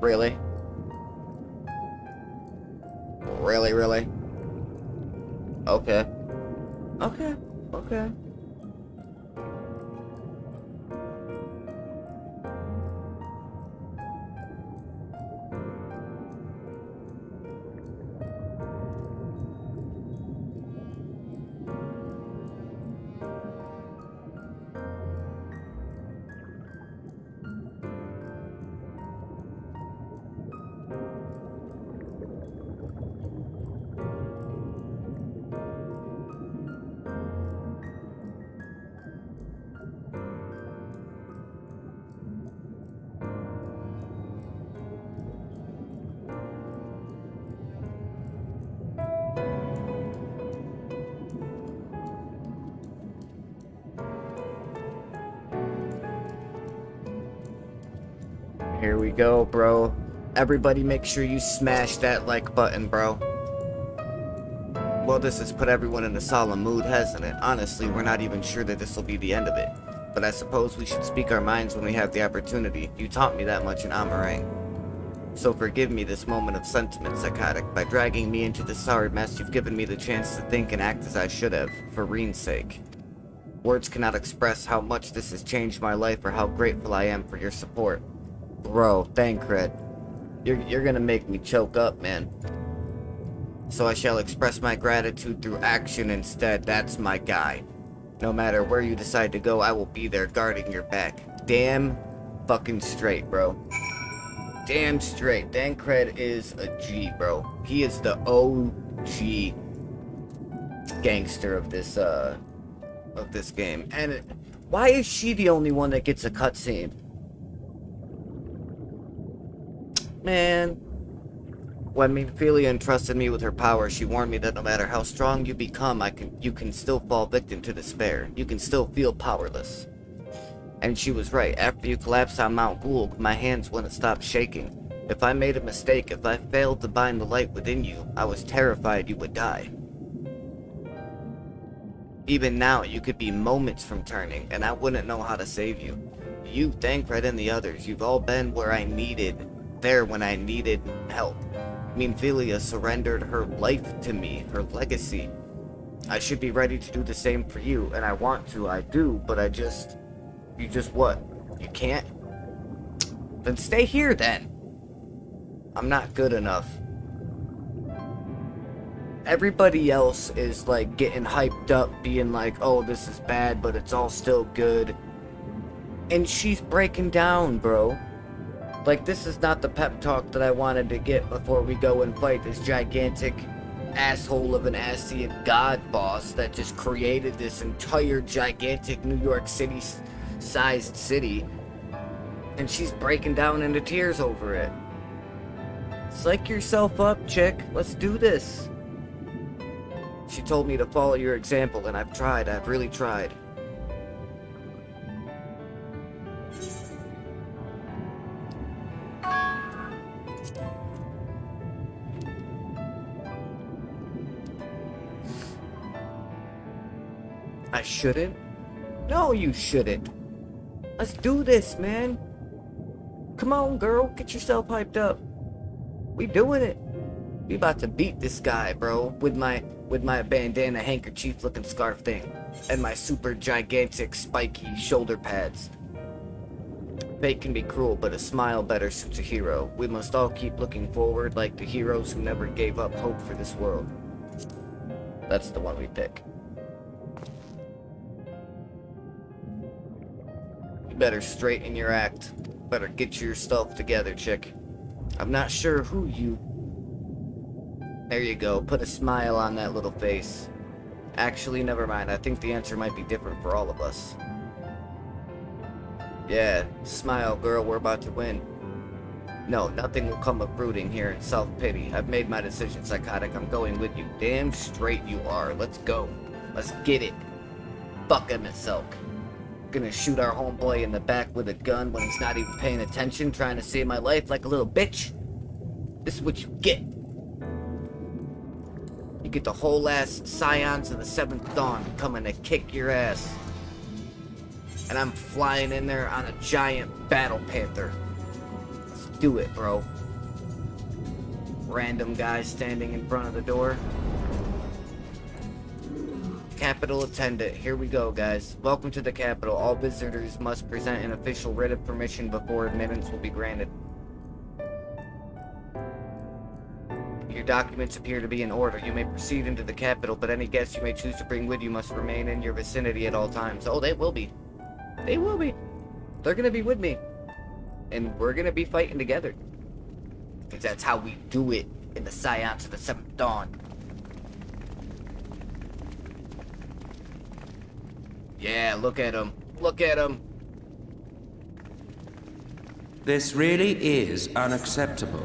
Really? Really? Okay. Okay. Here we go, bro. Everybody make sure you smash that like button, bro. Well, this has put everyone in a solemn mood, hasn't it? Honestly, we're not even sure that this will be the end of it. But I suppose we should speak our minds when we have the opportunity. You taught me that much in Amarang. So forgive me this moment of sentiment, Psychotic. By dragging me into this sour mess, you've given me the chance to think and act as I should have, for Reen's sake. Words cannot express how much this has changed my life or how grateful I am for your support. Bro, Thancred. You're gonna make me choke up, man. So I shall express my gratitude through action instead. That's my guy. No matter where you decide to go, I will be there guarding your back. Damn fucking straight, bro. Damn straight. Thancred is a G, bro. He is the OG gangster of this game. And why is she the only one that gets a cutscene? Man, when Ophelia entrusted me with her power, she warned me that no matter how strong you become, you can still fall victim to despair. You can still feel powerless. And she was right. After you collapsed on Mount Gulg, my hands wouldn't stop shaking. If I made a mistake, if I failed to bind the light within you, I was terrified you would die. Even now, you could be moments from turning, and I wouldn't know how to save you. you, Thancred, and the others. You've all been where I needed, there when I needed help. I mean, Philia surrendered her life to me, her legacy. I should be ready to do the same for you, and I want to, I do, but you just what? You can't? Then stay here then. I'm not good enough. Everybody else is like getting hyped up, being like, oh, this is bad, but it's all still good. And she's breaking down, bro. Like, this is not the pep talk that I wanted to get before we go and fight this gigantic asshole of an Ascian god boss that just created this entire gigantic New York City-sized city. And she's breaking down into tears over it. Psych yourself up, chick. Let's do this. She told me to follow your example, and I've tried. I've really tried. I shouldn't? No, you shouldn't. Let's do this, man. Come on, girl. Get yourself hyped up. We doing it. We about to beat this guy, bro. With my bandana handkerchief looking scarf thing. And my super gigantic spiky shoulder pads. Fate can be cruel, but a smile better suits a hero. We must all keep looking forward like the heroes who never gave up hope for this world. That's the one we pick. You better straighten your act. Better get yourself together, chick. I'm not sure who you... There you go. Put a smile on that little face. Actually, never mind. I think the answer might be different for all of us. Yeah, smile, girl. We're about to win. No, nothing will come of brooding here in self-pity. I've made my decision, Psychotic. I'm going with you. Damn straight you are. Let's go. Let's get it. Fuck him and Selk. Gonna shoot our homeboy in the back with a gun when he's not even paying attention, trying to save my life like a little bitch. This is what you get. You get the whole ass Scions of the 7th Dawn coming to kick your ass. And I'm flying in there on a giant battle panther. Let's do it, bro. Random guy standing in front of the door. Capital attendant. Here we go, guys. Welcome to the Capital. All visitors must present an official writ of permission before admittance will be granted. Your documents appear to be in order. You may proceed into the Capital, but any guests you may choose to bring with you must remain in your vicinity at all times. Oh, they will be. They will be. They're gonna be with me. And we're gonna be fighting together. Because that's how we do it in the Scions of the 7th Dawn. Yeah, look at him. Look at him. This really is unacceptable.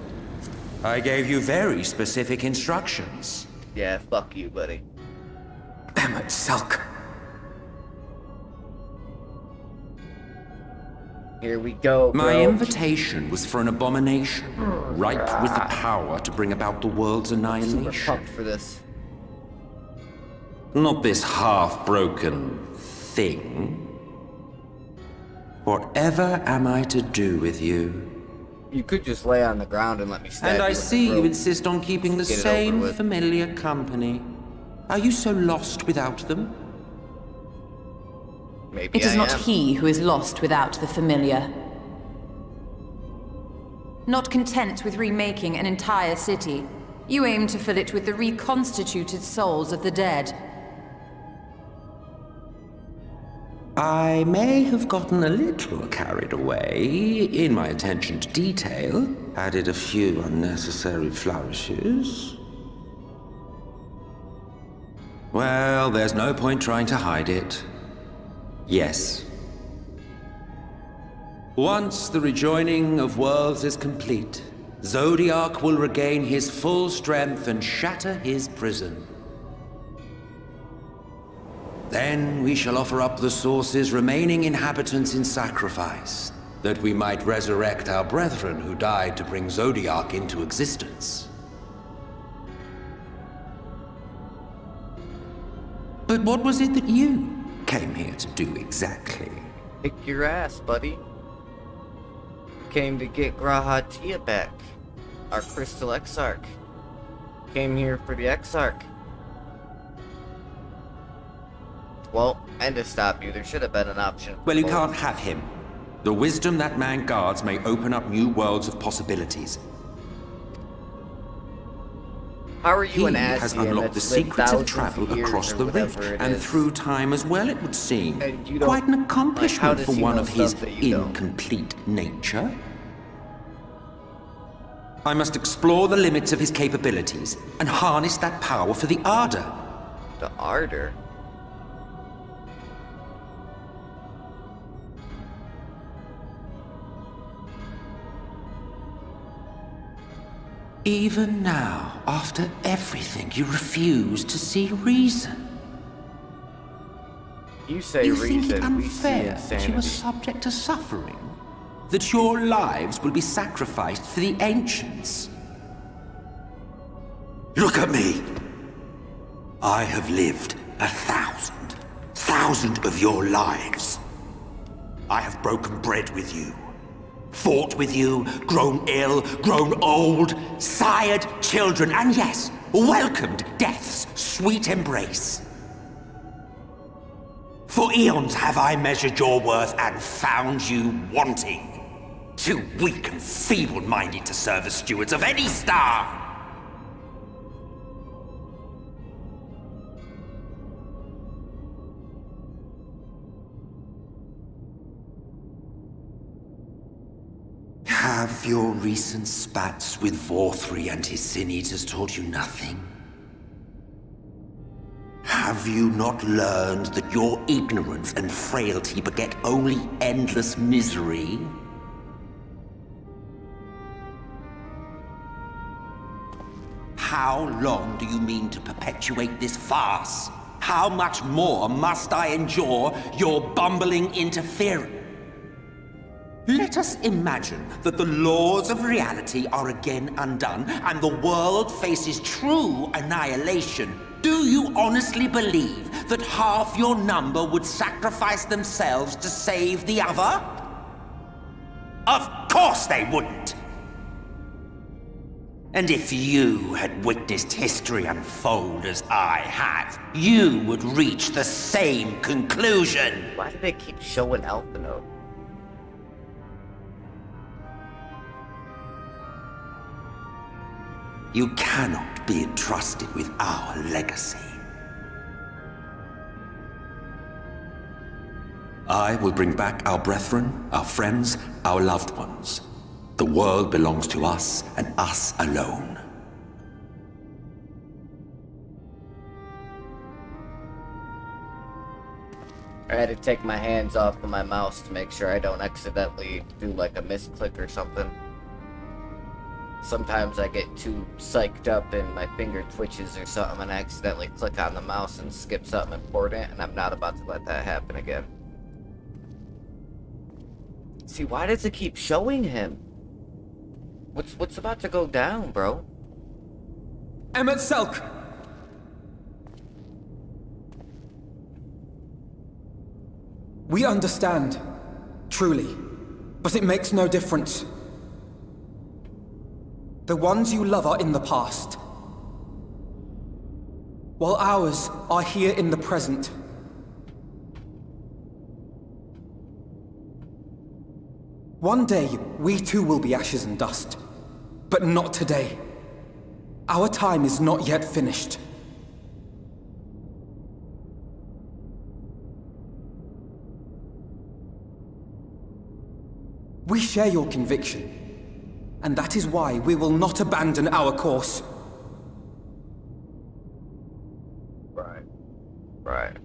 I gave you very specific instructions. Yeah, fuck you, buddy. Damn it, Selk. Here we go, bro. My invitation was for an abomination, ripe with the power to bring about the world's Super annihilation. pumped for this. Not this half-broken thing. Whatever am I to do with you? You could just lay on the ground and let me stab And you I in the see you throat. insist on keeping the Get it over same with. familiar company. Are you so lost without them? Maybe It is I not am. he who is lost without the familiar. Not content with remaking an entire city, you aim to fill it with the reconstituted souls of the dead. I may have gotten a little carried away in my attention to detail, added a few unnecessary flourishes. Well, there's no point trying to hide it. Yes. Once the rejoining of worlds is complete, Zodiac will regain his full strength and shatter his prison. Then we shall offer up the Source's remaining inhabitants in sacrifice, that we might resurrect our brethren who died to bring Zodiac into existence. But what was it that you came here to do exactly? Kick your ass, buddy. Came to get Graha Tia back. Our Crystal Exarch. Came here for the Exarch. Well, and to stop you, there should have been an option. Well, you can't have him. The wisdom that man guards may open up new worlds of possibilities. How are you He an has Asian unlocked the that's lived secrets of thousands travel years across or the whatever rift, it and is? through time as well, it would seem. And you don't- Quite an like, how accomplishment does for he one know of his stuff that you don't? incomplete nature. I must explore the limits of his capabilities and harness that power for the Ardor. The Ardor? Even now, after everything, you refuse to see reason. You say You reason, think it we see unfair that you are insanity. subject to suffering? That your lives will be sacrificed for the ancients? Look at me! I have lived 1,000 of your lives. I have broken bread with you, fought with you, grown ill, grown old, sired children, and yes, welcomed death's sweet embrace. For eons have I measured your worth and found you wanting. Too weak and feeble-minded to serve as stewards of any star. Have your recent spats with Vorthri and his Sin Eaters taught you nothing? Have you not learned that your ignorance and frailty beget only endless misery? How long do you mean to perpetuate this farce? How much more must I endure your bumbling interference? Let us imagine that the laws of reality are again undone and the world faces true annihilation. Do you honestly believe that half your number would sacrifice themselves to save the other? Of course they wouldn't! And if you had witnessed history unfold as I have, you would reach the same conclusion. Why do they keep showing Alpha Note? You cannot be entrusted with our legacy. I will bring back our brethren, our friends, our loved ones. The world belongs to us and us alone. I had to take my hands off of my mouse to make sure I don't accidentally do like a misclick or something. Sometimes I get too psyched up and my finger twitches or something and I accidentally click on the mouse and skip something important, and I'm not about to let that happen again. See, why does it keep showing him? What's about to go down, bro? Emmett Selk! We understand, truly, but it makes no difference. The ones you love are in the past, while ours are here in the present. One day, we too will be ashes and dust, but not today. Our time is not yet finished. We share your conviction. And that is why we will not abandon our course. Right. Right.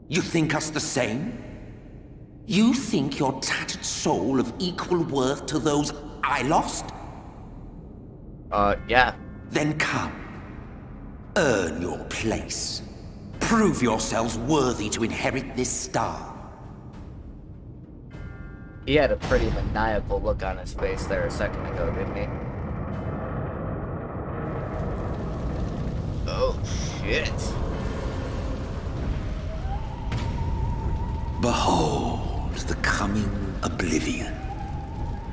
You think us the same? You think your tattered soul of equal worth to those I lost? Yeah. Then come. Earn your place. Prove yourselves worthy to inherit this star. He had a pretty maniacal look on his face there a second ago, didn't he? Oh, shit. Behold the coming oblivion.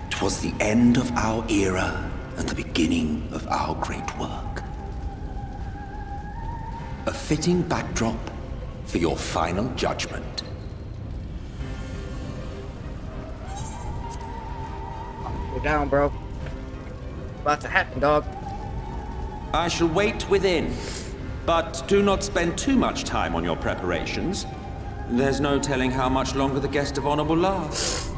'Twas the end of our era and the beginning of our great work. A fitting backdrop for your final judgment. Go down, bro. About to happen, dog. I shall wait within, but do not spend too much time on your preparations. There's no telling how much longer the guest of honor will last.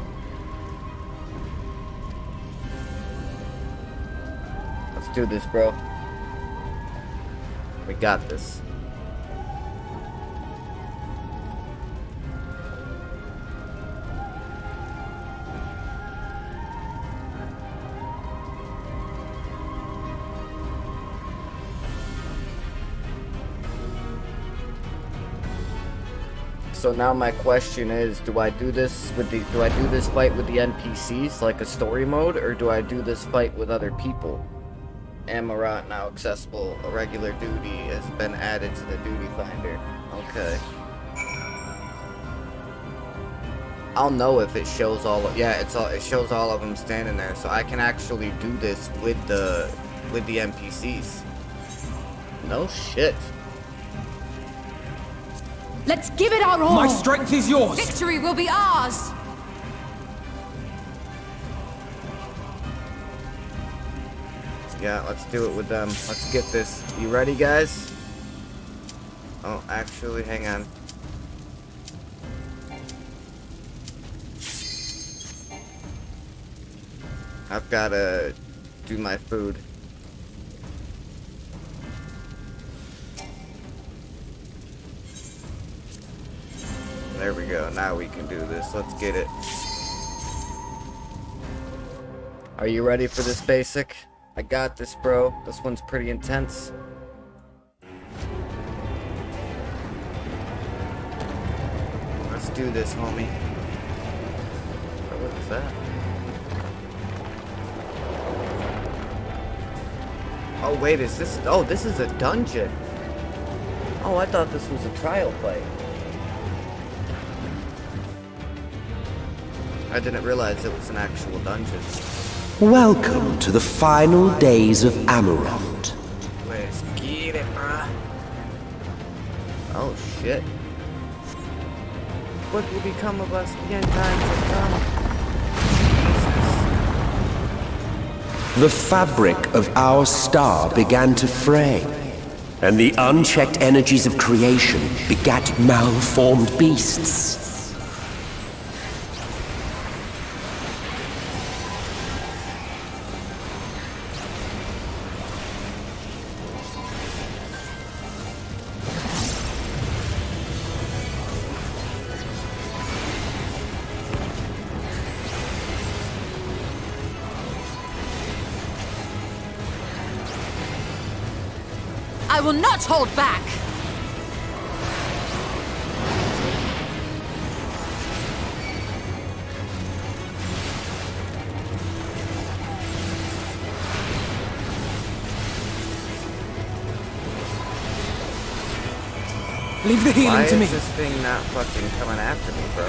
Let's do this, bro. We got this. So now my question is, do I do this fight with the NPCs like a story mode, or do I do this fight with other people? Amarat now accessible. A regular duty has been added to the duty finder. Okay. I'll know if it shows all of, yeah, it shows all of them standing there, so I can actually do this with the NPCs. No shit. Let's give it our all! My strength is yours! Victory will be ours! Yeah, let's do it with them. Let's get this. You ready, guys? Oh, actually, hang on. I've gotta do my food. There we go. Now we can do this. Let's get it. Are you ready for this basic? I got this, bro. This one's pretty intense. Let's do this, homie. What is that? Oh, wait, is this... Oh, this is a dungeon. Oh, I thought this was a trial fight. I didn't realize it was an actual dungeon. Welcome to the final days of Amarant. Let's get it, bruh. Oh, shit. What will become of us the end times have come? The fabric of our star began to fray, and the unchecked energies of creation begat malformed beasts. I will not hold back! Leave the healing Why to me. is this thing not fucking coming after me, bro?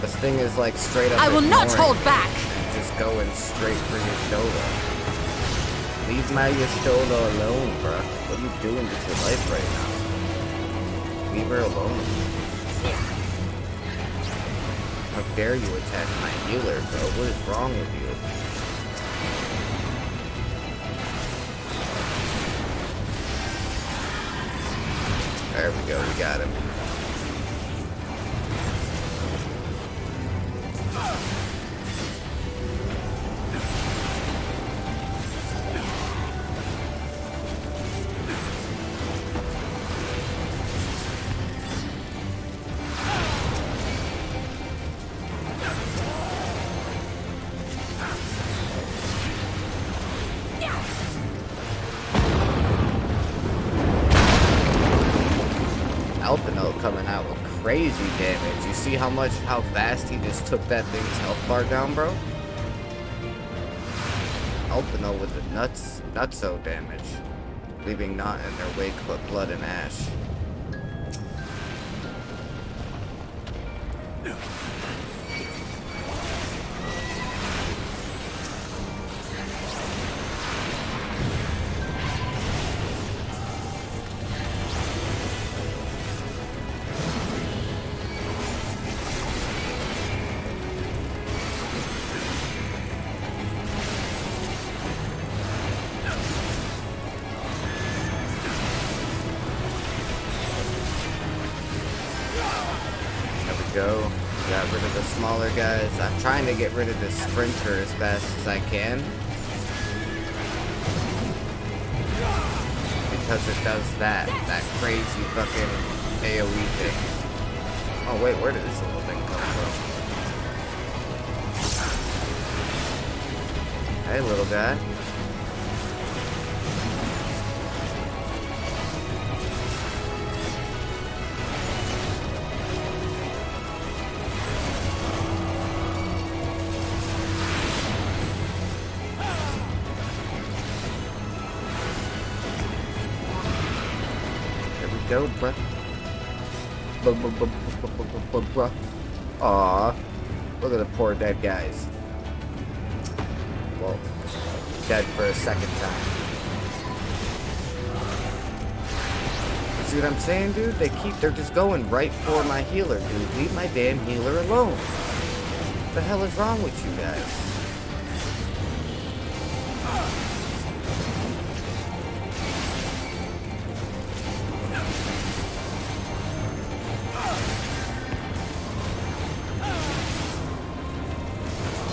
This thing is like straight up. I will not ignoring hold me. back! Just going straight for your shoulder. Leave my shoulder alone, bro. What are you doing with your life right now? Leave her alone. How dare you attack my healer, bro? What is wrong with you? There we go, we got him. Alpino coming out with crazy damage. You see how fast he just took that thing's health bar down, bro? Alpino with the nutso damage, leaving naught in their wake but blood and ash. Go. Got rid of the smaller guys. I'm trying to get rid of this sprinter as fast as I can. Because it does that crazy fucking AoE thing. Oh wait, where did this little thing come from? Hey little guy. Go, bruh. Bruh. Aww. Look at the poor dead guys. Well, dead for a second time. See what I'm saying, dude? They're just going right for my healer, dude. Leave my damn healer alone. What the hell is wrong with you guys?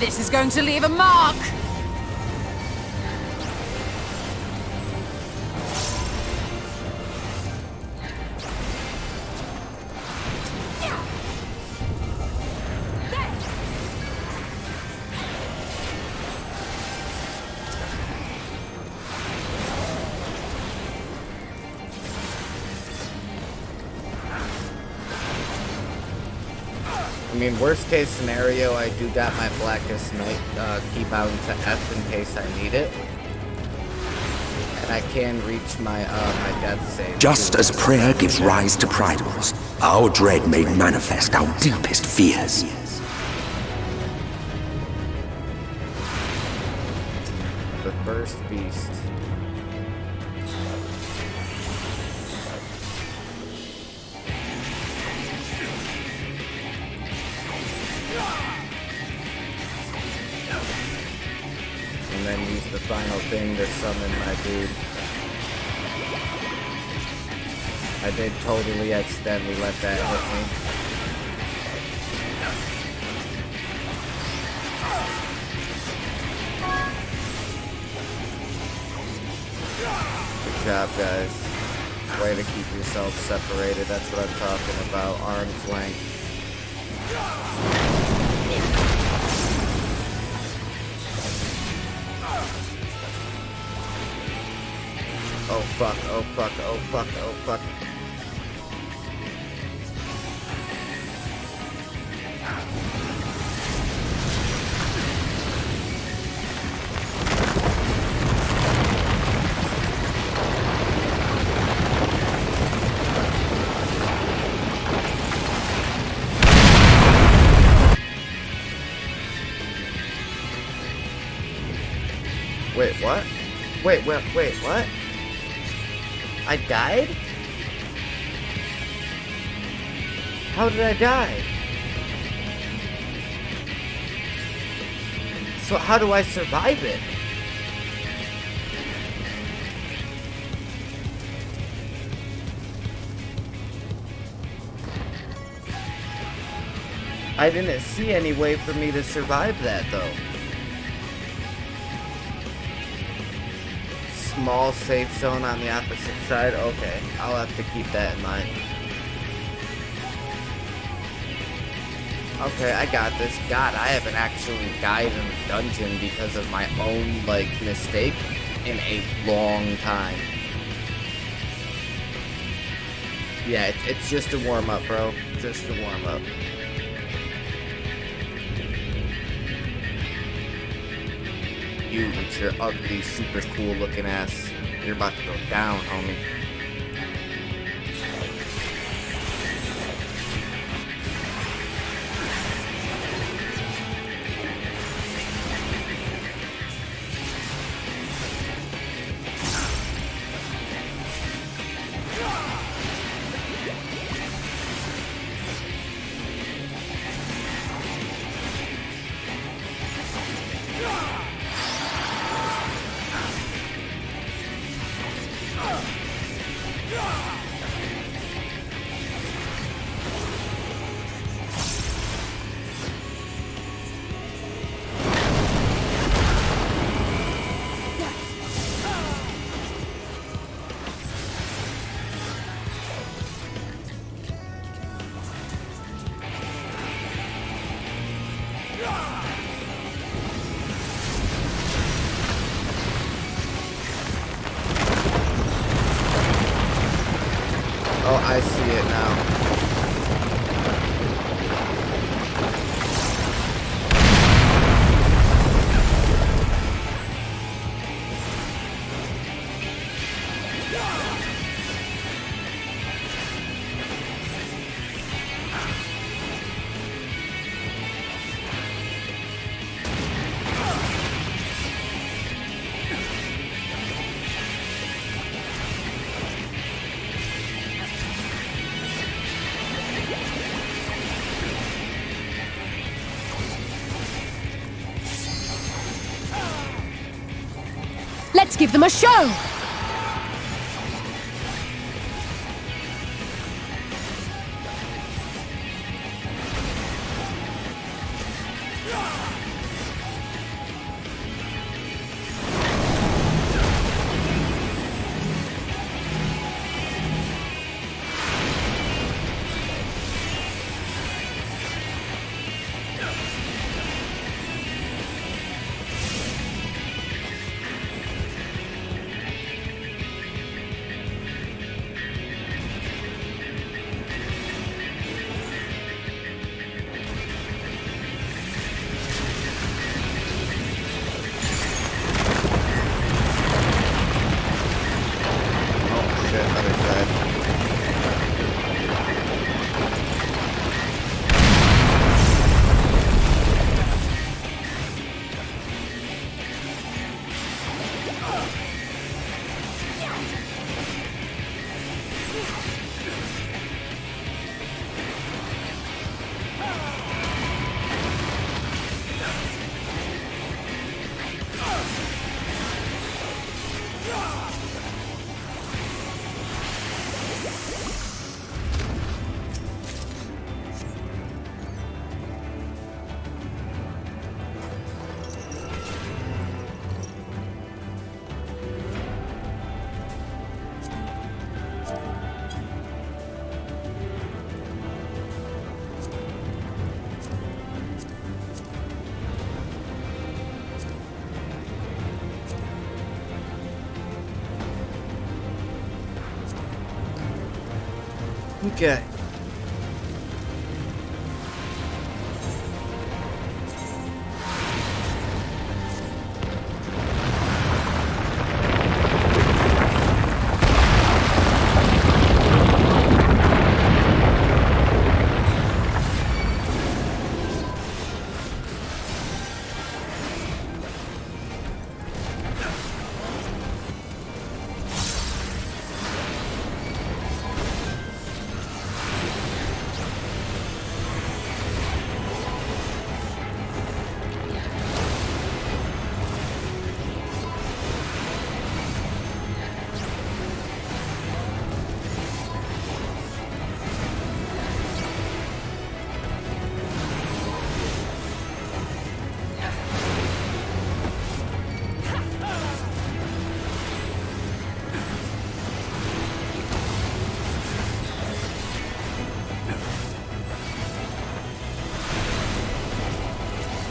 This is going to leave a mark! I mean, worst case scenario, I do got my Blackest Knight key bound to F in case I need it. And I can reach my my death save. Just as prayer gives rise to primals, our dread may manifest our deepest fears. The first beast. And then use the final thing to summon my dude. I did totally accidentally let that hit me. Good job, guys. Way to keep yourselves separated. That's what I'm talking about. Arm's length. Oh fuck, oh fuck, oh fuck, oh fuck. Wait, what? Wait, what? I died? How did I die? So how do I survive it? I didn't see any way for me to survive that though. Small safe zone on the opposite side. Okay, I'll have to keep that in mind. Okay, I got this. God, I haven't actually died in a dungeon because of my own, like, mistake in a long time. Yeah, it's just a warm-up, bro. Just a warm-up. You with your ugly, super cool looking ass. You're about to go down, homie. Oh, I see it now. Let's give them a show! Okay.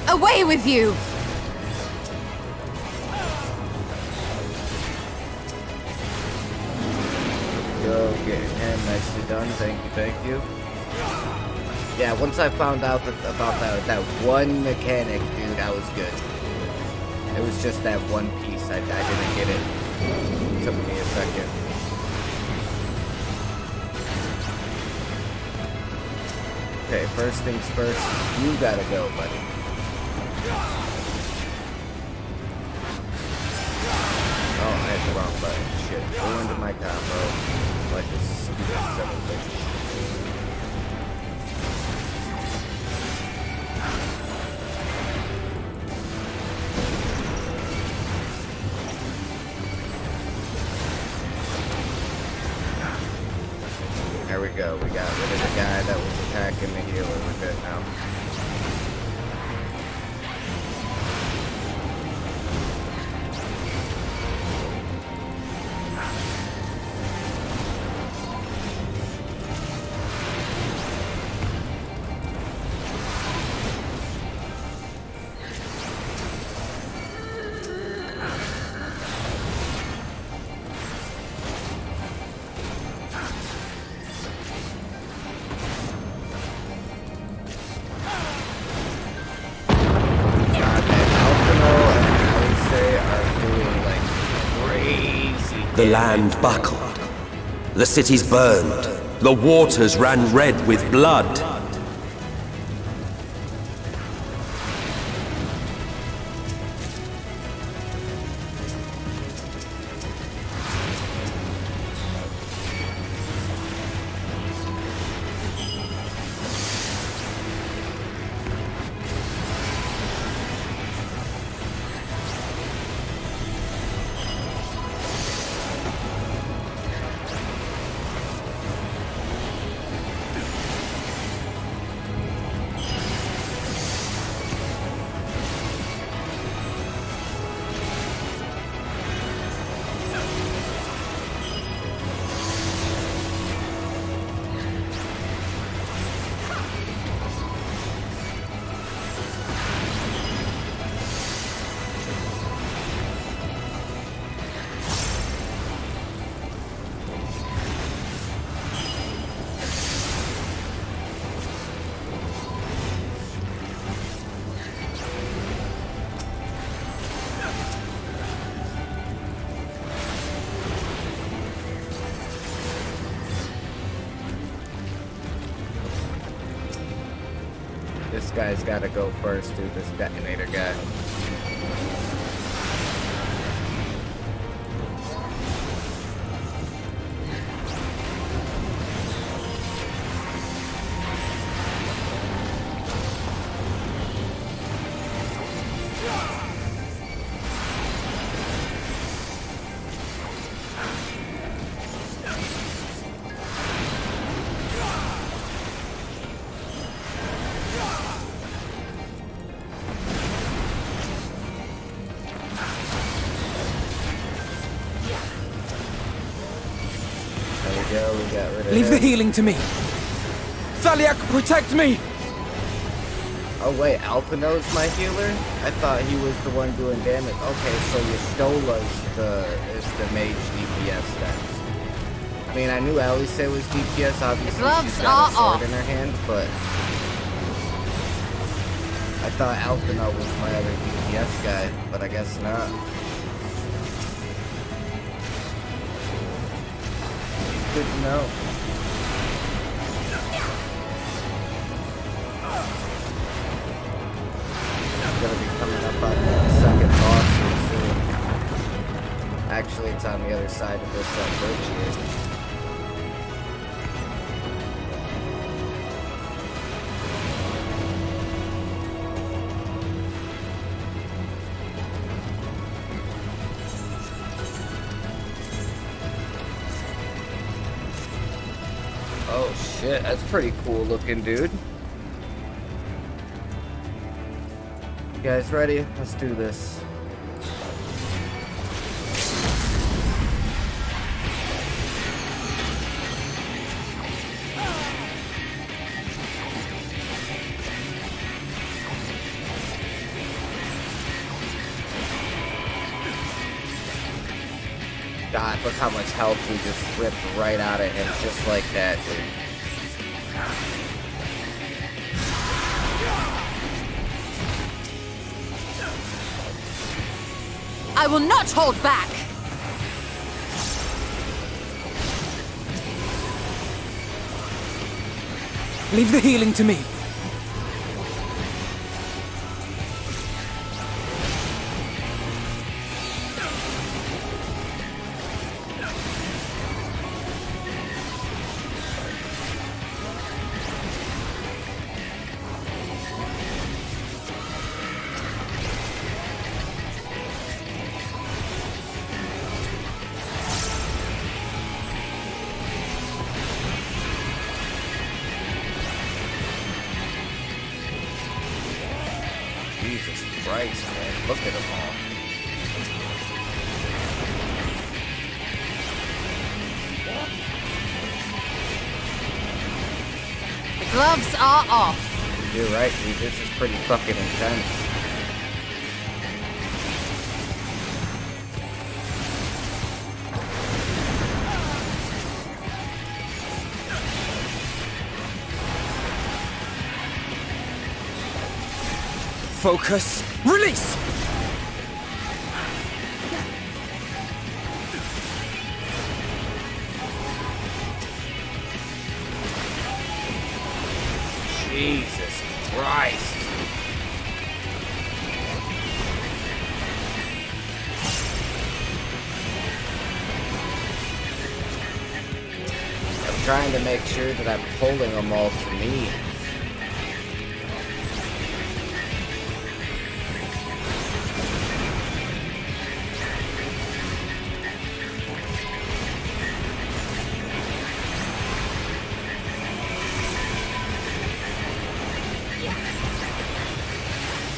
Away with you! Go get him nicely done. Thank you, thank you. Yeah, once I found out about that one mechanic, dude, I was good. It was just that one piece. I didn't get it. It took me a second. Okay, first things first, you gotta go, buddy. Oh, I hit the wrong button. Shit. Go into my combo. Like a stupid son of a bitch. There we go. We got rid of the guy that was attacking the healer. We're good now. The land buckled. The cities burned. The waters ran red with blood. This guy's gotta go first, dude. This detonator guy. We got rid of Leave the him. healing to me. Thaliak, protect me! Oh wait, Alpino's my healer? I thought he was the one doing damage. Okay, so Yastola's is the mage DPS then. I mean, I knew Alice was DPS, obviously Gloves she's got a are sword in her hand, but I thought Alpino was my other DPS guy, but I guess not. Good to know. I'm gonna be coming up on the second boss here soon. Actually, it's on the other side of this bridge here. Oh shit, that's pretty cool looking, dude. You guys ready? Let's do this. God, look how much health we just ripped right out of him, just like that, dude. I will not hold back! Leave the healing to me. Jesus Christ, man. Look at them all. The gloves are off. You're right, dude. This is pretty fucking intense. Focus. Release! Jesus Christ. I'm trying to make sure that I'm pulling them all to me.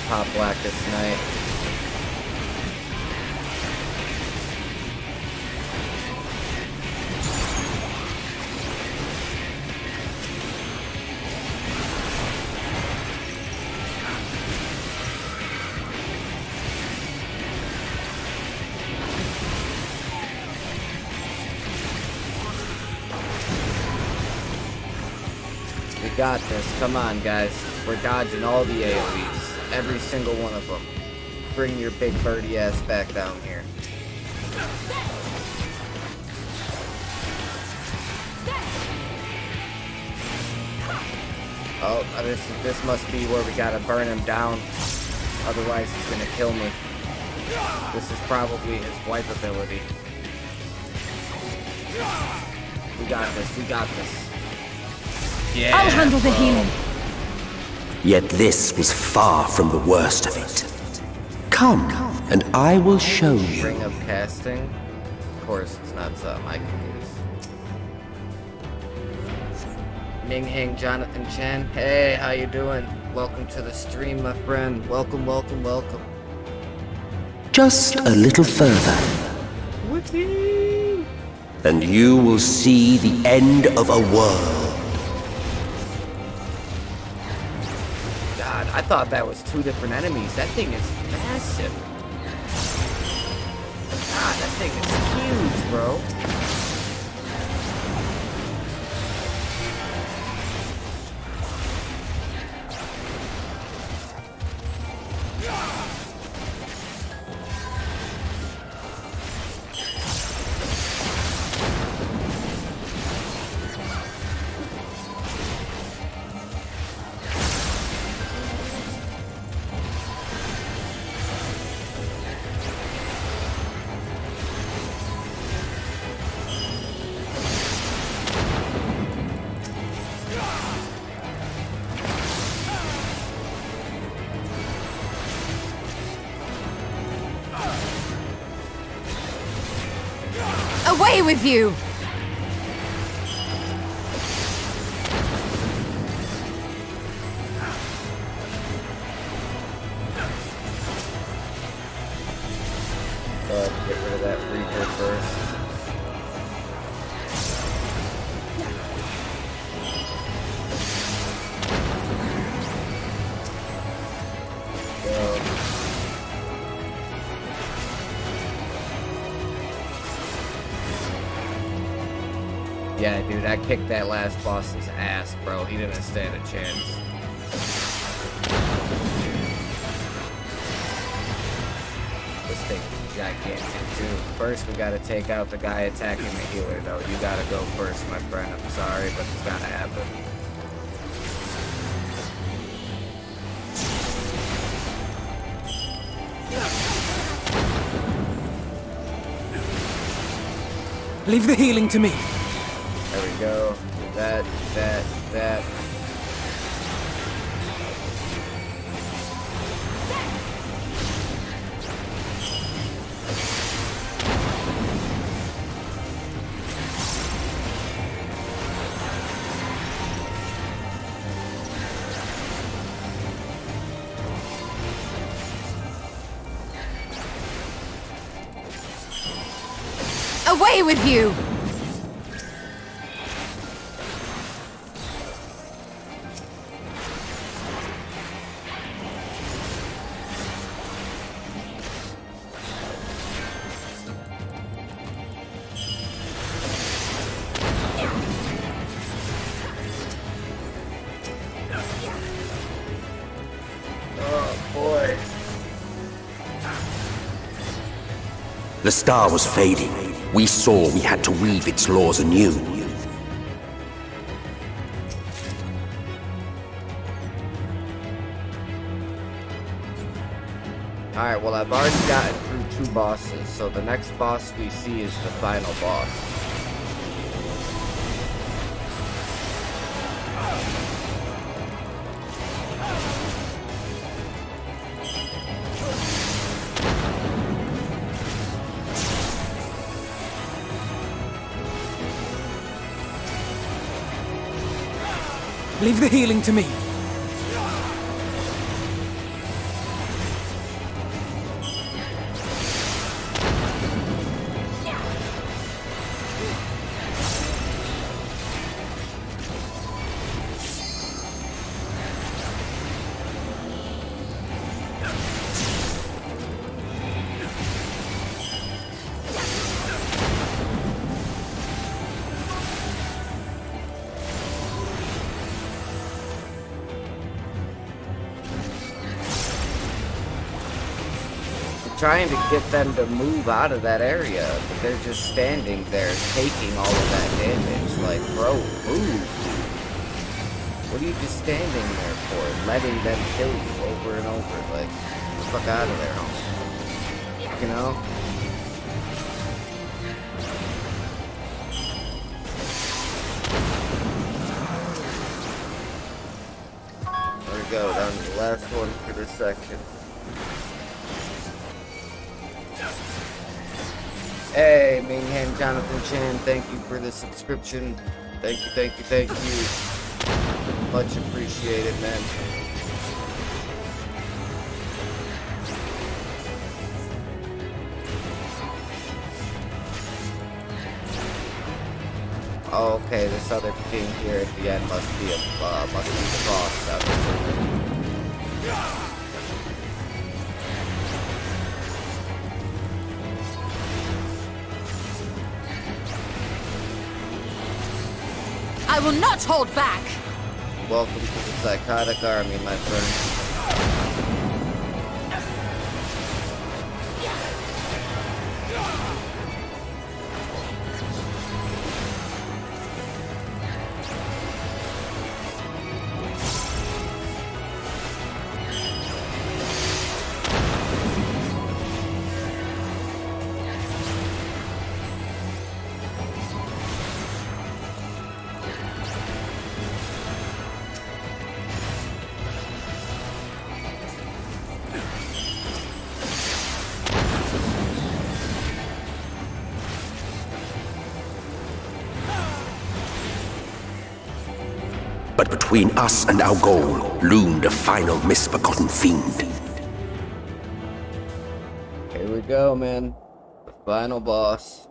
Pop black this night. We got this. Come on, guys. We're dodging all the AoEs. Every single one of them. Bring your big birdie ass back down here. Oh, this must be where we gotta burn him down. Otherwise he's gonna kill me. This is probably his wipe ability. We got this, we got this. Yeah. I'll handle the healing. Yet this was far from the worst of it. Come, and I will show you. Ring of casting. Of course, it's not something I can use. Ming Hang Jonathan Chen. Hey, how you doing? Welcome to the stream, my friend. Welcome, welcome, welcome. Just a little further, Whoopsie! and you will see the end of a world. God, I thought that was two different enemies. That thing is massive. God, that thing is huge, bro. Away with you! Get rid of that Reaper first. Yeah, dude, I kicked that last boss's ass, bro. He didn't stand a chance. This thing is gigantic too. First, we gotta take out the guy attacking the healer, though. You gotta go first, my friend. I'm sorry, but it's gotta happen. Leave the healing to me. There we go. That. Away with you! Oh boy. The star was fading. We saw we had to weave its laws anew. Alright, well I've already gotten through 2 bosses, so the next boss we see is the final boss. Leave the healing to me. Trying to get them to move out of that area, but they're just standing there taking all of that damage. Like, bro, move. What are you just standing there for? Letting them kill you over and over. Like, get the fuck out of there, homie. You know? There we go, down to the last one for this section. Hey, Mingham Jonathan Chan, thank you for the subscription. Thank you. Much appreciated, man. Oh, okay, this other thing here at the end must be the boss. Obviously. I will not hold back! Welcome to the Psychotic Army, my friend. But between us and our goal loomed a final misbegotten fiend. Here we go, man. The final boss.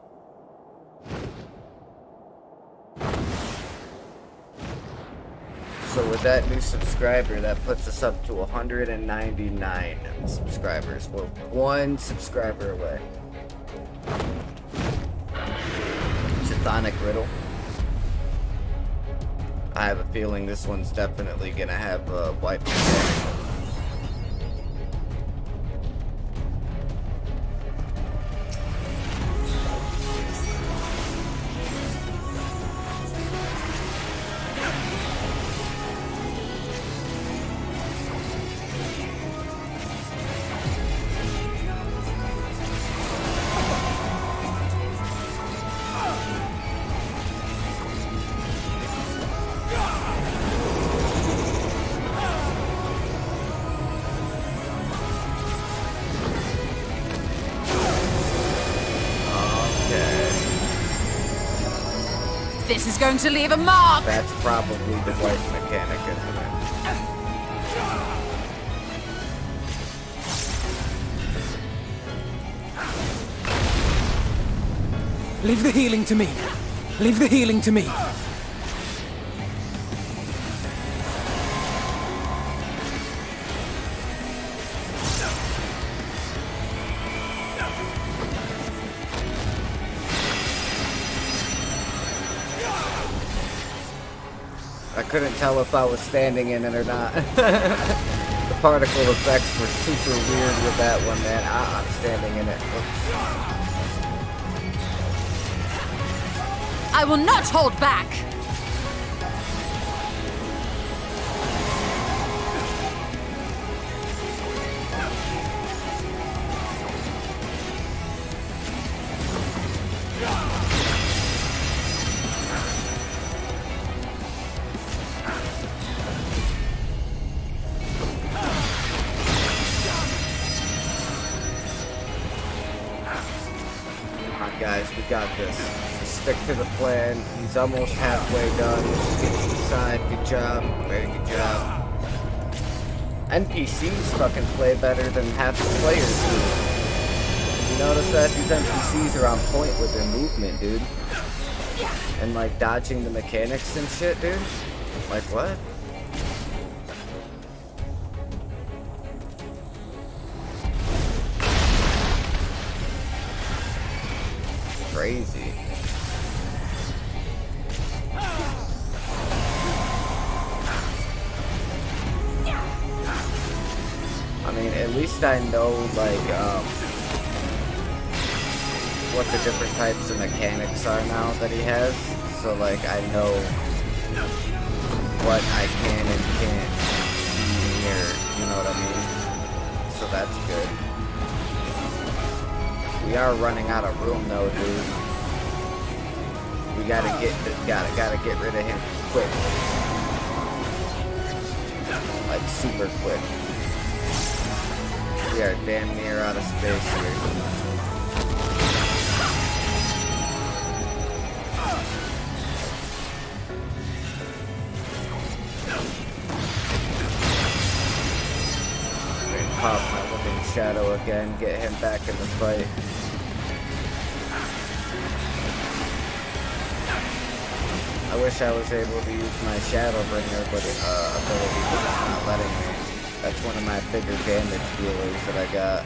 So with that new subscriber, that puts us up to 199 subscribers. We're 1 subscriber away. Chthonic Riddle. I have a feeling this one's definitely gonna have white protection. This is going to leave a mark! That's probably the white mechanic, isn't it? Leave the healing to me. Leave the healing to me. I couldn't tell if I was standing in it or not. The particle effects were super weird with that one, man. I'm standing in it. Oops. I will not hold back! Guys, we got this. Stick to the plan. He's almost halfway done. Get to the side. Good job. Very good job. NPCs fucking play better than half the players do. You notice that? These NPCs are on point with their movement, dude. And like dodging the mechanics and shit, dude. Like what? Crazy. I mean, at least I know, like, what the different types of mechanics are now that he has. So, like, I know what I can and can't be near, you know what I mean? So that's good. We are running out of room though, dude. We gotta get rid of him quick. Like super quick. We are damn near out of space here. Pop my looking shadow again, get him back in the fight. I wish I was able to use my Shadowbringer, but ability, but it's not letting me. That's one of my bigger damage dealers that I got.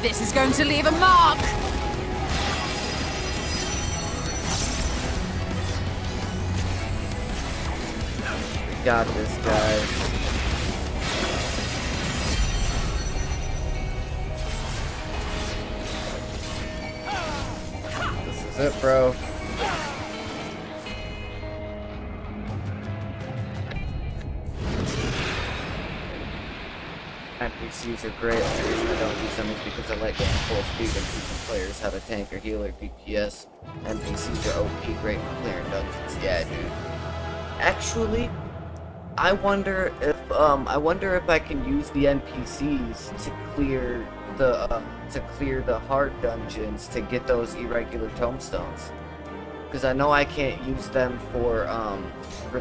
This is going to leave a mark! We got this, guys. This is it, bro. NPCs are great. The reason I don't use them is because I like going full speed and teaching players how to tank or heal or DPS. NPCs are OP, great for clearing dungeons. Yeah, dude. Actually, I wonder if I can use the NPCs to clear the hard dungeons to get those irregular tombstones. Because I know I can't use them for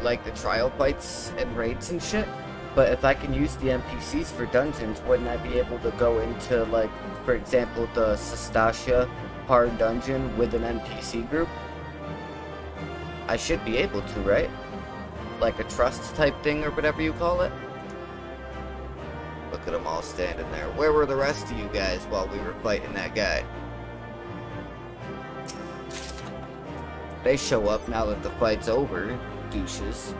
like the trial fights and raids and shit. But if I can use the NPCs for dungeons, wouldn't I be able to go into, like, for example, the Sestacia hard dungeon with an NPC group? I should be able to, right? Like a trust type thing or whatever you call it? Look at them all standing there. Where were the rest of you guys while we were fighting that guy? They show up now that the fight's over, douches.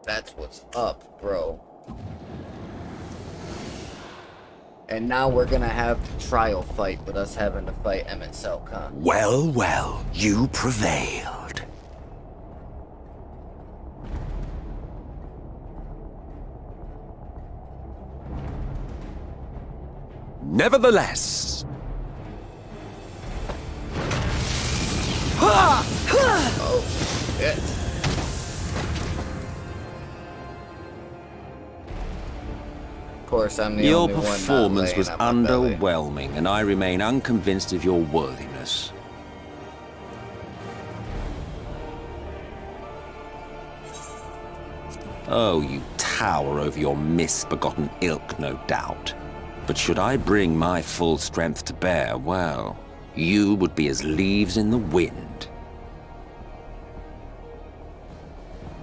That's what's up, bro. And now we're gonna have the trial fight with us having to fight Emmett Selkon. Well, well, you prevailed. Nevertheless... Oh, shit. Of course, I'm the Your only one not performance laying was on my belly. underwhelming, and I remain unconvinced of your worthiness. Oh, you tower over your misbegotten ilk, no doubt. But should I bring my full strength to bear, well, you would be as leaves in the wind.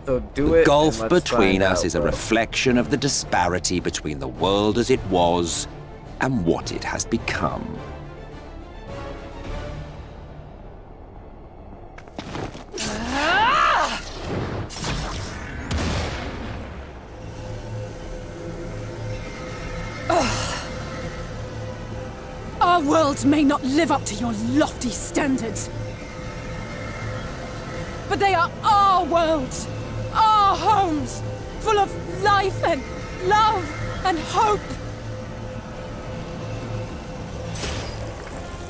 So do The it. gulf and let's between find us out, is a bro. reflection of the disparity between the world as it was and what it has become. Our worlds may not live up to your lofty standards. But they are our worlds, our homes, full of life and love and hope.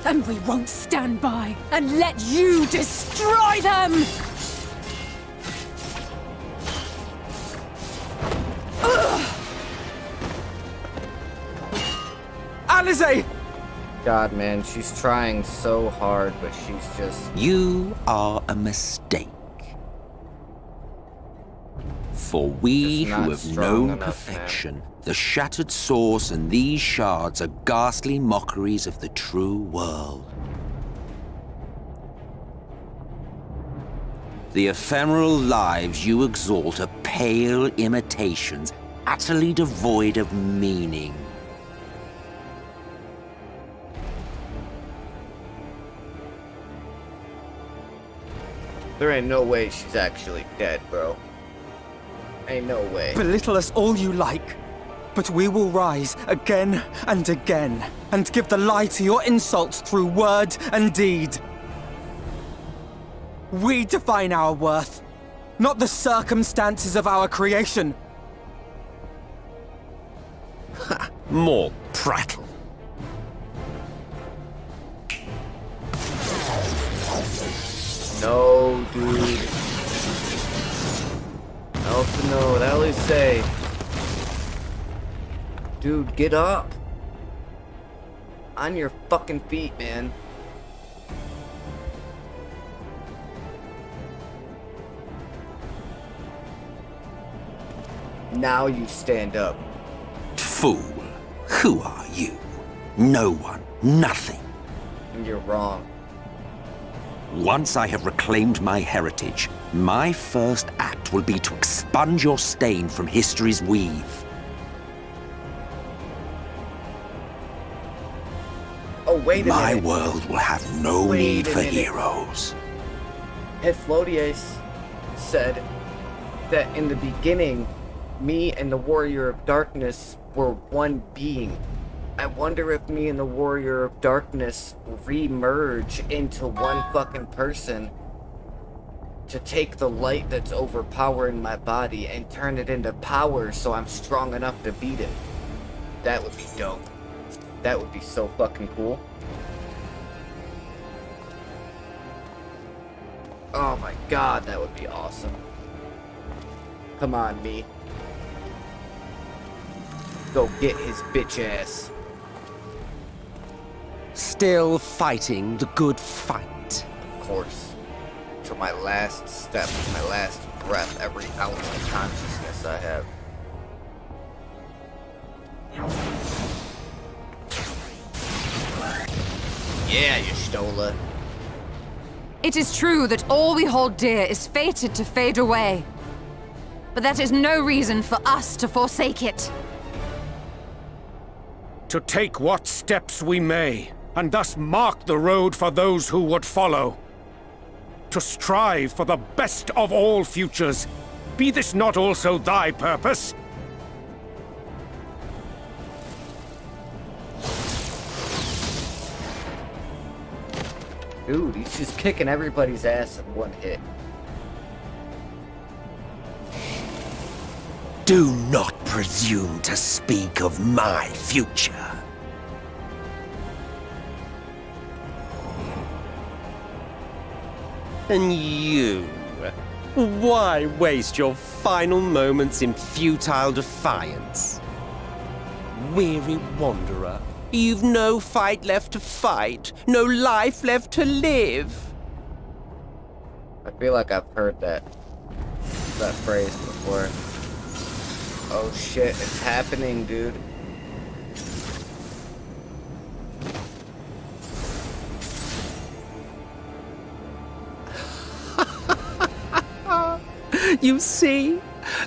And we won't stand by and let you destroy them! Alize! God, man, she's trying so hard, but she's just... You are a mistake. For we Just not who have strong known enough, perfection, the shattered source and these shards are ghastly mockeries of the true world. The ephemeral lives you exalt are pale imitations, utterly devoid of meaning. There ain't no way she's actually dead, bro. Ain't no way. Belittle us all you like, but we will rise again and again, and give the lie to your insults through word and deed. We define our worth, not the circumstances of our creation. More prattle. No, dude. No, what Alice say? Dude, get up. On your fucking feet, man. Now you stand up. Fool. Who are you? No one. Nothing. You're wrong. Once I have reclaimed my heritage, my first act will be to expunge your stain from history's weave. Oh, wait a My minute. world will have no Wait need a for minute. heroes. Heflodius said that in the beginning, me and the Warrior of Darkness were one being. I wonder if me and the Warrior of Darkness re-merge into one fucking person to take the light that's overpowering my body and turn it into power so I'm strong enough to beat it. That would be dope. That would be so fucking cool. Oh my god, that would be awesome. Come on, me. Go get his bitch ass. Still fighting the good fight. Of course. To my last step, my last breath, every ounce of consciousness I have. Yeah, Y'shtola. It is true that all we hold dear is fated to fade away. But that is no reason for us to forsake it. To take what steps we may, and thus mark the road for those who would follow. To strive for the best of all futures. Be this not also thy purpose? Dude, he's just kicking everybody's ass in one hit. Do not presume to speak of my future. And you? Why waste your final moments in futile defiance? Weary wanderer, you've no fight left to fight, no life left to live. I feel like I've heard that phrase before. Oh shit, it's happening, dude. You see,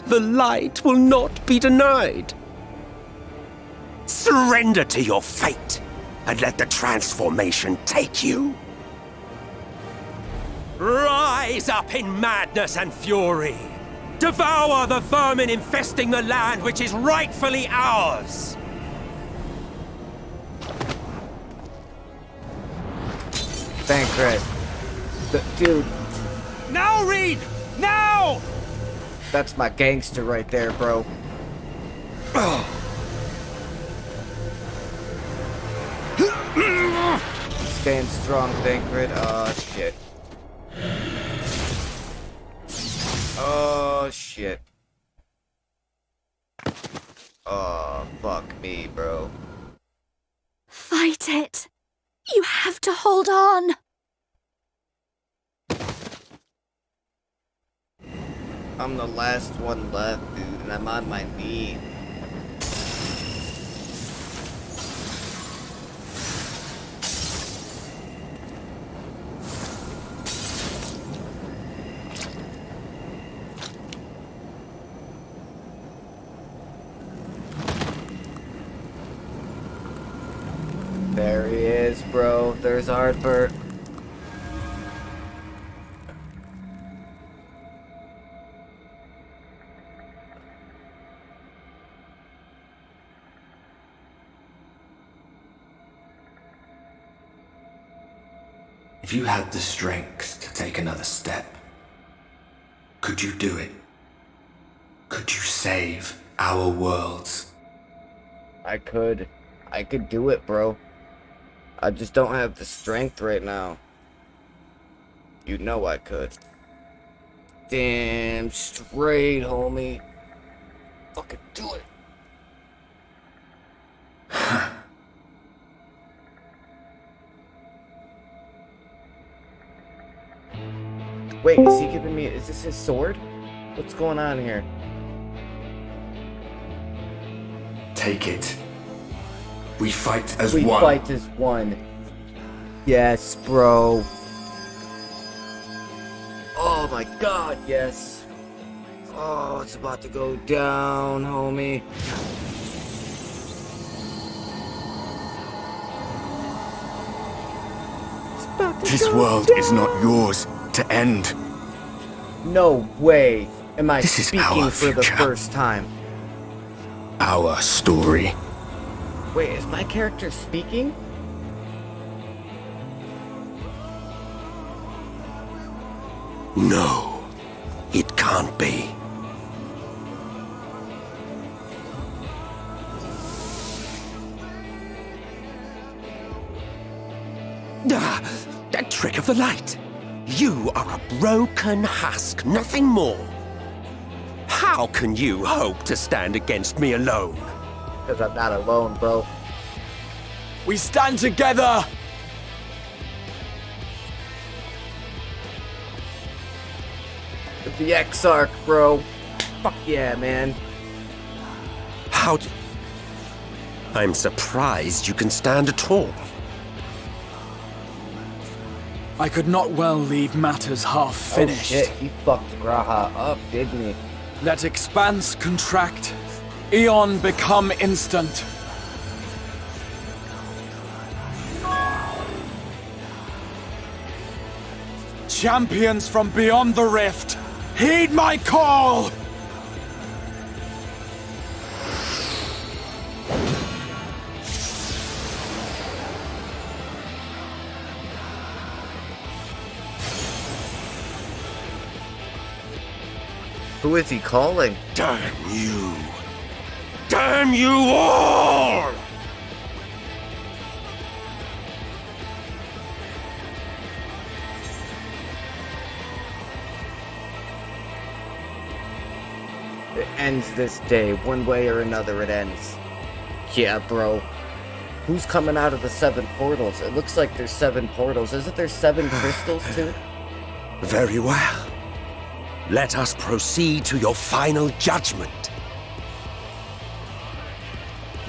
the light will not be denied. Surrender to your fate, and let the transformation take you. Rise up in madness and fury. Devour the vermin infesting the land which is rightfully ours. Thank Chris. Dude, Now, Reed! Now! that's my gangster right there, bro. Stand strong, Thancred. Oh, shit. Oh, shit. Oh, fuck me, bro. Fight it. You have to hold on. I'm the last one left, dude, and I'm on my knee. There he is, bro. There's Ardbert. If you had the strength to take another step, could you do it? Could you save our worlds? I could do it, bro. I just don't have the strength right now. You know I could. Damn straight, homie. Fucking do it. Wait, is he giving me... Is this his sword? What's going on here? Take it. We fight as We one. fight as one. Yes, bro. Oh my god, yes. Oh, it's about to go down, homie. It's about to This go world down. is not yours to end. No way am I This is speaking our for the future. first time. Our story. Wait, is my character speaking? No, it can't be. That trick of the light. You are a broken husk, nothing more. How can you hope to stand against me alone? Because I'm not alone, bro. We stand together! The X-Arc, bro. Fuck yeah, man. I'm surprised you can stand at all. I could not well leave matters half finished. Oh shit, he fucked Graha up, didn't he? Let expanse contract, Eon become instant. Champions from beyond the rift, heed my call! Who is he calling? Damn you! Damn you all! It ends this day. One way or another, it ends. Yeah, bro. Who's coming out of the 7 portals? It looks like there's 7 portals. Isn't there 7 crystals, too? Very well. Let us proceed to your final judgment.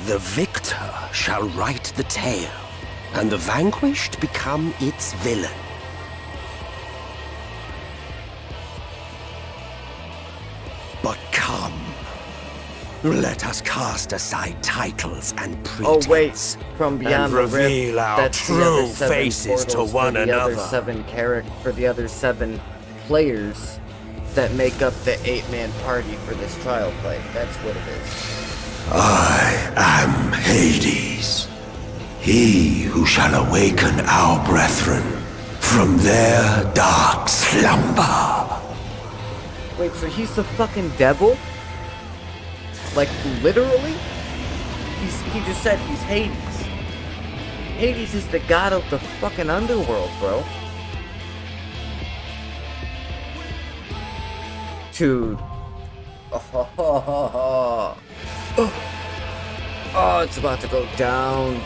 The victor shall write the tale, and the vanquished become its villain. But come, let us cast aside titles and pretense. Oh wait, from beyond and the rift, reveal our that's the true other 7 faces to portals one for the another. Other 7 for the other 7 players that make up the 8-man party for this trial fight. That's what it is. I am Hades, he who shall awaken our brethren from their dark slumber. Wait, so he's the fucking devil? Like, literally? He just said he's Hades. Hades is the god of the fucking underworld, bro. Dude. Oh, it's about to go down.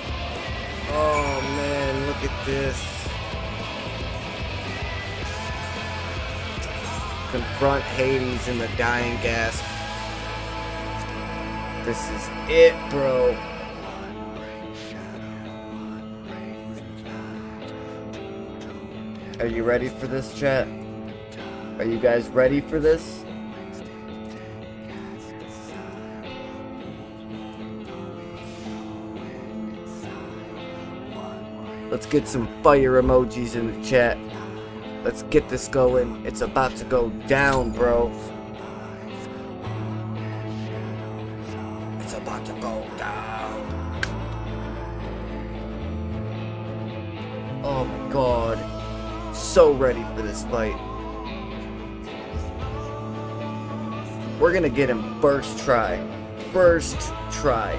Oh, man, look at this. Confront Hades in the dying gasp. This is it, bro. Are you ready for this, chat? Are you guys ready for this? Let's get some fire emojis in the chat. Let's get this going. It's about to go down, bro. It's about to go down. Oh my god. So ready for this fight. We're gonna get him first try. First try.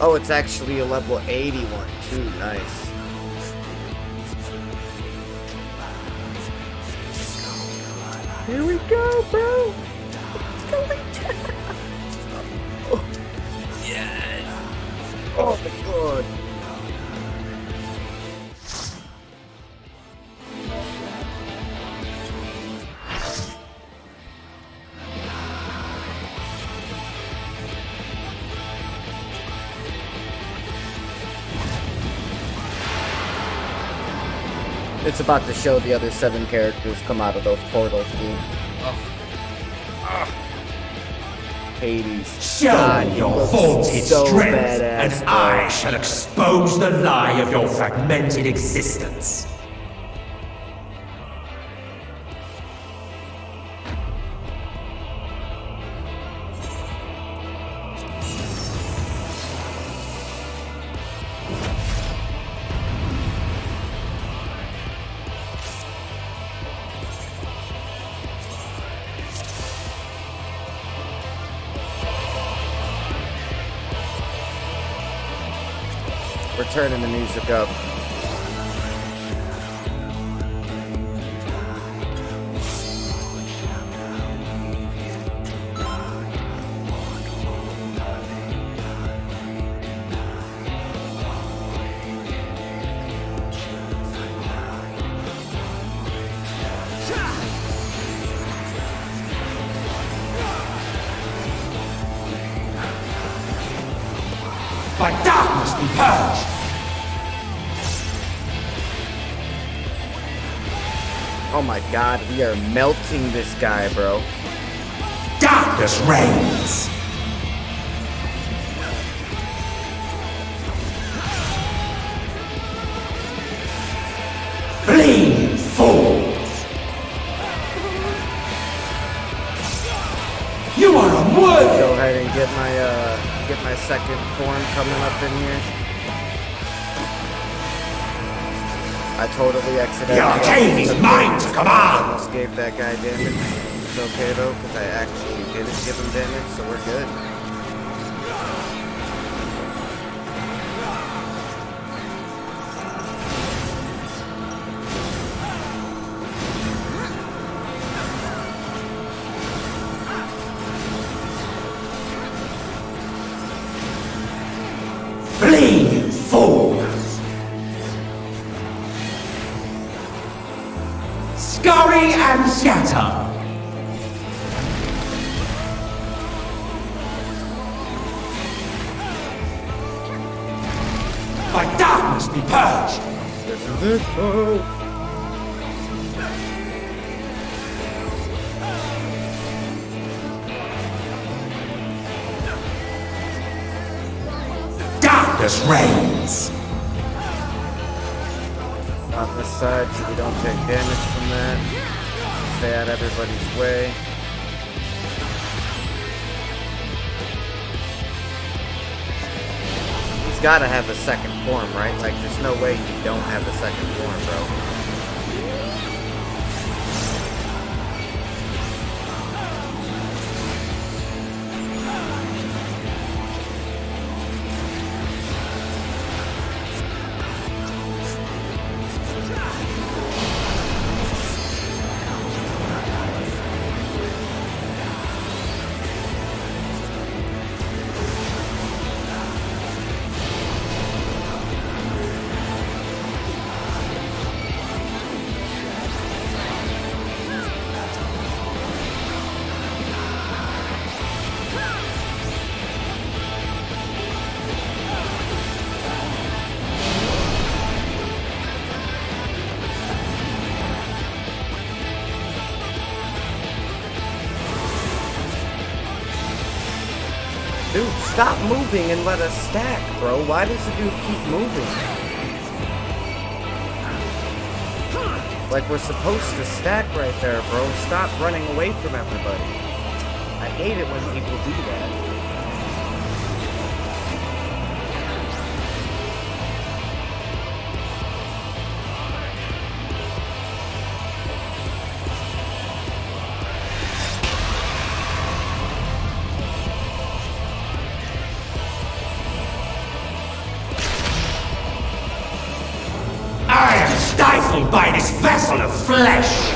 Oh, it's actually a level 81 too. Nice. Here we go, bro. It's going down. Oh, yes. Oh my god. It's about to show the other 7 characters come out of those portals, dude. Hades. Show God, your vaunted so strength, badass, and bro. I shall expose the lie of your fragmented existence. We're turning the music up. By darkness be purged! Oh my god, we are melting this guy, bro. Darkness reigns! Flee, fools! You are unworthy! Go ahead and get my second form coming up in here. I totally accidentally. The arcane is mine to command! Almost gave that guy damage. It's okay though, because I actually didn't give him damage, so we're good. Flee, you fools! Scurry and scatter! By darkness be purged! This is it, bro. Darkness reigns! On this side, so we don't take damage from that. Stay out everybody's way. He's gotta have a second form, right? Like, there's no way you don't have a second form, bro. Dude, stop moving and let us stack, bro. Why does the dude keep moving? Like, we're supposed to stack right there, bro. Stop running away from everybody. I hate it when people do that. I am stifled by this vessel of flesh!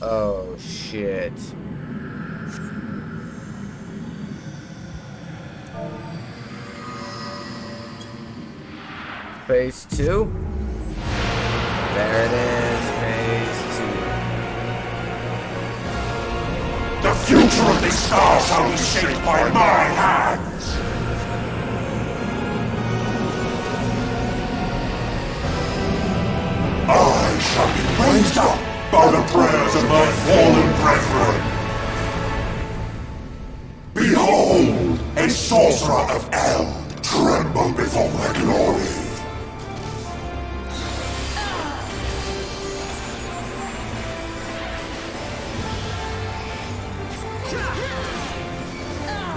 Oh, shit. Phase 2? There it is, phase 2. The future of this star shall be shaped by my hands! I shall be raised up by the prayers of my fallen brethren! Behold, a sorcerer of Eld tremble before their glory!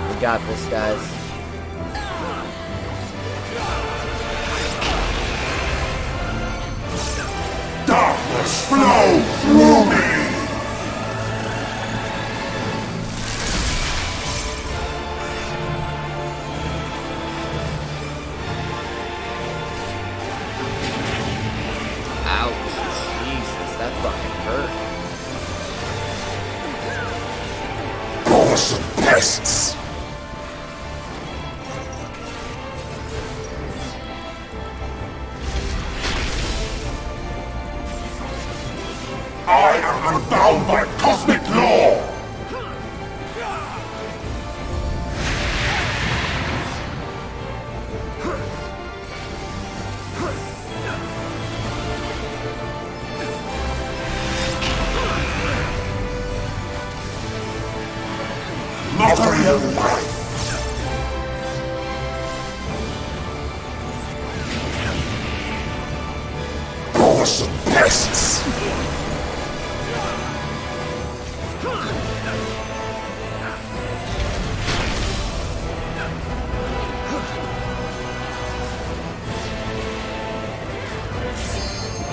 We got this, guys. Darkness flow through me! Ouch. Jesus, that fucking hurt. Bothersome pests! I am the bound by cosmic law! Mockery of life! Bothersome pests!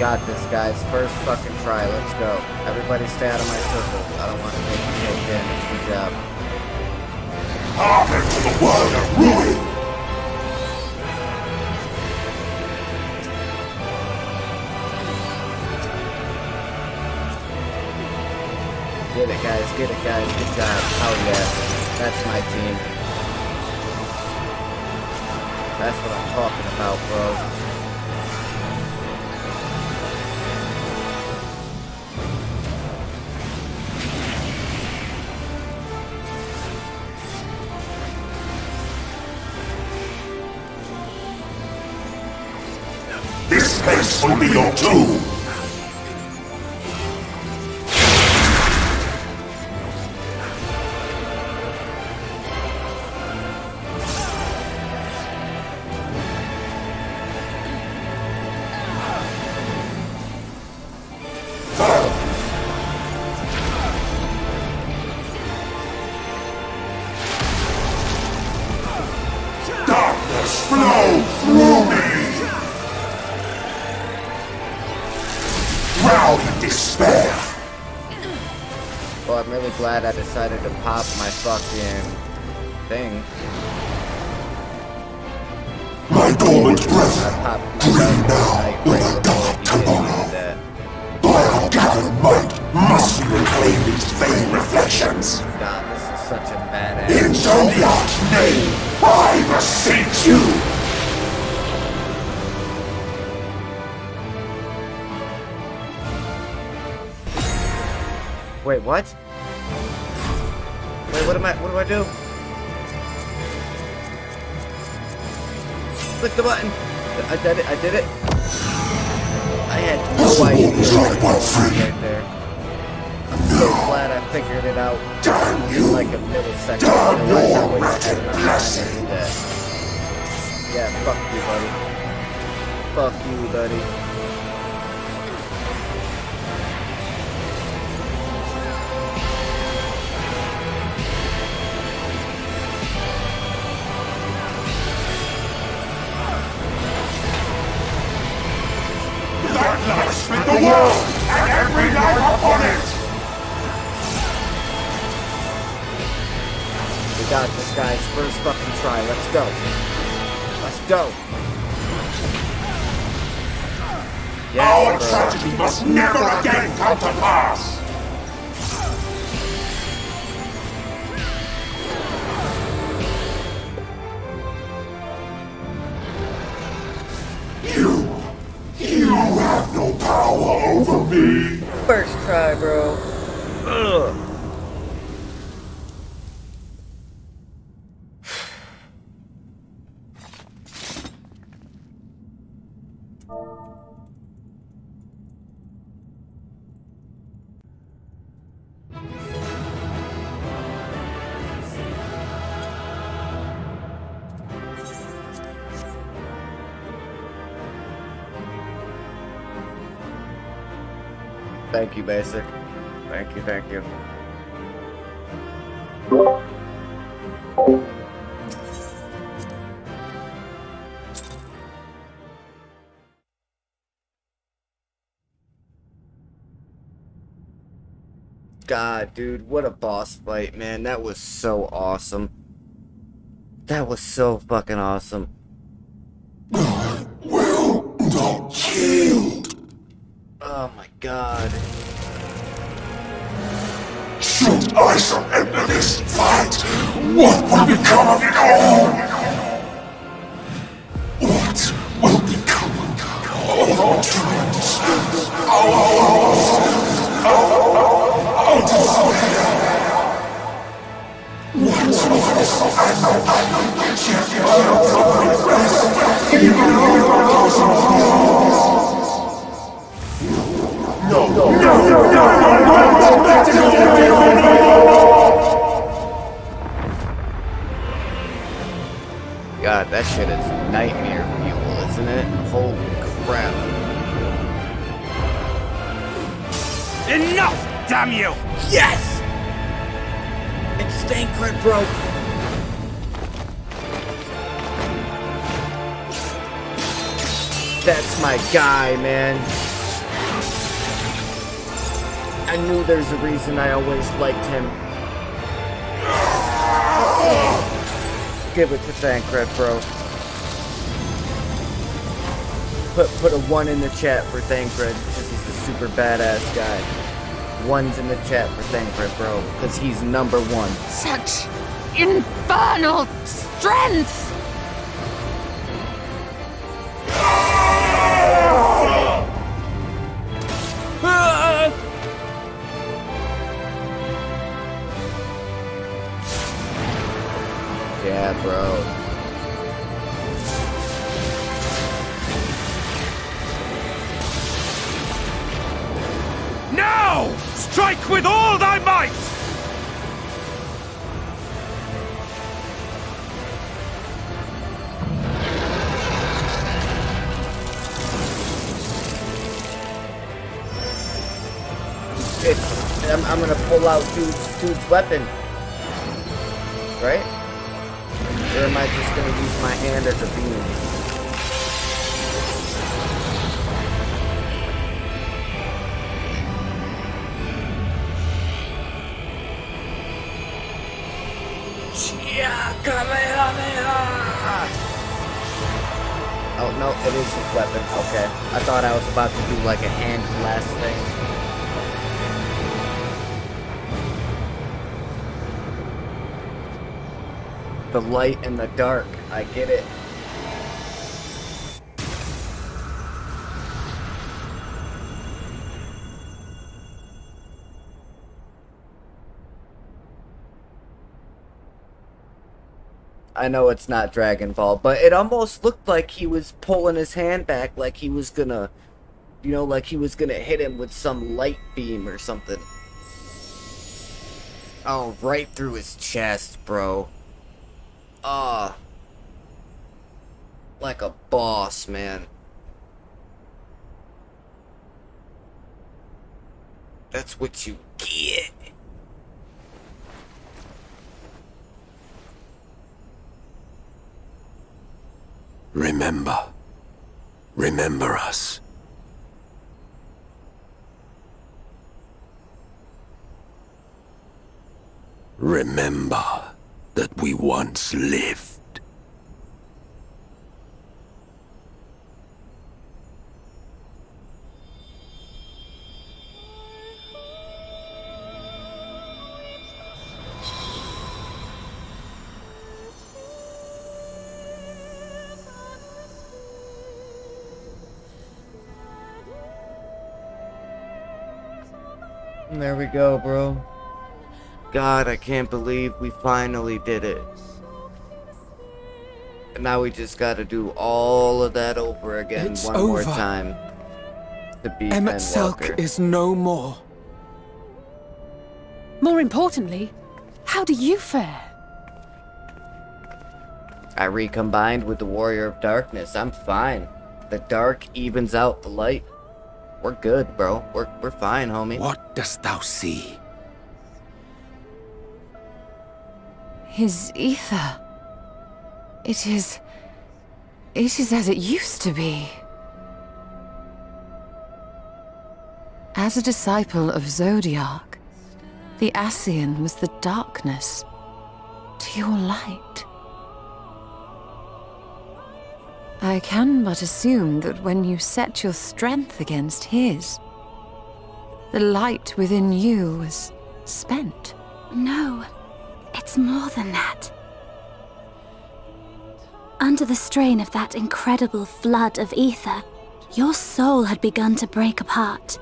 Got this, guys. First fucking try. Let's go. Everybody stay out of my circle. I don't want to make you take damage. Good job. Hearken to the word of ruin! Get it, guys. Get it, guys. Good job. Oh, yeah. That's my team. That's what I'm talking about, bro. This place will be your tomb! Darkness flow through me! Drown in despair! Well, I'm really glad I decided to pop my fucking thing. My dormant breath, dream now with a dark tomorrow. By our gathered might, must we reclaim these vain reflections? God, this is such a badass. In Zodiac's name, I beseech you! Wait, what? Wait, what do I do? Click the button! I did it! I had no idea what was right there. I'm so glad I figured it out in like a millisecond. Otherwise I would have had enough time to do that. Yeah, fuck you, buddy. Fuck you, buddy. Light split the world, and every life upon it! We got this, guys. First fucking try. Let's go. Let's go. Yes, our bro. tragedy must never again come to pass! You have no power over me! First try, bro. Ugh. Thank you, Basic. Thank you, thank you. God, dude, what a boss fight, man. That was so awesome. That was so fucking awesome. I will not yield! Oh my god. Should I surrender this fight, what will become of it all? What will become of our dreams? God, that shit is nightmare fuel, isn't it? Holy crap. Enough, damn you! Yes! It's Thancred, bro. That's my guy, man. I knew there's a reason I always liked him. Give it to Thancred, bro. Put a 1 in the chat for Thancred, because he's a super badass guy. 1's in the chat for Thancred, bro, because he's #1. Such infernal strength! Yeah, bro. Now! Strike with all thy might! I'm gonna pull out dude's weapon. Right? Or am I just gonna use my hand as a beam? Oh no, it is his weapon. Okay. I thought I was about to do like a hand blast thing. The light and the dark. I get it. I know it's not Dragon Ball, but it almost looked like he was pulling his hand back, like he was gonna, you know, like he was gonna hit him with some light beam or something. Oh, right through his chest, bro. Like a boss, man. That's what you get. Remember. Remember us. Remember that we once lived. There we go, bro. God, I can't believe we finally did it. And now we just gotta do all of that over again It's one more over. time. To beat Emmett Ben Selk Walker. is no more. More importantly, how do you fare? I recombined with the Warrior of Darkness. I'm fine. The dark evens out the light. We're good, bro. We're fine, homie. What dost thou see? His ether. It is as it used to be. As a disciple of Zodiac, the Ascian was the darkness to your light. I can but assume that when you set your strength against his, the light within you was spent. No, it's more than that. Under the strain of that incredible flood of ether, your soul had begun to break apart,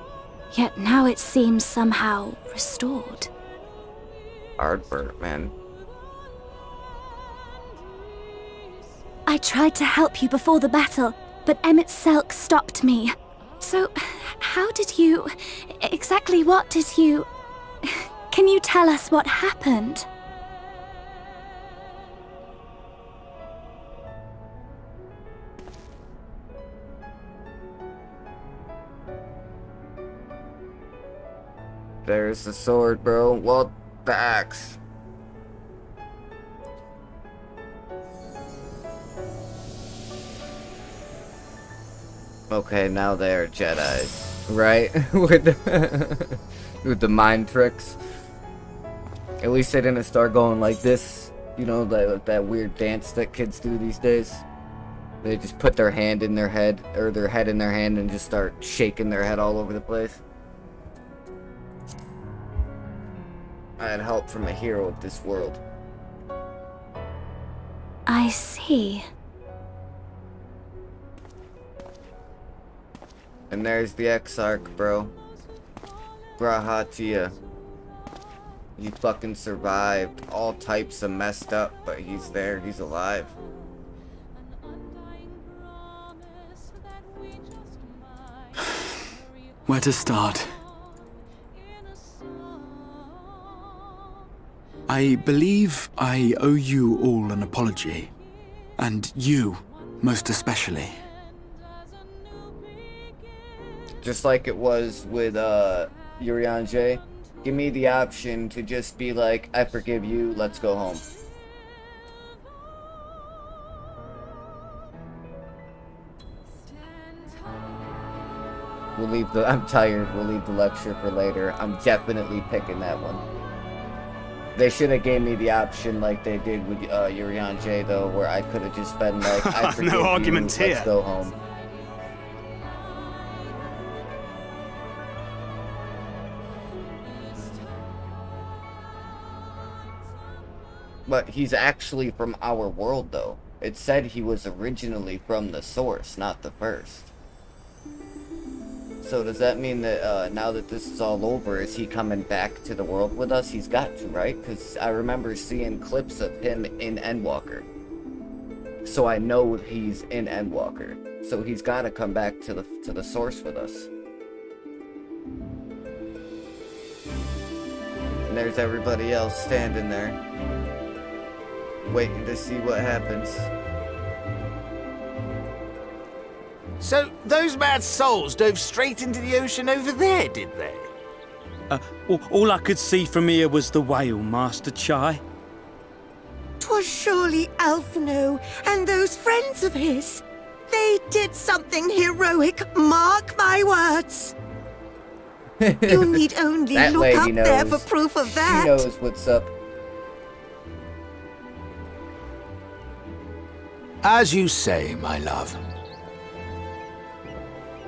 yet now it seems somehow restored. Hardbert, man. I tried to help you before the battle, but Emmett Selk stopped me. So, how did you... exactly what did you... Can you tell us what happened? There's the sword, bro. Well, the axe. Okay, now they're Jedis, right? with the mind tricks. At least they didn't start going like this. You know, that weird dance that kids do these days. They just put their hand in their head, or their head in their hand, and just start shaking their head all over the place. I had help from a hero of this world. I see. And there's the Exarch, bro. Grahatia. He fucking survived. All types of messed up, but he's there. He's alive. Where to start? I believe I owe you all an apology. And you, most especially. Just like it was with Urianger, give me the option to just be like, I forgive you, let's go home. We'll leave the, I'm tired, we'll leave the lecture for later. I'm definitely picking that one. They should have gave me the option like they did with Urianger though, where I could have just been like, I forgive no you, argument here. Let's go home. But he's actually from our world, though. It said he was originally from the source, not the first. So does that mean that now that this is all over, is he coming back to the world with us? He's got to, right? Because I remember seeing clips of him in Endwalker. So I know he's in Endwalker. So he's got to come back to the source with us. And there's everybody else standing there, waiting to see what happens. So, those mad souls dove straight into the ocean over there, did they? All I could see from here was the whale, Master Chai. 'Twas surely Alphino and those friends of his. They did something heroic, mark my words. You need only look up there for proof of that. She knows what's up. As you say, my love.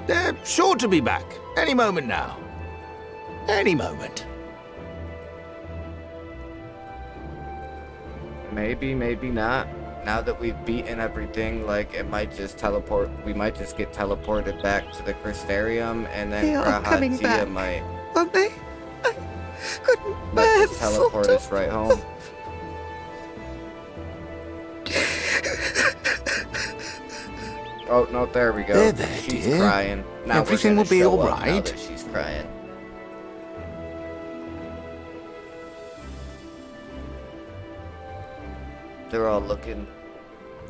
They're sure to be back any moment now. Any moment. Maybe, maybe not. Now that we've beaten everything, like, it might just teleport. We might just get teleported back to the Crystarium, and then Grahatia might. Won't they? I couldn't bear the teleport thought us right home. Oh, no, there we go. There, there, she's dear. crying. Now everything will be all right. Now that she's crying. They're all looking.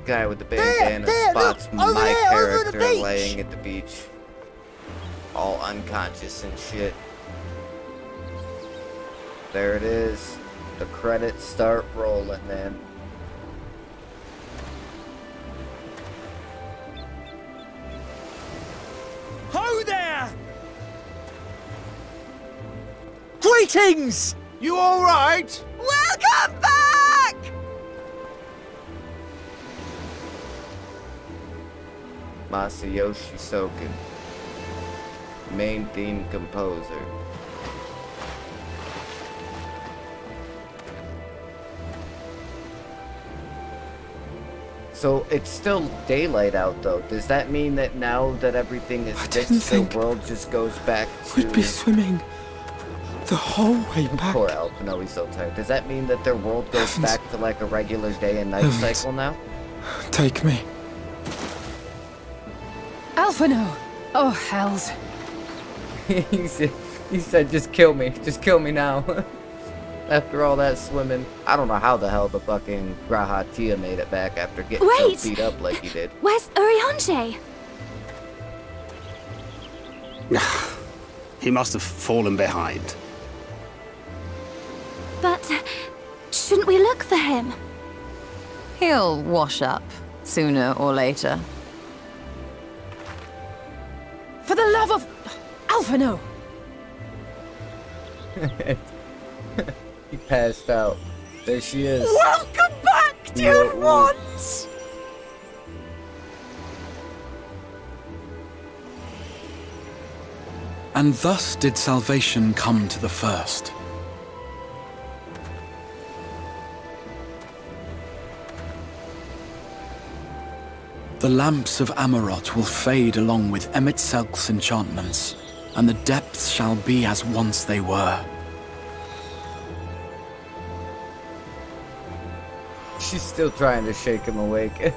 Guy with the bandana spots my character laying at the beach. All unconscious and shit. There it is. The credits start rolling then. Ho there! Greetings! You all right? Welcome back! Masayoshi Soken, main theme composer. So it's still daylight out though. Does that mean that now that everything is fixed, the world just goes back to... We'd be swimming the whole way back. Poor Alphino, he's so tired. Does that mean that their world goes back to like a regular day and night cycle now? Take me. Alphino! Oh, hells. he said, just kill me. Just kill me now. After all that swimming. I don't know how the hell the fucking Grahatia made it back after getting so beat up like he did. Where's Urianger? He must have fallen behind. But shouldn't we look for him? He'll wash up, sooner or later. For the love of... Alphino! He passed out. There she is. Welcome back, dear ones! And thus did salvation come to the first. The lamps of Amarot will fade along with Emet-Selk's enchantments, and the depths shall be as once they were. She's still trying to shake him awake.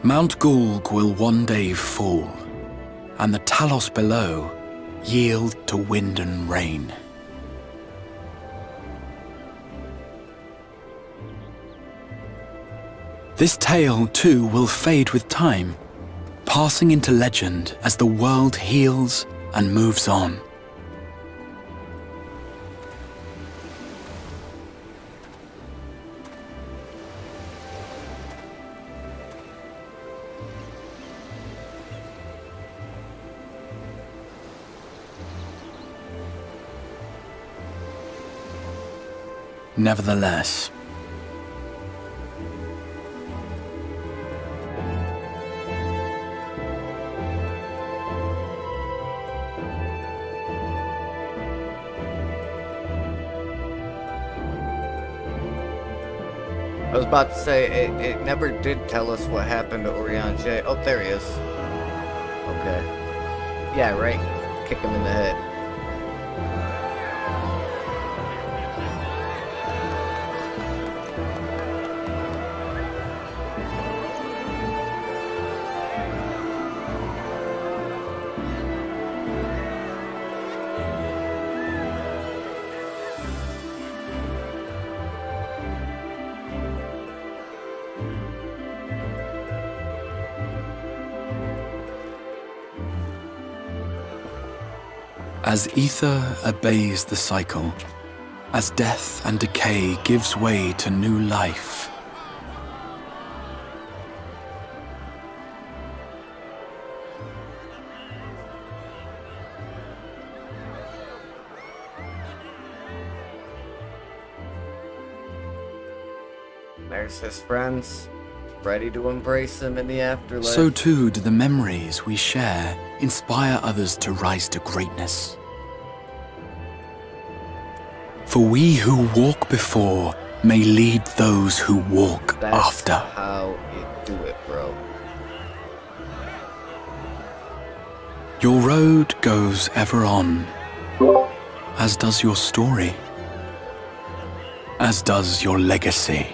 Mount Gulg will one day fall, and the Talos below yield to wind and rain. This tale, too, will fade with time, passing into legend as the world heals and moves on. Nevertheless, I was about to say, it never did tell us what happened to Urianger. Oh, there he is. Okay. Yeah, right. Kick him in the head. as ether obeys the cycle, as death and decay gives way to new life, there's his friends, ready to embrace him in the afterlife. so too do the memories we share inspire others to rise to greatness. For we who walk before may lead those who walk That's after. how you do it, bro. Your road goes ever on, as does your story, as does your legacy.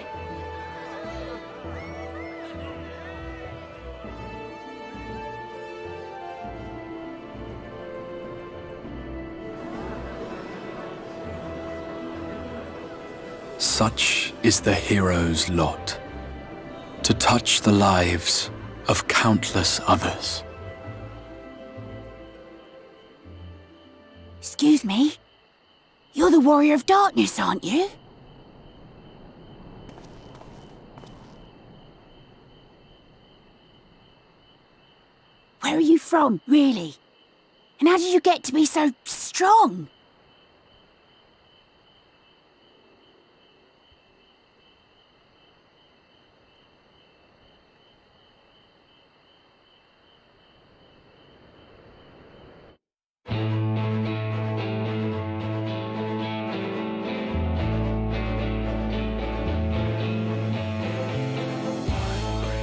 Such is the hero's lot, to touch the lives of countless others. Excuse me? You're the Warrior of Darkness, aren't you? Where are you from, really? And how did you get to be so strong?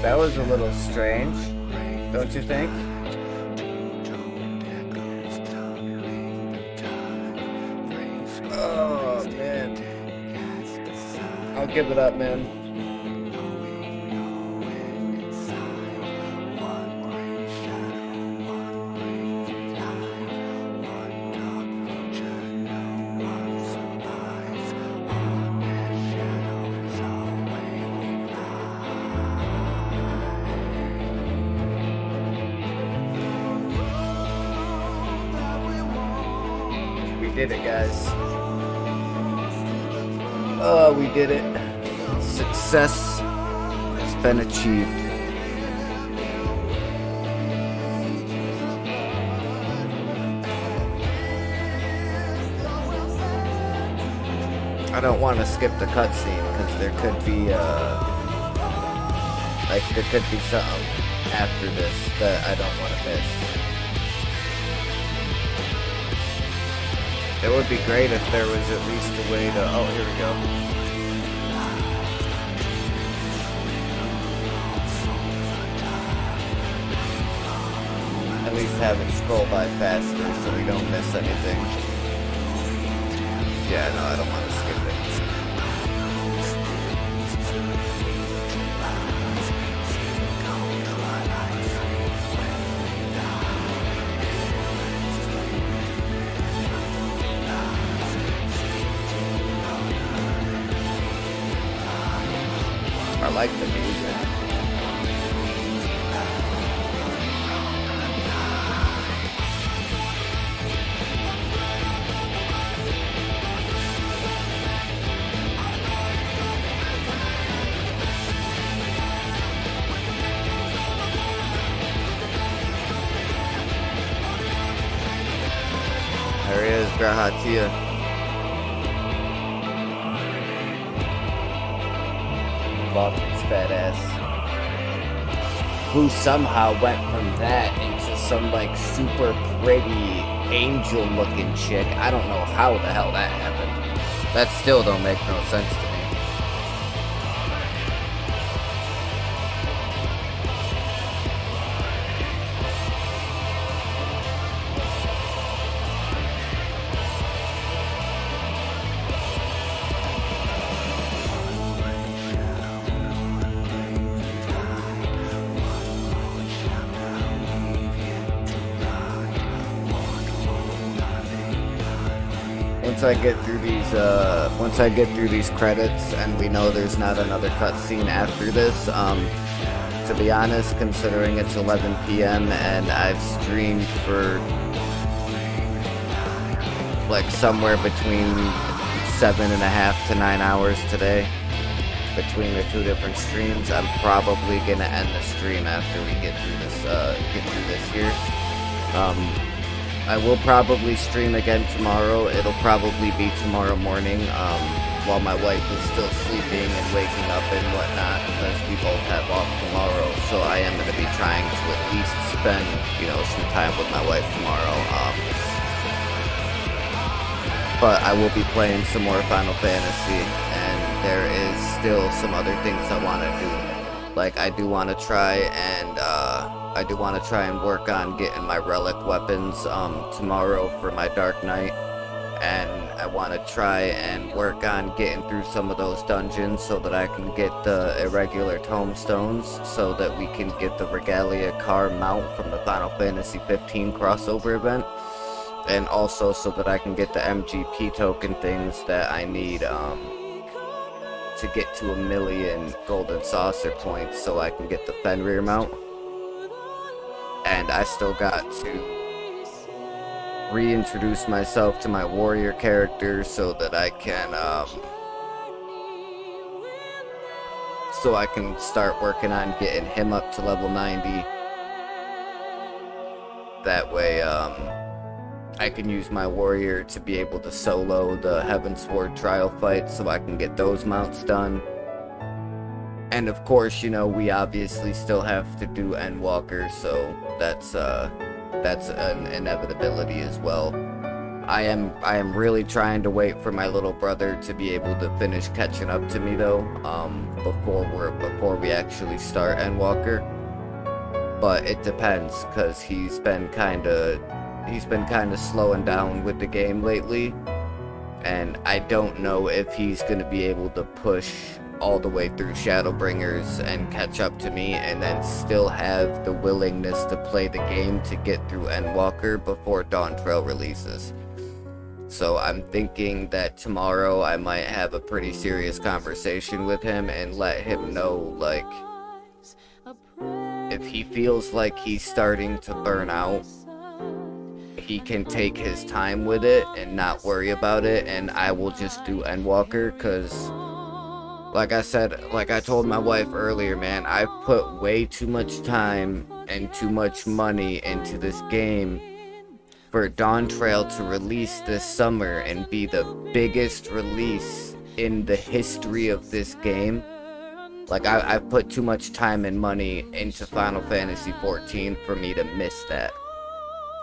That was a little strange, don't you think? I'll give it up, man. We did it, guys. Oh, we did it. Success has been achieved. I don't want to skip the cutscene because there could be something after this that I don't want to miss. It would be great if there was at least a way to... Oh, here we go. At least have it scroll by faster so we don't miss anything. Yeah, no, I don't want to skip it. I like the music. There he is, Grahatia. His fat ass, who somehow went from that into some like super pretty angel looking chick. I don't know how the hell that happened. That still don't make no sense to me. Once I get through these credits and we know there's not another cutscene after this, to be honest, considering it's 11 p.m. and I've streamed for like somewhere between 7.5 to 9 hours today between the two different streams, I'm probably gonna end the stream after we get through this here. I will probably stream again tomorrow. It'll probably be tomorrow morning, while my wife is still sleeping and waking up and whatnot, because we both have off tomorrow. So I am going to be trying to at least spend, some time with my wife tomorrow. But I will be playing some more Final Fantasy, and there is still some other things I want to do. Like, I do want to try and work on getting my relic weapons tomorrow for my Dark Knight, and I want to try and work on getting through some of those dungeons so that I can get the irregular tomestones, so that we can get the Regalia car mount from the Final Fantasy XV crossover event, and also so that I can get the MGP token things that I need to get to 1 million golden saucer points so I can get the Fenrir mount. And I still got to reintroduce myself to my warrior character so that I can start working on getting him up to level 90. That way I can use my warrior to be able to solo the Heavensward trial fight so I can get those mounts done. And of course, we obviously still have to do Endwalker, so that's an inevitability as well. I am really trying to wait for my little brother to be able to finish catching up to me though, before we actually start Endwalker. But it depends, cause he's been kinda slowing down with the game lately. And I don't know if he's going to be able to push all the way through Shadowbringers and catch up to me, and then still have the willingness to play the game to get through Endwalker before Dawn Trail releases. So I'm thinking that tomorrow I might have a pretty serious conversation with him and let him know, like, if he feels like he's starting to burn out, he can take his time with it and not worry about it, and I will just do Endwalker, because like I said, like I told my wife earlier, man, I've put way too much time and too much money into this game for Dawn Trail to release this summer and be the biggest release in the history of this game. Like, I've put too much time and money into Final Fantasy XIV for me to miss that.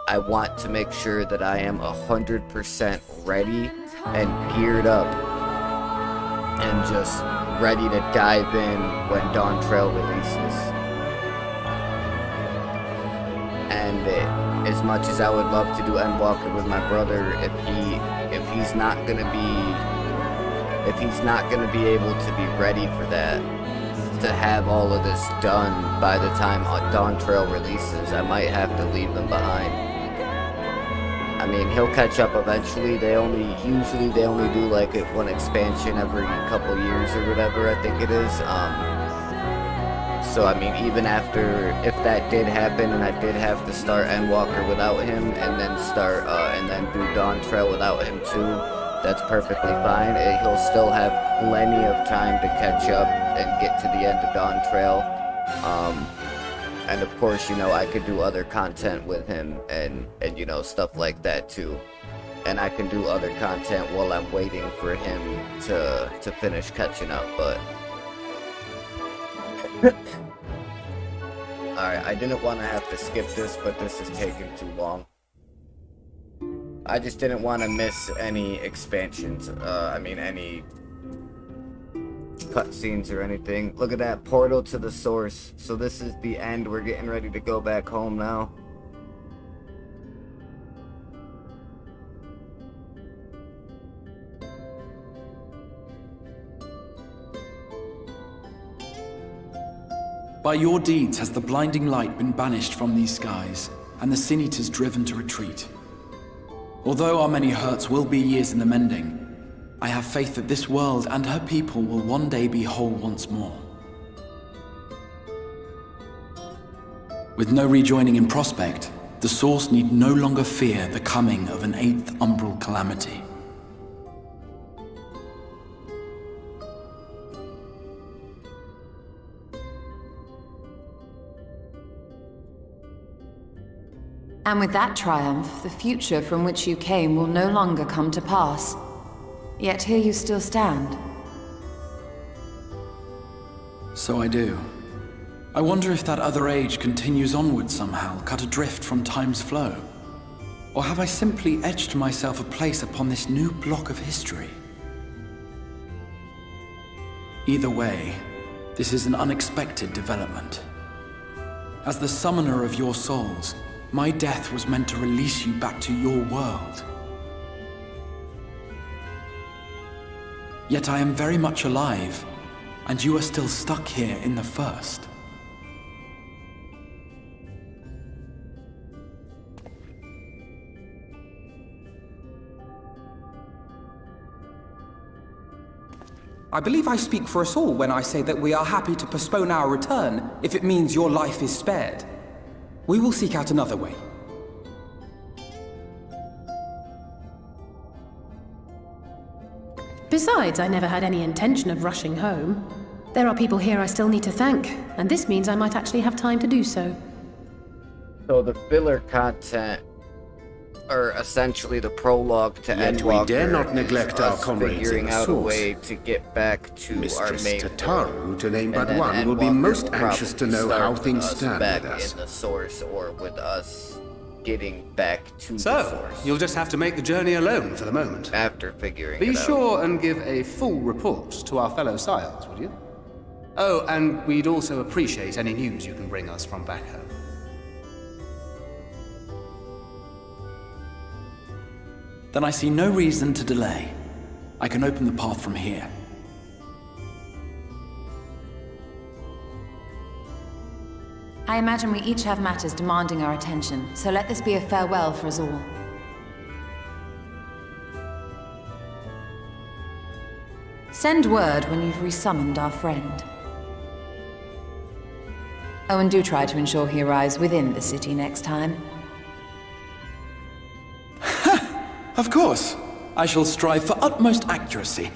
I want to make sure that I am 100% ready and geared up and just ready to dive in when Dawn Trail releases. And as much as I would love to do Endwalker with my brother, if he's not gonna be able to be ready for that, to have all of this done by the time Dawn Trail releases, I might have to leave him behind. I mean, he'll catch up eventually. They only do like one expansion every couple years or whatever, I think it is. So I mean, even after, if that did happen and I did have to start Endwalker without him and then do Dawn Trail without him too, that's perfectly fine. He'll still have plenty of time to catch up and get to the end of Dawn Trail. And of course, you know, I could do other content with him and you know, stuff like that too. And I can do other content while I'm waiting for him to finish catching up, but... Alright, I didn't want to have to skip this, but this is taking too long. I just didn't want to miss any expansions, any cutscenes or anything. Look at that, portal to the source. So this is the end. We're getting ready to go back home now. By your deeds has the blinding light been banished from these skies, and the Sin Eaters driven to retreat. Although our many hurts will be years in the mending, I have faith that this world and her people will one day be whole once more. With no rejoining in prospect, the Source need no longer fear the coming of an 8th umbral calamity. And with that triumph, the future from which you came will no longer come to pass. Yet here you still stand. So I do. I wonder if that other age continues onward somehow, cut adrift from time's flow. Or have I simply etched myself a place upon this new block of history? Either way, this is an unexpected development. As the summoner of your souls, my death was meant to release you back to your world. Yet I am very much alive, and you are still stuck here in the First. I believe I speak for us all when I say that we are happy to postpone our return if it means your life is spared. We will seek out another way. Besides, I never had any intention of rushing home. There are people here I still need to thank, and this means I might actually have time to do so. So the filler content, or essentially the prologue to Yet Endwalker, we dare not neglect our us comrades figuring in the out a Source. way to get back to Mistress our main Tataru, to name but and then one, will be Endwalker most will anxious to probably know start how with things us stand back with us. in the Source, or with us getting back to the So, Source you'll just have to make the journey alone for the moment. after figuring Be it out. sure and give a full report to our fellow sires, would you? Oh, and we'd also appreciate any news you can bring us from back home. Then I see no reason to delay. I can open the path from here. I imagine we each have matters demanding our attention, so let this be a farewell for us all. Send word when you've resummoned our friend. Oh, and do try to ensure he arrives within the city next time. Of course! I shall strive for utmost accuracy.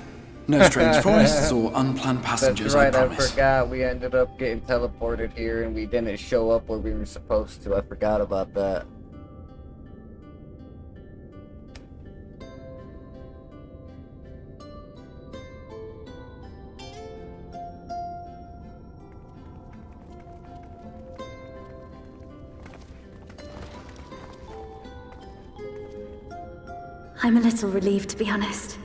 No strange forests or unplanned passengers, That's right, I promise. I forgot. We ended up getting teleported here and we didn't show up where we were supposed to. I forgot about that. I'm a little relieved, to be honest.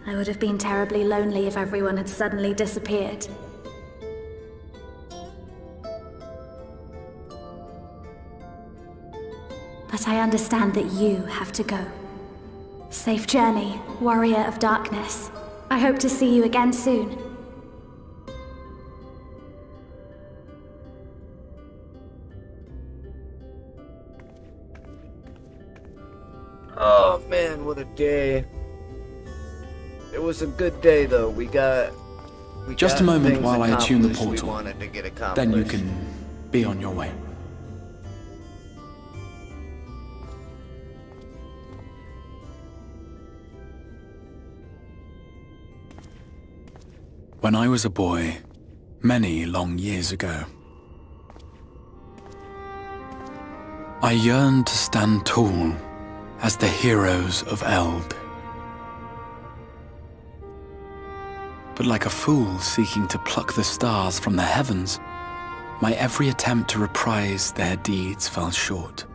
I would have been terribly lonely if everyone had suddenly disappeared. But I understand that you have to go. Safe journey, warrior of darkness. I hope to see you again soon. Oh man, what a day. It was a good day though. We got Just a moment things while I attune the accomplished we portal. wanted to get Then you accomplished. can be on your way. When I was a boy, many long years ago, I yearned to stand tall as the heroes of Eld. But like a fool seeking to pluck the stars from the heavens, my every attempt to reprise their deeds fell short.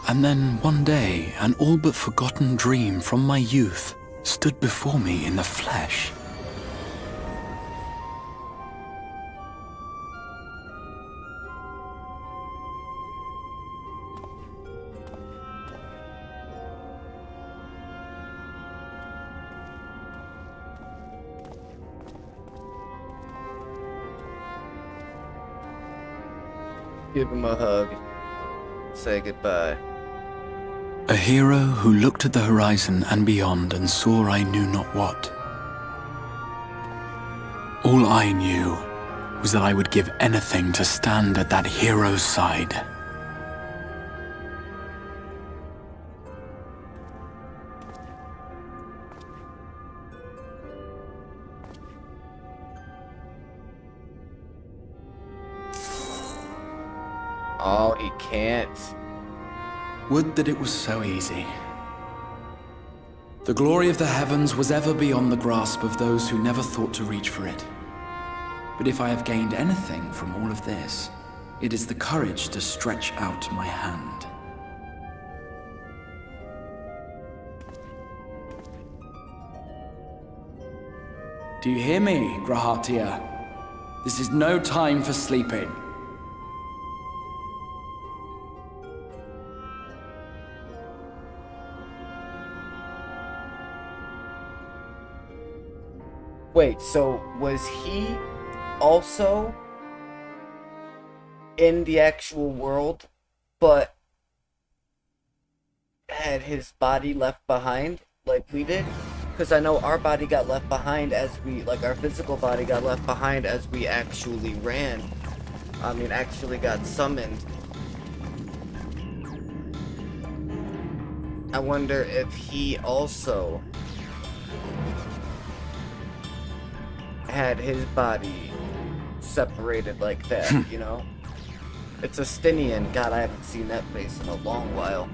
And then one day, an all but forgotten dream from my youth stood before me in the flesh. Give him a hug. Say goodbye. A hero who looked at the horizon and beyond and saw I knew not what. All I knew was that I would give anything to stand at that hero's side. Oh, he can't. Would that it was so easy. The glory of the heavens was ever beyond the grasp of those who never thought to reach for it. But if I have gained anything from all of this, it is the courage to stretch out my hand. Do you hear me, Grahatia? This is no time for sleeping. Wait, so was he also in the actual world, but had his body left behind like we did? Because I know our body got left behind as we, like our physical body got left behind as we actually ran. I mean, actually got summoned. I wonder if he also had his body separated like that, you know? It's a Stinian. God, I haven't seen that face in a long while.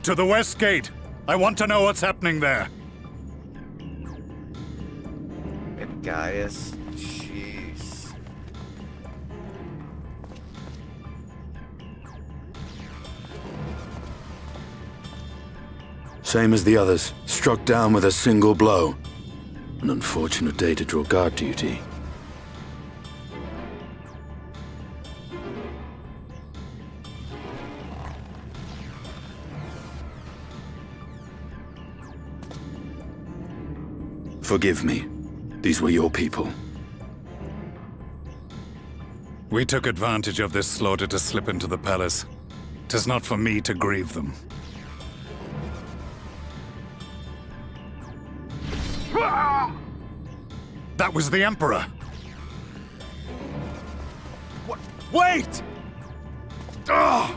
To the west gate. I want to know what's happening there. And Gaius, jeez. Same as the others, struck down with a single blow. An unfortunate day to draw guard duty. Forgive me. These were your people. We took advantage of this slaughter to slip into the palace. 'Tis not for me to grieve them. That was the Emperor! Wait! Ugh!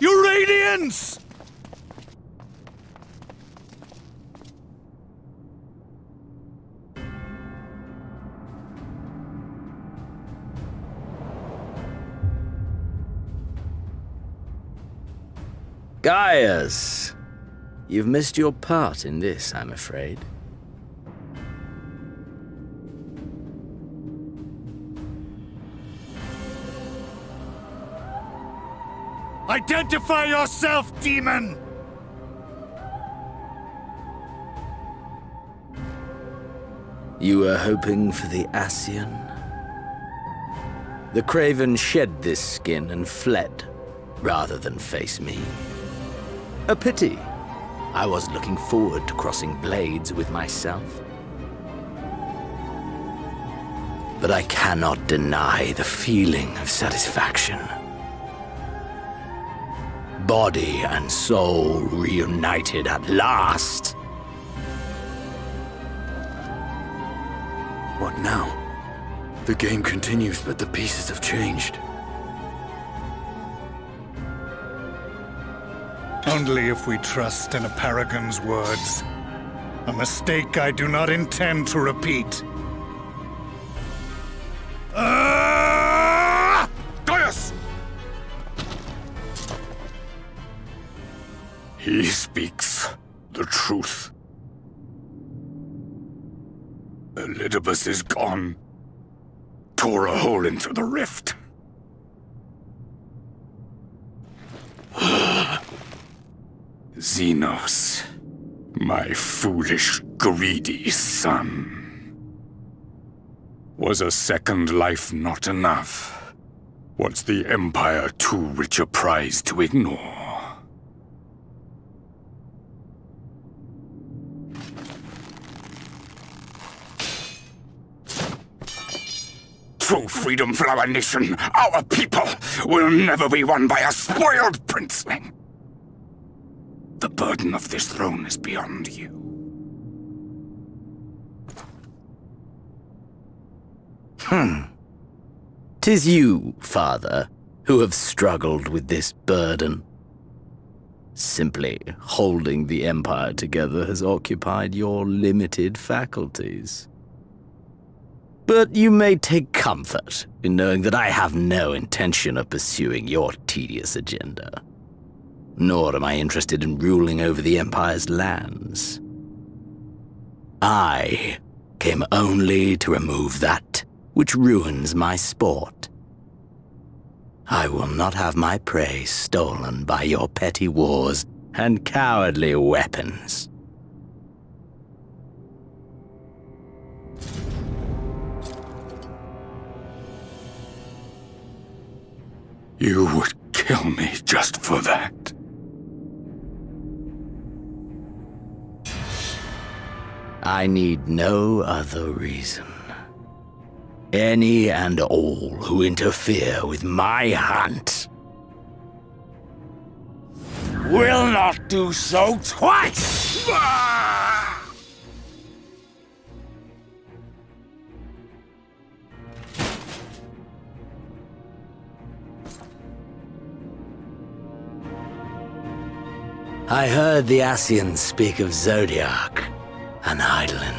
You Radiants! Gaius! You've missed your part in this, I'm afraid. Identify yourself, demon! You were hoping for the Ascian? The Craven shed this skin and fled, rather than face me. A pity. I was looking forward to crossing blades with myself. But I cannot deny the feeling of satisfaction. Body and soul reunited at last. What now? The game continues, but the pieces have changed. Only if we trust in a paragon's words. A mistake I do not intend to repeat. Gaius! He speaks the truth. Elidibus is gone. Tore a hole into the rift. Xenos, my foolish, greedy son. Was a second life not enough? Was the Empire too rich a prize to ignore? True freedom for our nation, our people, will never be won by a spoiled princeling. The burden of this throne is beyond you. 'Tis you, father, who have struggled with this burden. Simply holding the Empire together has occupied your limited faculties. But you may take comfort in knowing that I have no intention of pursuing your tedious agenda. Nor am I interested in ruling over the Empire's lands. I came only to remove that which ruins my sport. I will not have my prey stolen by your petty wars and cowardly weapons. You would kill me just for that. I need no other reason. Any and all who interfere with my hunt will not do so twice! I heard the Ascians speak of Zodiac, an Eidolon.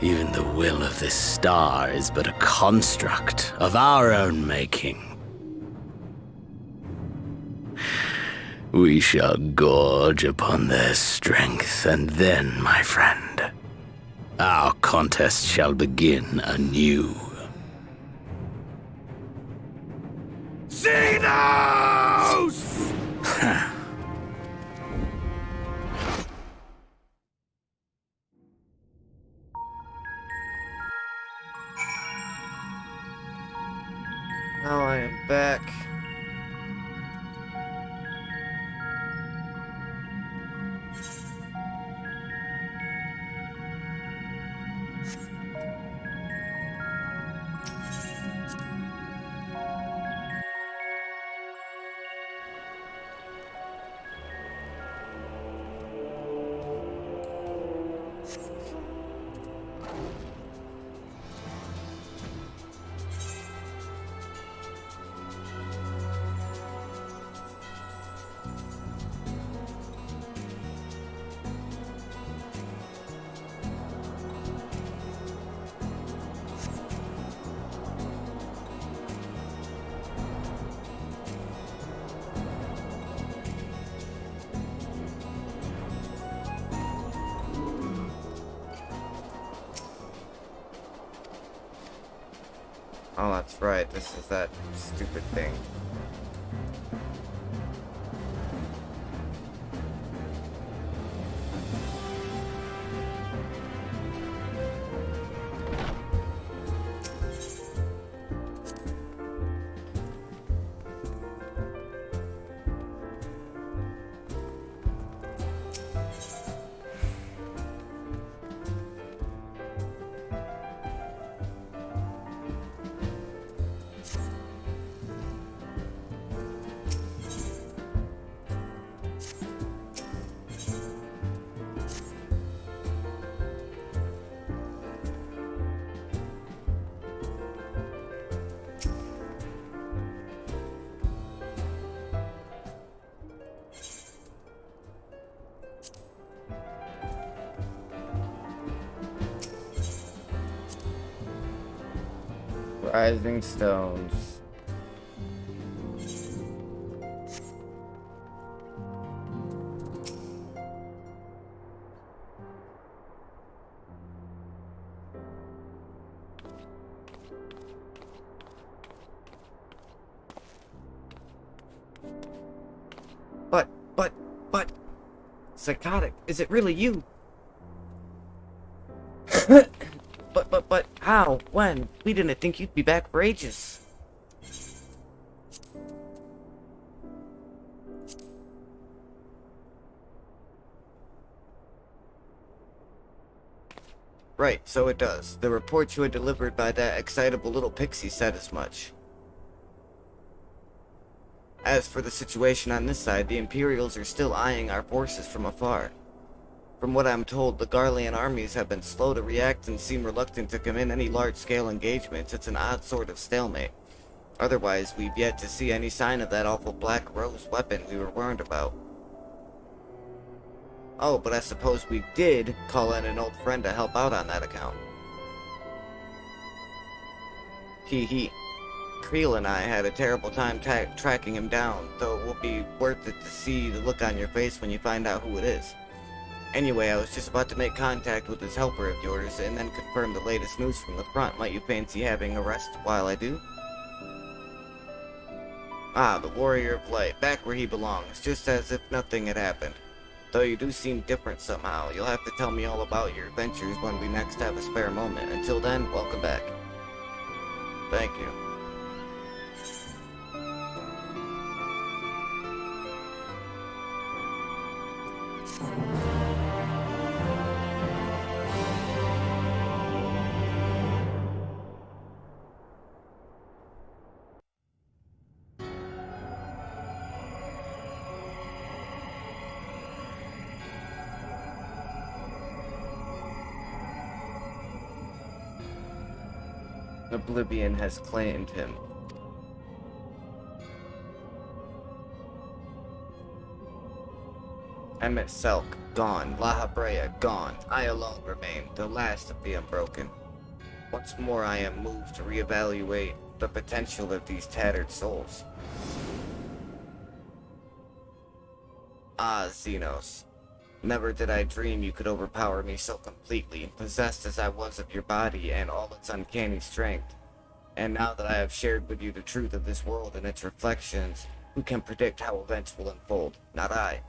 Even the will of this star is but a construct of our own making. We shall gorge upon their strength, and then, my friend, our contest shall begin anew. Xenos! I am back. Oh, that's right. This is that stupid thing. Rising stones. But, psychotic, is it really you? But, how? When? We didn't think you'd be back for ages. Right, so it does. The report you had delivered by that excitable little pixie said as much. As for the situation on this side, the Imperials are still eyeing our forces from afar. From what I'm told, the Garlean armies have been slow to react and seem reluctant to commit any large-scale engagements. It's an odd sort of stalemate. Otherwise, we've yet to see any sign of that awful Black Rose weapon we were warned about. Oh, but I suppose we did call in an old friend to help out on that account. Hee. Creel and I had a terrible time tracking him down, though it will be worth it to see the look on your face when you find out who it is. Anyway, I was just about to make contact with this helper of yours and then confirm the latest news from the front. Might you fancy having a rest while I do? Ah, the Warrior of Light, back where he belongs, just as if nothing had happened. Though you do seem different somehow. You'll have to tell me all about your adventures when we next have a spare moment. Until then, welcome back. Thank you. Oblivion has claimed him. Emmett Selk, gone. La Habrea, gone. I alone remain, the last of the Unbroken. Once more I am moved to reevaluate the potential of these tattered souls. Ah, Xenos. Never did I dream you could overpower me so completely, possessed as I was of your body and all its uncanny strength. And now that I have shared with you the truth of this world and its reflections, who can predict how events will unfold? Not I.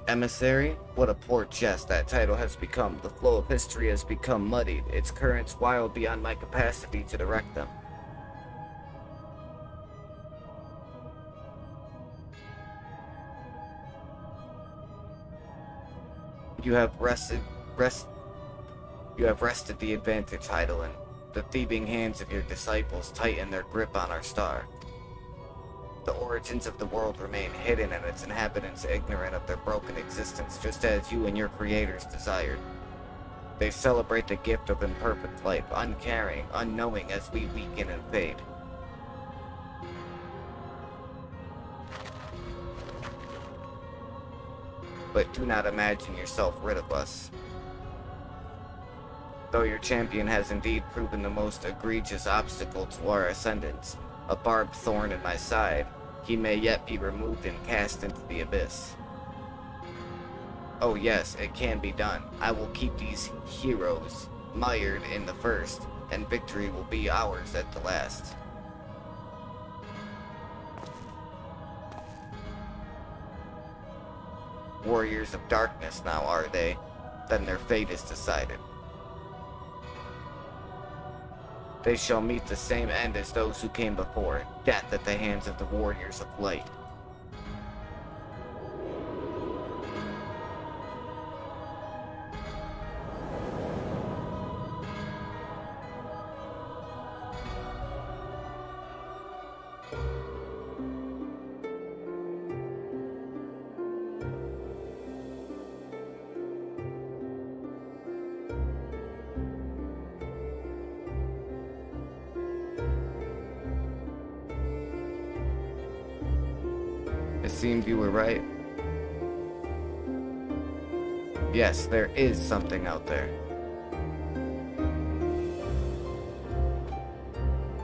Emissary? What a poor jest that title has become. The flow of history has become muddied, its currents wild beyond my capacity to direct them. You have wrested the advantage, Heidelin. The thieving hands of your disciples tighten their grip on our star. The origins of the world remain hidden and its inhabitants ignorant of their broken existence, just as you and your creators desired. They celebrate the gift of imperfect life, uncaring, unknowing as we weaken and fade. But do not imagine yourself rid of us. Though your champion has indeed proven the most egregious obstacle to our ascendance, a barbed thorn in my side, he may yet be removed and cast into the abyss. Oh yes, it can be done. I will keep these heroes mired in the first, and victory will be ours at the last. Warriors of darkness now, are they? Then their fate is decided. They shall meet the same end as those who came before, death at the hands of the warriors of light. It seemed you were right. Yes, there is something out there.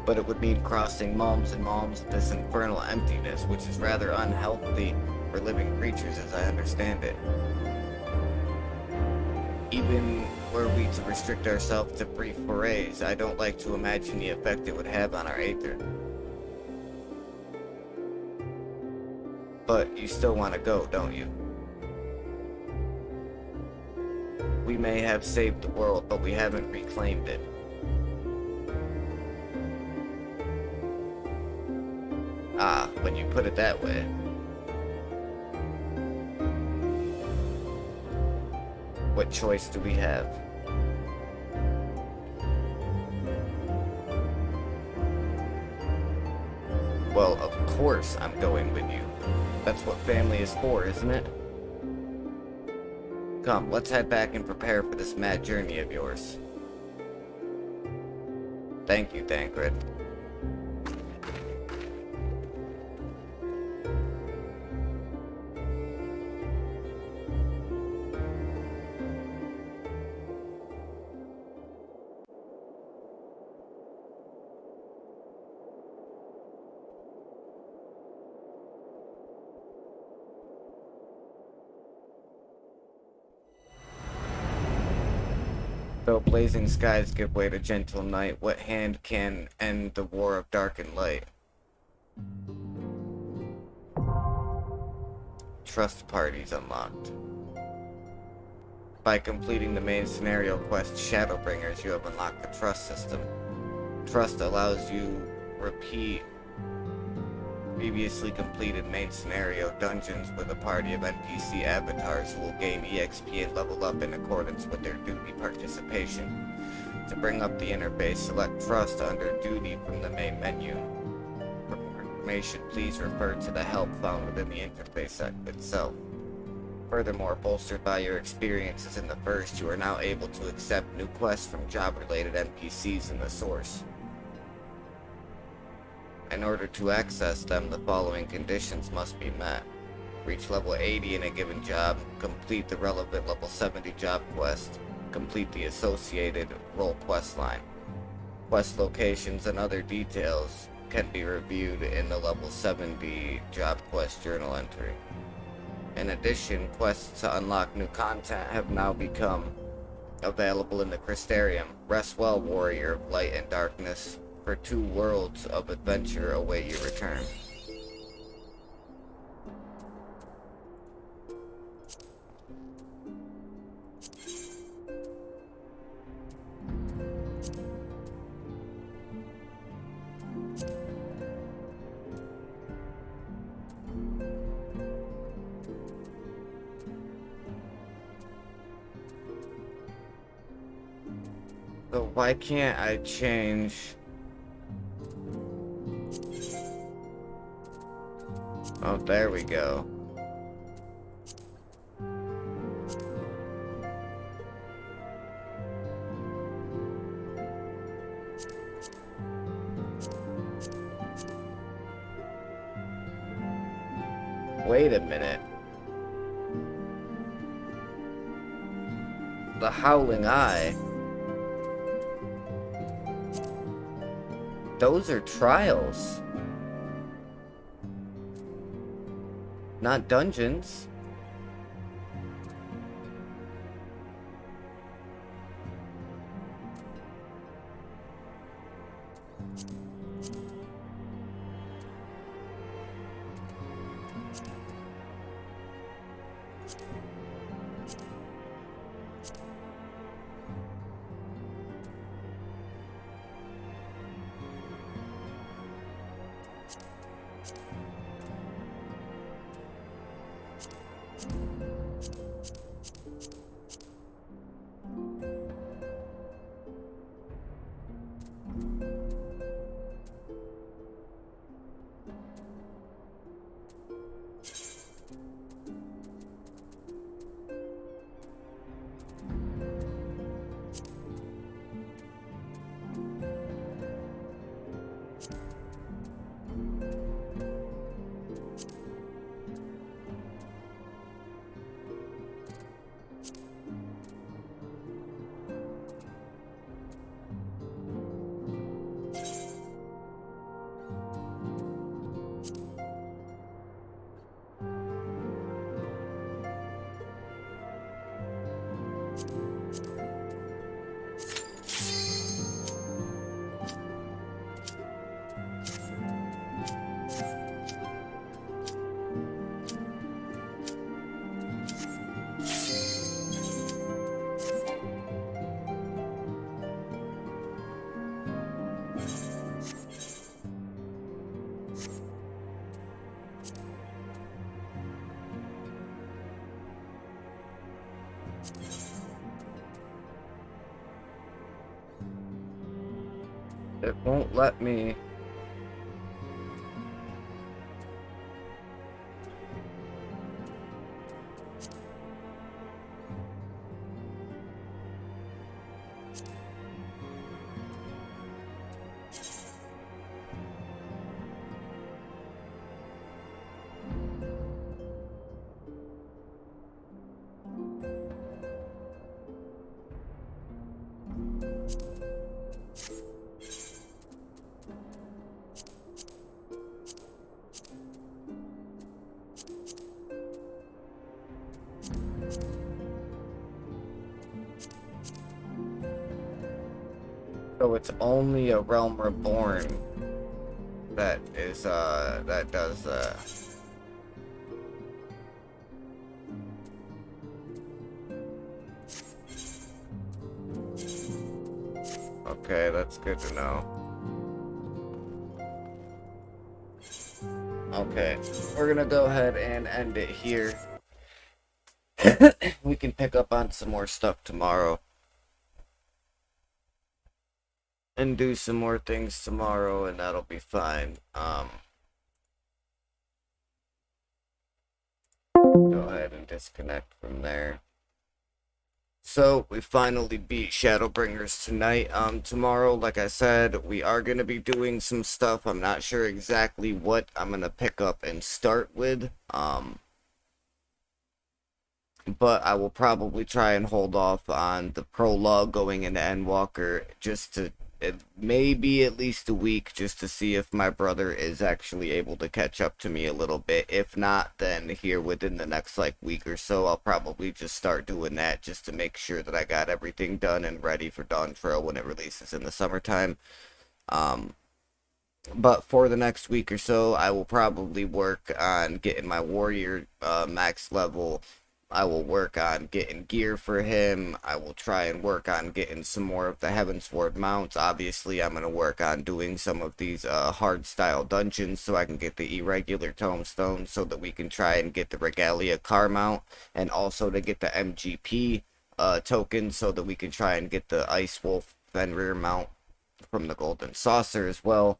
But it would mean crossing malms and malms of this infernal emptiness, which is rather unhealthy for living creatures as I understand it. Even were we to restrict ourselves to brief forays, I don't like to imagine the effect it would have on our Aether. But you still want to go, don't you? We may have saved the world, but we haven't reclaimed it. Ah, when you put it that way. What choice do we have? Well, of course I'm going with you. That's what family is for, isn't it? Come, let's head back and prepare for this mad journey of yours. Thank you, Thancred. Though blazing skies give way to gentle night, what hand can end the war of dark and light? Trust parties unlocked. By completing the main scenario quest Shadowbringers, you have unlocked the trust system. Trust allows you repeat previously completed main scenario dungeons with a party of NPC avatars who will gain EXP and level up in accordance with their duty participation. To bring up the interface, select Trust under Duty from the main menu. For more information, please refer to the help found within the interface itself. Furthermore, bolstered by your experiences in the first, you are now able to accept new quests from job-related NPCs in the source. In order to access them, the following conditions must be met. Reach level 80 in a given job, complete the relevant level 70 job quest, complete the associated role quest line. Quest locations and other details can be reviewed in the level 70 job quest journal entry. In addition, quests to unlock new content have now become available in the Crystarium. Rest well, warrior of light and darkness, for 2 worlds of adventure await your return. So why can't I change? Oh, there we go. Wait a minute. The Howling Eye. Those are trials. Not dungeons. It won't let me. So it's only a Realm Reborn that is, that does, Okay, that's good to know. Okay, we're gonna go ahead and end it here. We can pick up on some more stuff tomorrow. And do some more things tomorrow, and that'll be fine. Go ahead and disconnect from there. So, we finally beat Shadowbringers tonight. Tomorrow, like I said, we are going to be doing some stuff. I'm not sure exactly what I'm going to pick up and start with. But I will probably try and hold off on the prologue going into Endwalker just to maybe at least a week, just to see if my brother is actually able to catch up to me a little bit. If not, then here within the next like week or so, I'll probably just start doing that just to make sure that I got everything done and ready for Dawn Trail when it releases in the summertime. But for the next week or so, I will probably work on getting my warrior max level. I will work on getting gear for him. I will try and work on getting some more of the Heavensward mounts. Obviously, I'm going to work on doing some of these hard-style dungeons so I can get the irregular tombstones so that we can try and get the Regalia car mount, and also to get the MGP token so that we can try and get the Ice Wolf Fenrir mount from the Golden Saucer as well.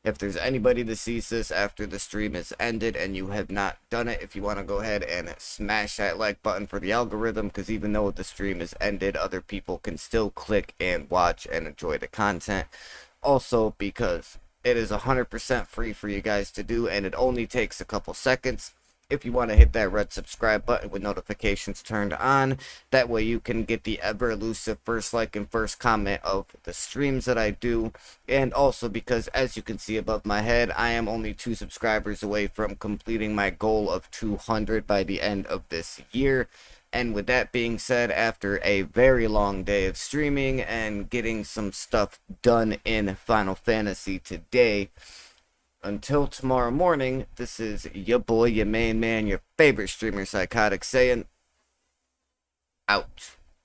If there's anybody that sees this after the stream is ended and you have not done it, if you want to go ahead and smash that like button for the algorithm, because even though the stream is ended, other people can still click and watch and enjoy the content. Also, because it is 100% free for you guys to do, and it only takes a couple seconds. If you want to hit that red subscribe button with notifications turned on, that way you can get the ever elusive first like and first comment of the streams that I do. And also because, as you can see above my head, I am only 2 subscribers away from completing my goal of 200 by the end of this year. And with that being said, after a very long day of streaming and getting some stuff done in Final Fantasy today, until tomorrow morning, this is your boy, your main man, your favorite streamer, Psychotic, saying, out.